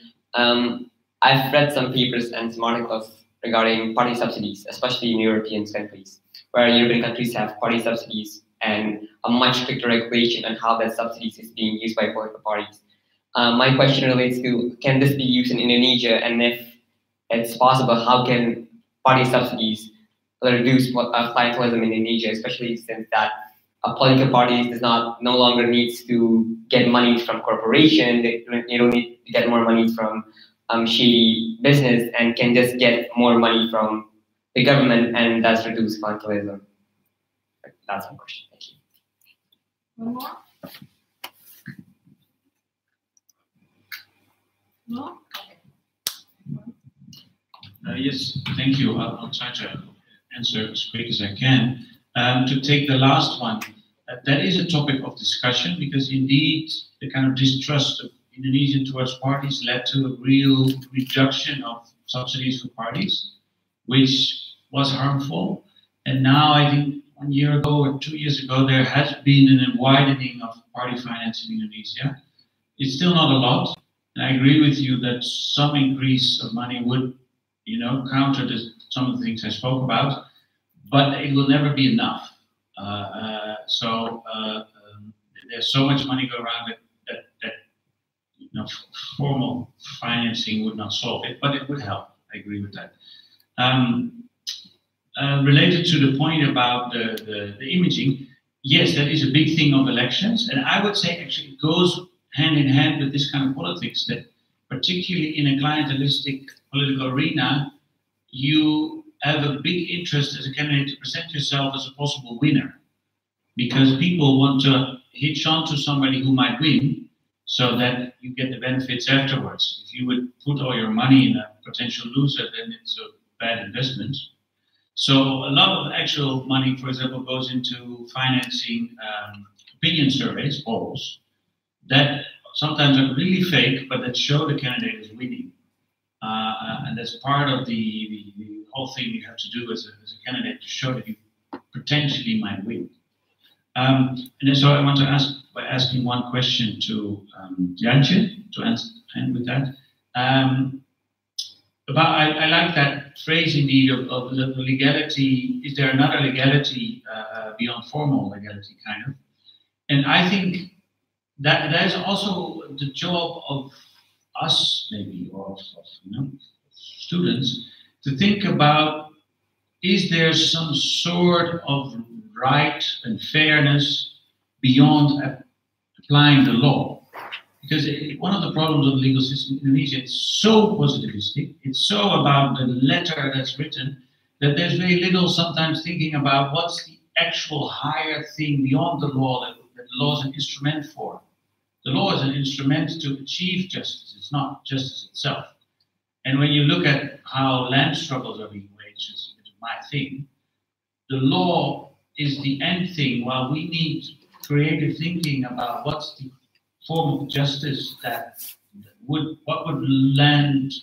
I've read some papers and some articles regarding party subsidies, especially in European countries, where European countries have party subsidies and a much stricter regulation on how that subsidies is being used by political parties. My question relates to, can this be used in Indonesia? And if it's possible, how can party subsidies reduce clientelism in Indonesia, especially since that political parties no longer needs to get money from corporation. They don't need to get more money from shady business and can just get more money from the government and thus reduce clientelism. That's my question. Thank you.
One more? No?
Yes, thank you. I'll try to answer as quick as I can. To take the last one, that is a topic of discussion because indeed the kind of distrust of Indonesian towards parties led to a real reduction of subsidies for parties, which was harmful. And now I think 1 year ago or 2 years ago, there has been a widening of party finance in Indonesia. It's still not a lot. And I agree with you that some increase of money would, counter some of the things I spoke about, but it will never be enough. There's so much money go around that formal financing would not solve it, but it would help. I agree with that. Related to the point about the imaging, yes, that is a big thing of elections, and I would say actually it goes hand in hand with this kind of politics, that particularly in a clientelistic political arena, you have a big interest as a candidate to present yourself as a possible winner, because people want to hitch on to somebody who might win so that you get the benefits afterwards. If you would put all your money in a potential loser, then it's a bad investment. So a lot of actual money, for example, goes into financing opinion surveys, polls, that sometimes are really fake, but that show the candidate is winning. And that's part of the whole thing you have to do as a candidate to show that you potentially might win. And then so I want to ask by asking one question to Jantje, to end with that. I like that phrase indeed of the legality. Is there another legality beyond formal legality, kind of? And I think that is also the job of us, maybe, or of students, to think about, is there some sort of right and fairness beyond applying the law? Because one of the problems of the legal system in Indonesia, it's so positivistic, it's so about the letter that's written, that there's very little sometimes thinking about what's the actual higher thing beyond the law that the law is an instrument for. The law is an instrument to achieve justice. It's not justice itself. And when you look at how land struggles are being waged, which is my thing, the law is the end thing, while we need creative thinking about what's the form of justice what would land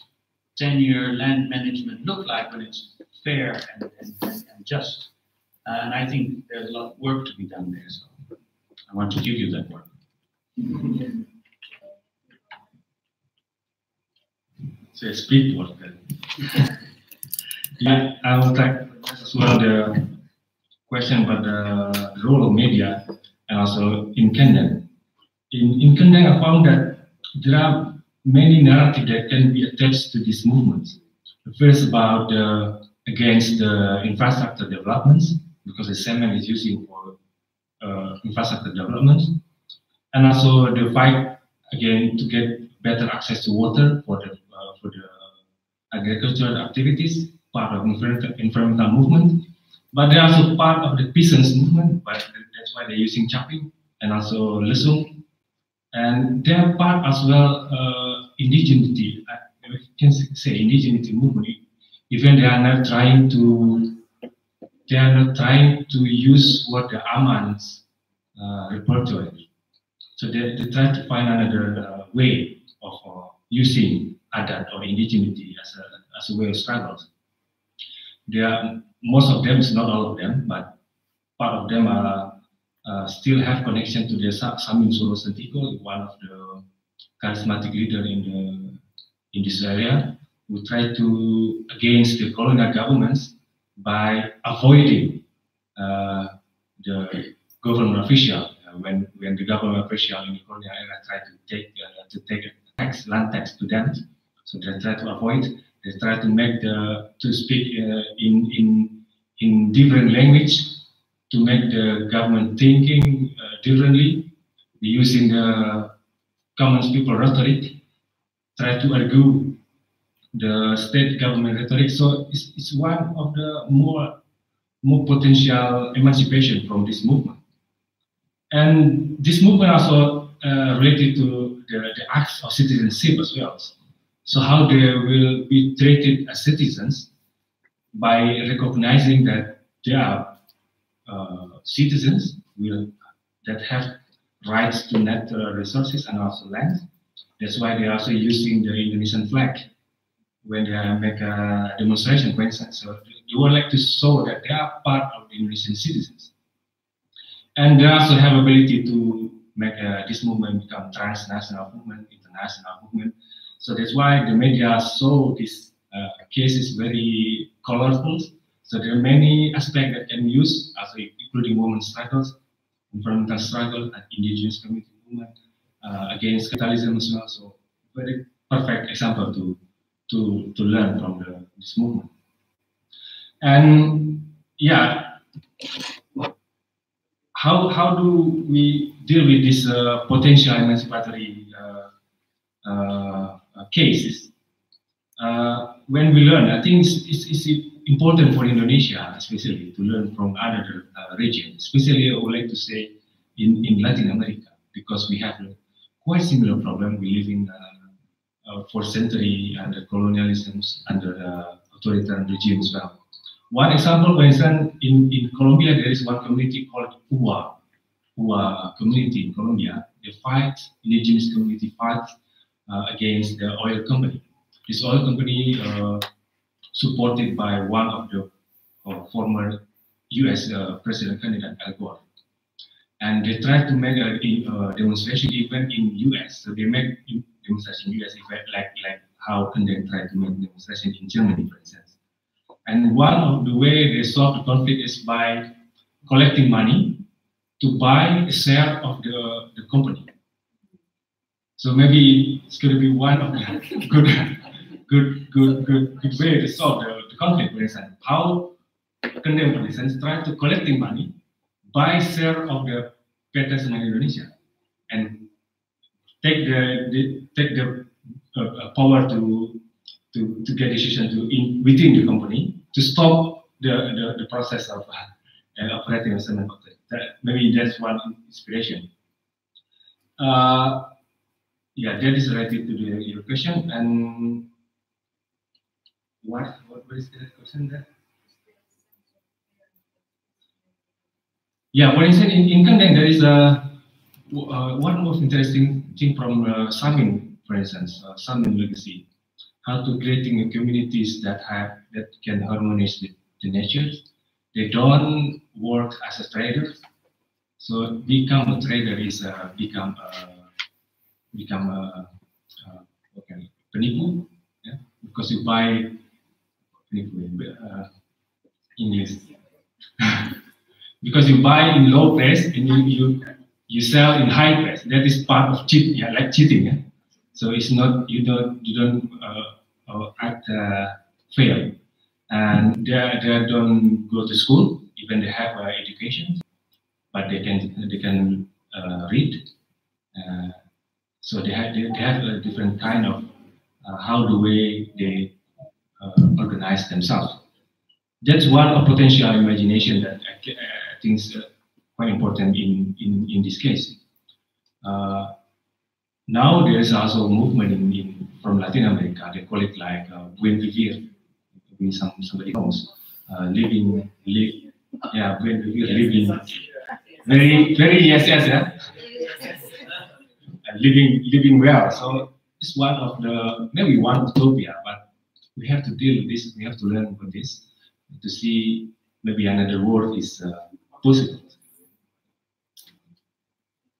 tenure, land management look like when it's fair and just. And I think there's a lot of work to be done there. So I want to give you that work.
So a split work then. Yeah, I would like as well the question about the role of media and also in Kenya. In Kenya, I found that there are many narratives that can be attached to this movement. The first about against the infrastructure developments, because the cement is using for infrastructure development, and also the fight again to get better access to water for the agricultural activities, part of environmental movement. But they're also part of the peasants movement, but that's why they're using chopping and also lesung. And they're part as well indigeneity. We can say indigeneity movement. Even they are not trying to use what the Amans refer to it. So they try to find another way of using adat or indigeneity as a way of struggle. They are most of them, is not all of them, but part of them are still have connection to the Samin Suro Sentiko, one of the charismatic leader in this area, who try to against the colonial governments by avoiding the government official. When the government official in the colonial era try to take tax, land tax to them, so they try to avoid. They try to make to speak in different language to make the government thinking differently, using the common people rhetoric, try to argue the state government rhetoric. So it's one of the more potential emancipation from this movement. And this movement also related to the acts of citizenship as well. So how they will be treated as citizens by recognizing that they are citizens that have rights to natural resources and also land. That's why they are also using the Indonesian flag when they make a demonstration, for instance. So they would like to show that they are part of the Indonesian citizens. And they also have ability to make this movement become transnational movement, international movement. So that's why the media saw this case is very colorful. So there are many aspects that can be used, also including women's struggles, environmental struggle, and indigenous community movement against capitalism as well. So very perfect example to learn from this movement. And yeah, how do we deal with this potential emancipatory cases? When we learn, I think it's important for Indonesia, especially, to learn from other regions. Especially, I would like to say in Latin America, because we have a quite similar problem. We live in for century under colonialism, under authoritarian regime as well. One example, for instance, in Colombia, there is one community called UA community in Colombia. They fight, indigenous community fight against the oil company. This oil company supported by one of the former US president candidate, Al Gore. And they tried to make a demonstration event in US. So they make demonstration in US event like how they tried to make demonstration in Germany, for instance. And one of the way they solve the conflict is by collecting money to buy a share of the company. So maybe it's going to be one of the good way to solve the conflict, for instance. How condemned, for instance, try to collecting money, buy share of the PT Semen Indonesia, and take the power to get decision within the company to stop the process of operating a cement factory. Maybe that's one inspiration. Yeah, that is related to your question. And what is the question there? Yeah, for instance, in Kendeng there is one most interesting thing from Samin, for instance, Samin legacy, how to creating communities that can harmonize with the nature. They don't work as a trader, so become a trader is become penipu, yeah? Because you buy English. Because you buy in low price and you sell in high price. That is part of cheat, yeah, like cheating. Yeah? So it's not you don't act fair, and they don't go to school, even they have education, but they can read. So they have a different kind of how the way they organize themselves. That's one of potential imagination that I think is quite important in this case. Now there is also a movement from Latin America. They call it like buen vivir. Maybe somebody knows. Buen vivir, living very yes, yeah. Living well. So it's one of the maybe one utopia, but we have to deal with this. We have to learn about this. to see maybe another world is possible.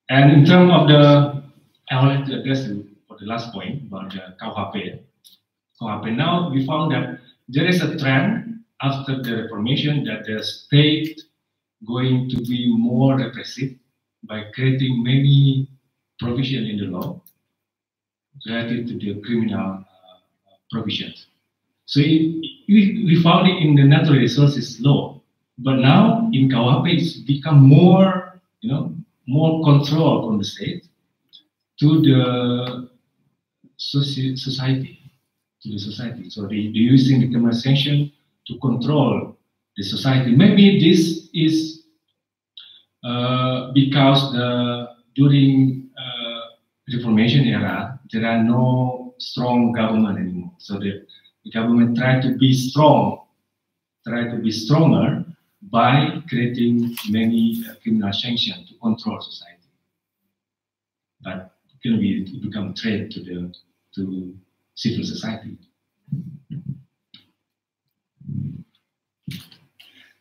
And in terms of the, I would like to address for the last point about the KUHP. KUHP, now we found that there is a trend after the Reformation that the state going to be more repressive by creating many provisions in the law related to the criminal provisions. So we found it in the natural resources law, but now in KUHP it's become more, more control from the state to the society, So they're using the criminal sanction to control the society. Maybe this is because during Reformation era there are no strong government anymore. So the government try to be strong, stronger by creating many criminal sanctions to control society. But it can become a threat to civil society.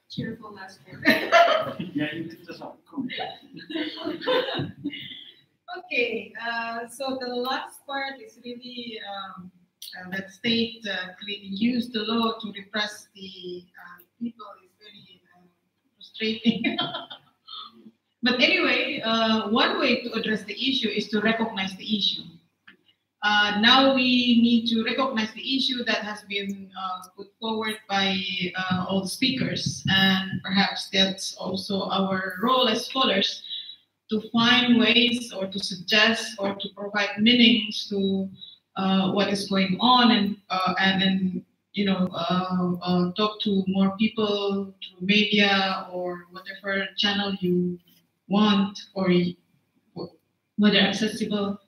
Cheerful last word.
Yeah, you did just
Okay, so the last part is really that state use the law to repress the people is very frustrating. But anyway, one way to address the issue is to recognize the issue. Now we need to recognize the issue that has been put forward by all speakers, and perhaps that's also our role as scholars to find ways or to suggest or to provide meanings to what is going on, and then talk to more people through media or whatever channel you want, or whether accessible,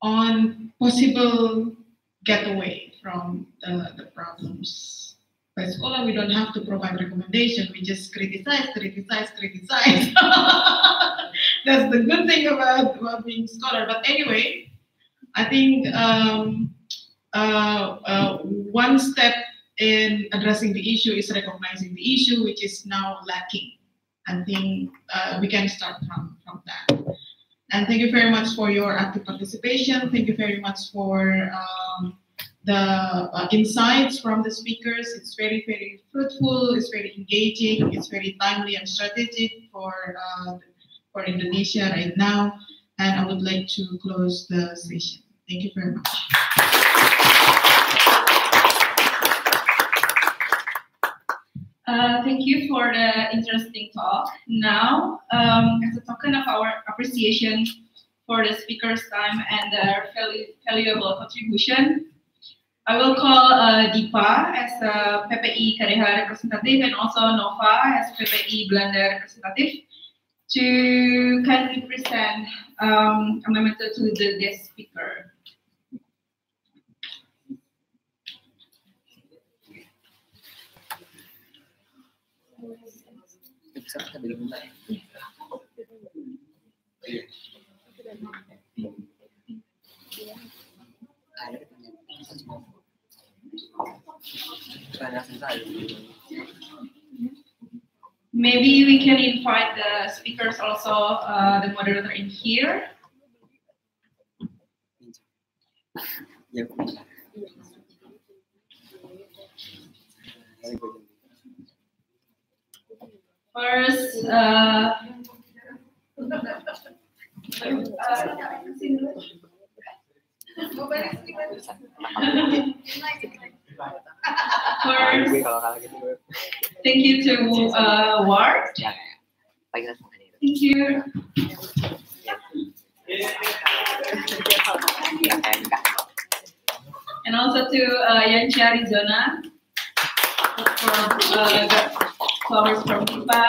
on possible getaway from the problems. By scholar, we don't have to provide recommendation. We just criticize. That's the good thing about being scholar. But anyway, I think one step in addressing the issue is recognizing the issue, which is now lacking. I think we can start from that. And thank you very much for your active participation. Thank you very much for the insights from the speakers. It's very, very fruitful. It's very engaging. It's very timely and strategic for Indonesia right now. And I would like to close the session. Thank you very much.
Thank you for the interesting talk. Now, as a token of our appreciation for the speaker's time and their valuable contribution, I will call Dipa as a PPI KDH representative and also Nova as PPI Belanda representative to kindly present a memento to the guest speaker. Maybe we can invite the speakers also, the moderator in here. First, thank you to Ward. Thank you. And also to Yanchi Arizona for flowers from Dipa.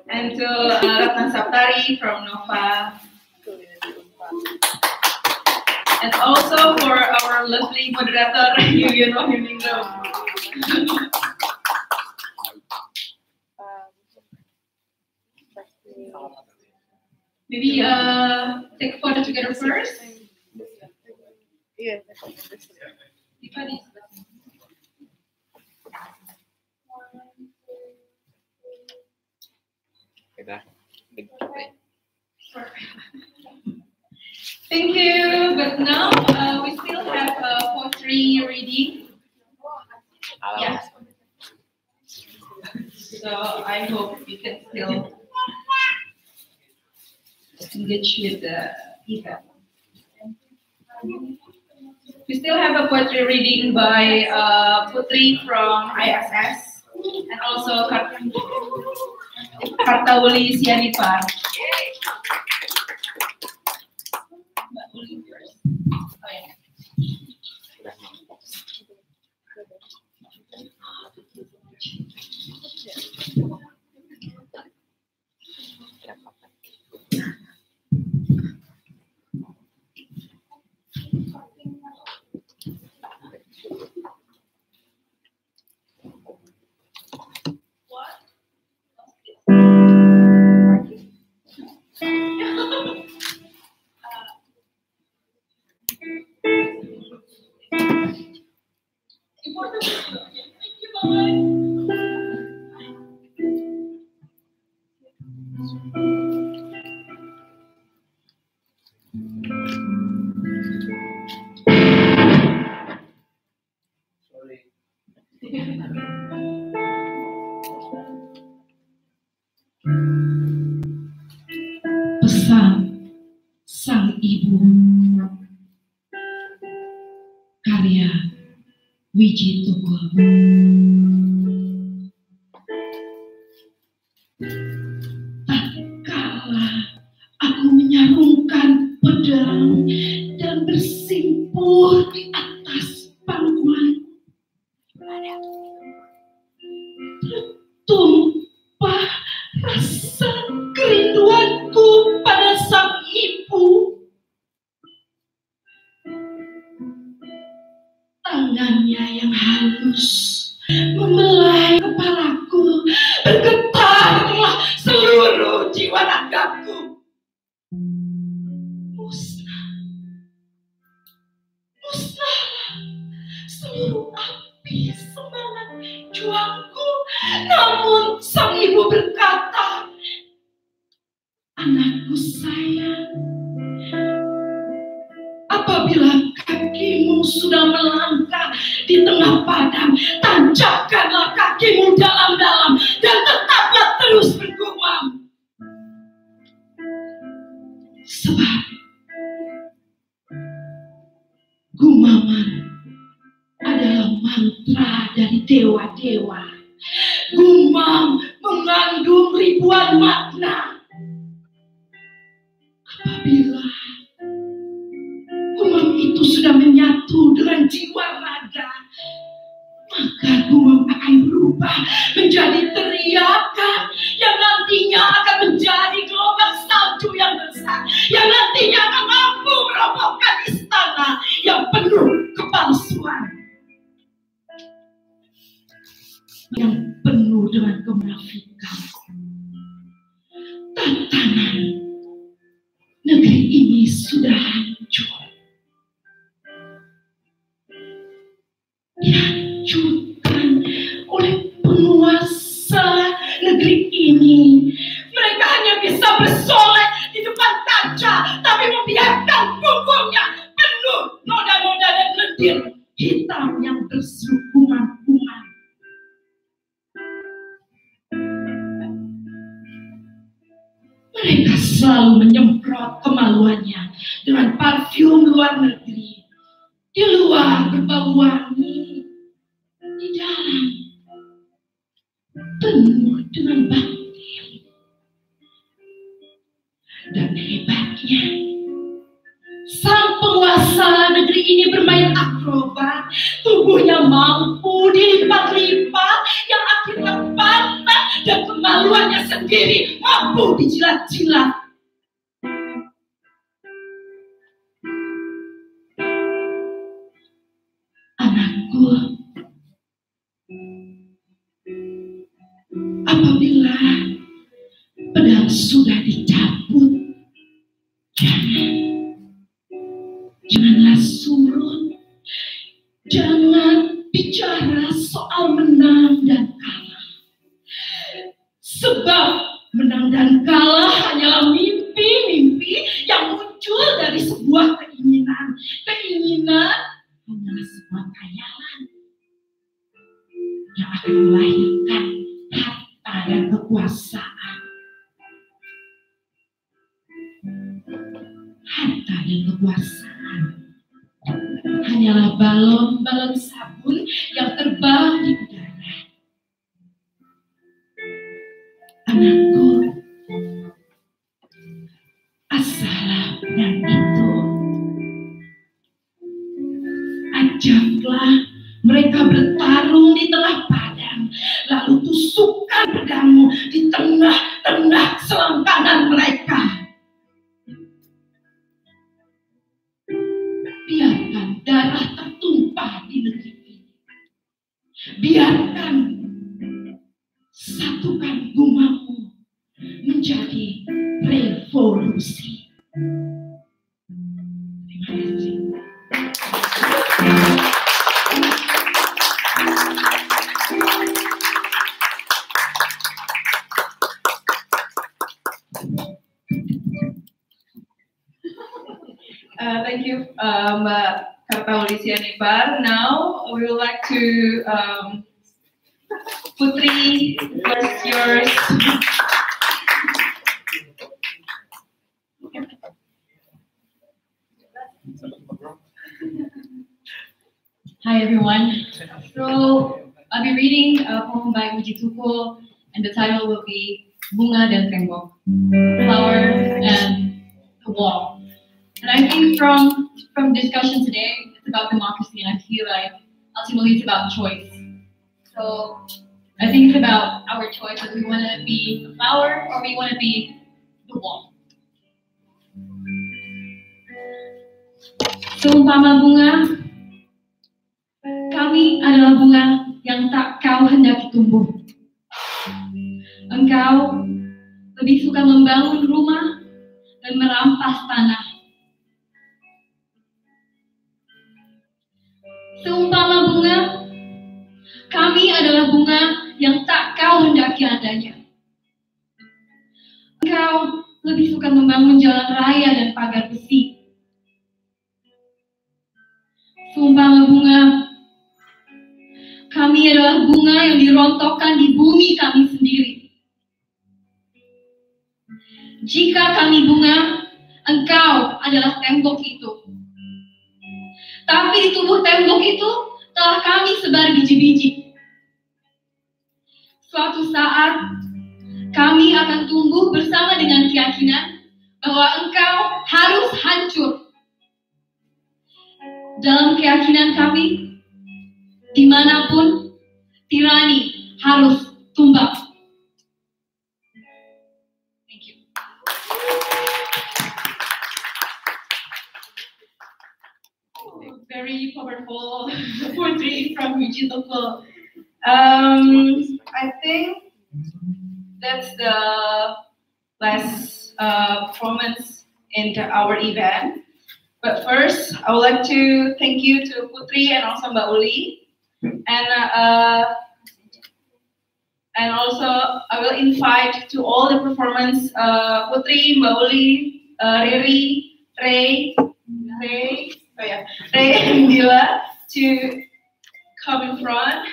And to Ratna Saptari from Nova. And also for our lovely moderator, you know. Maybe take photo together first.
Iya.
Thank you. But now we still have a poetry reading. Yeah. So I hope you can still engage with the event. We still have a poetry reading by Putri from ISS and also Kartawuli Sianipar.
Pesan Sang Ibu, karya Wiji Tugul. Tatkala aku menyarungkan pedang dan bersimpul di atas pangkuan, tertumpah rasa kerinduanku pada sang ibu. Tangannya yang halus membelai kepalaku, bergetarlah seluruh jiwa ragaku. Musnahlah seluruh api semangat juangku. Namun sang ibu berkata, anakku sayang, apabila kakimu sudah melangkah di tengah padang, tancapkanlah kakimu dalam-dalam dan tetaplah terus bergumam. Sebab gumaman adalah mantra dari dewa-dewa. Gumam mengandung ribuan makna. Apabila gumam itu sudah menyatu dengan jiwa raga, maka gumam akan berubah menjadi teriakan yang nantinya akan menjadi gelombang salju yang besar, yang nantinya akan mampu merobohkan istana yang penuh kepalsuan, yang penuh dengan kemunafikan. Tatanan negeri ini sudah hancur. Dihancurkan oleh penguasa negeri ini. Mereka hanya bisa bersolek di depan kaca, tapi membiarkan punggungnya penuh noda-noda dan lendir hitam yang berselubungan-bungan. Mereka selalu menyemprot kemaluannya dengan parfum luar negeri. Di luar berbau wangi, di dalam penuh dengan bakteri. Dan hebatnya, sang penguasa negeri ini bermain akrobat. Tubuhnya mampu dilipat-lipat, yang akhirnya patah, dan kemaluannya sendiri mampu dijilat-jilat. Anakku, apabila pedang sudah dicabut, janganlah surut Sebab menang dan kalah hanyalah mimpi-mimpi yang muncul dari sebuah keinginan. Keinginan hanyalah sebuah khayalan yang akan melahirkan harta dan kekuasaan. Harta dan kekuasaan hanyalah balon-balon sabun yang terbang di udara. Anakku, asahlah pedang itu. Ajaklah mereka bertarung di tengah padang, lalu tusukkan pedangmu di tengah-tengah selangkangan mereka. Biarkan darah tertumpah di negeri ini. Biarkan satukan gumamu menjadi revolusi. Terima kasih.
Thank you, Kartaulisia Nibar. Now we would like to Putri, what's yours?
Hi everyone. So I'll be reading a poem by Uji Tuko, and the title will be Bunga dan Tembok, Flower and the Wall. And I think from discussion today, it's about democracy, and I feel like ultimately it's about choice. So I think it's about our choice, whether we want to be the flower or we want to be the wall. Seumpama bunga, kami adalah bunga yang tak kau hendaki tumbuh. Engkau lebih suka membangun rumah dan merampas tanah. Seumpama bunga, kami adalah bunga yang tak kau hendaki adanya. Engkau lebih suka membangun jalan raya dan pagar besi. Seumpama bunga, kami adalah bunga yang dirontokkan di bumi kami sendiri. Jika kami bunga, engkau adalah tembok itu. Tapi di tubuh tembok itu telah kami sebar biji-biji. Suatu saat, kami akan tumbuh bersama dengan keyakinan bahwa engkau harus hancur. Dalam keyakinan kami, dimanapun, tirani harus tumbang. Thank you.
Very powerful poetry from Uji Tuko. I think that's the last performance in our event. But first, I would like to thank you to Putri and also Mbak Uli. And also, I will invite to all the performance Putri, Mbak Uli, Riri, Ray, and Dila to come in front.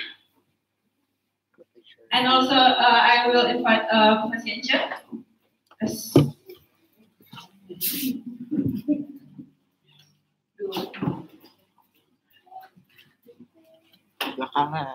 And also, I will invite Pasienca. Yes.
Belakangan.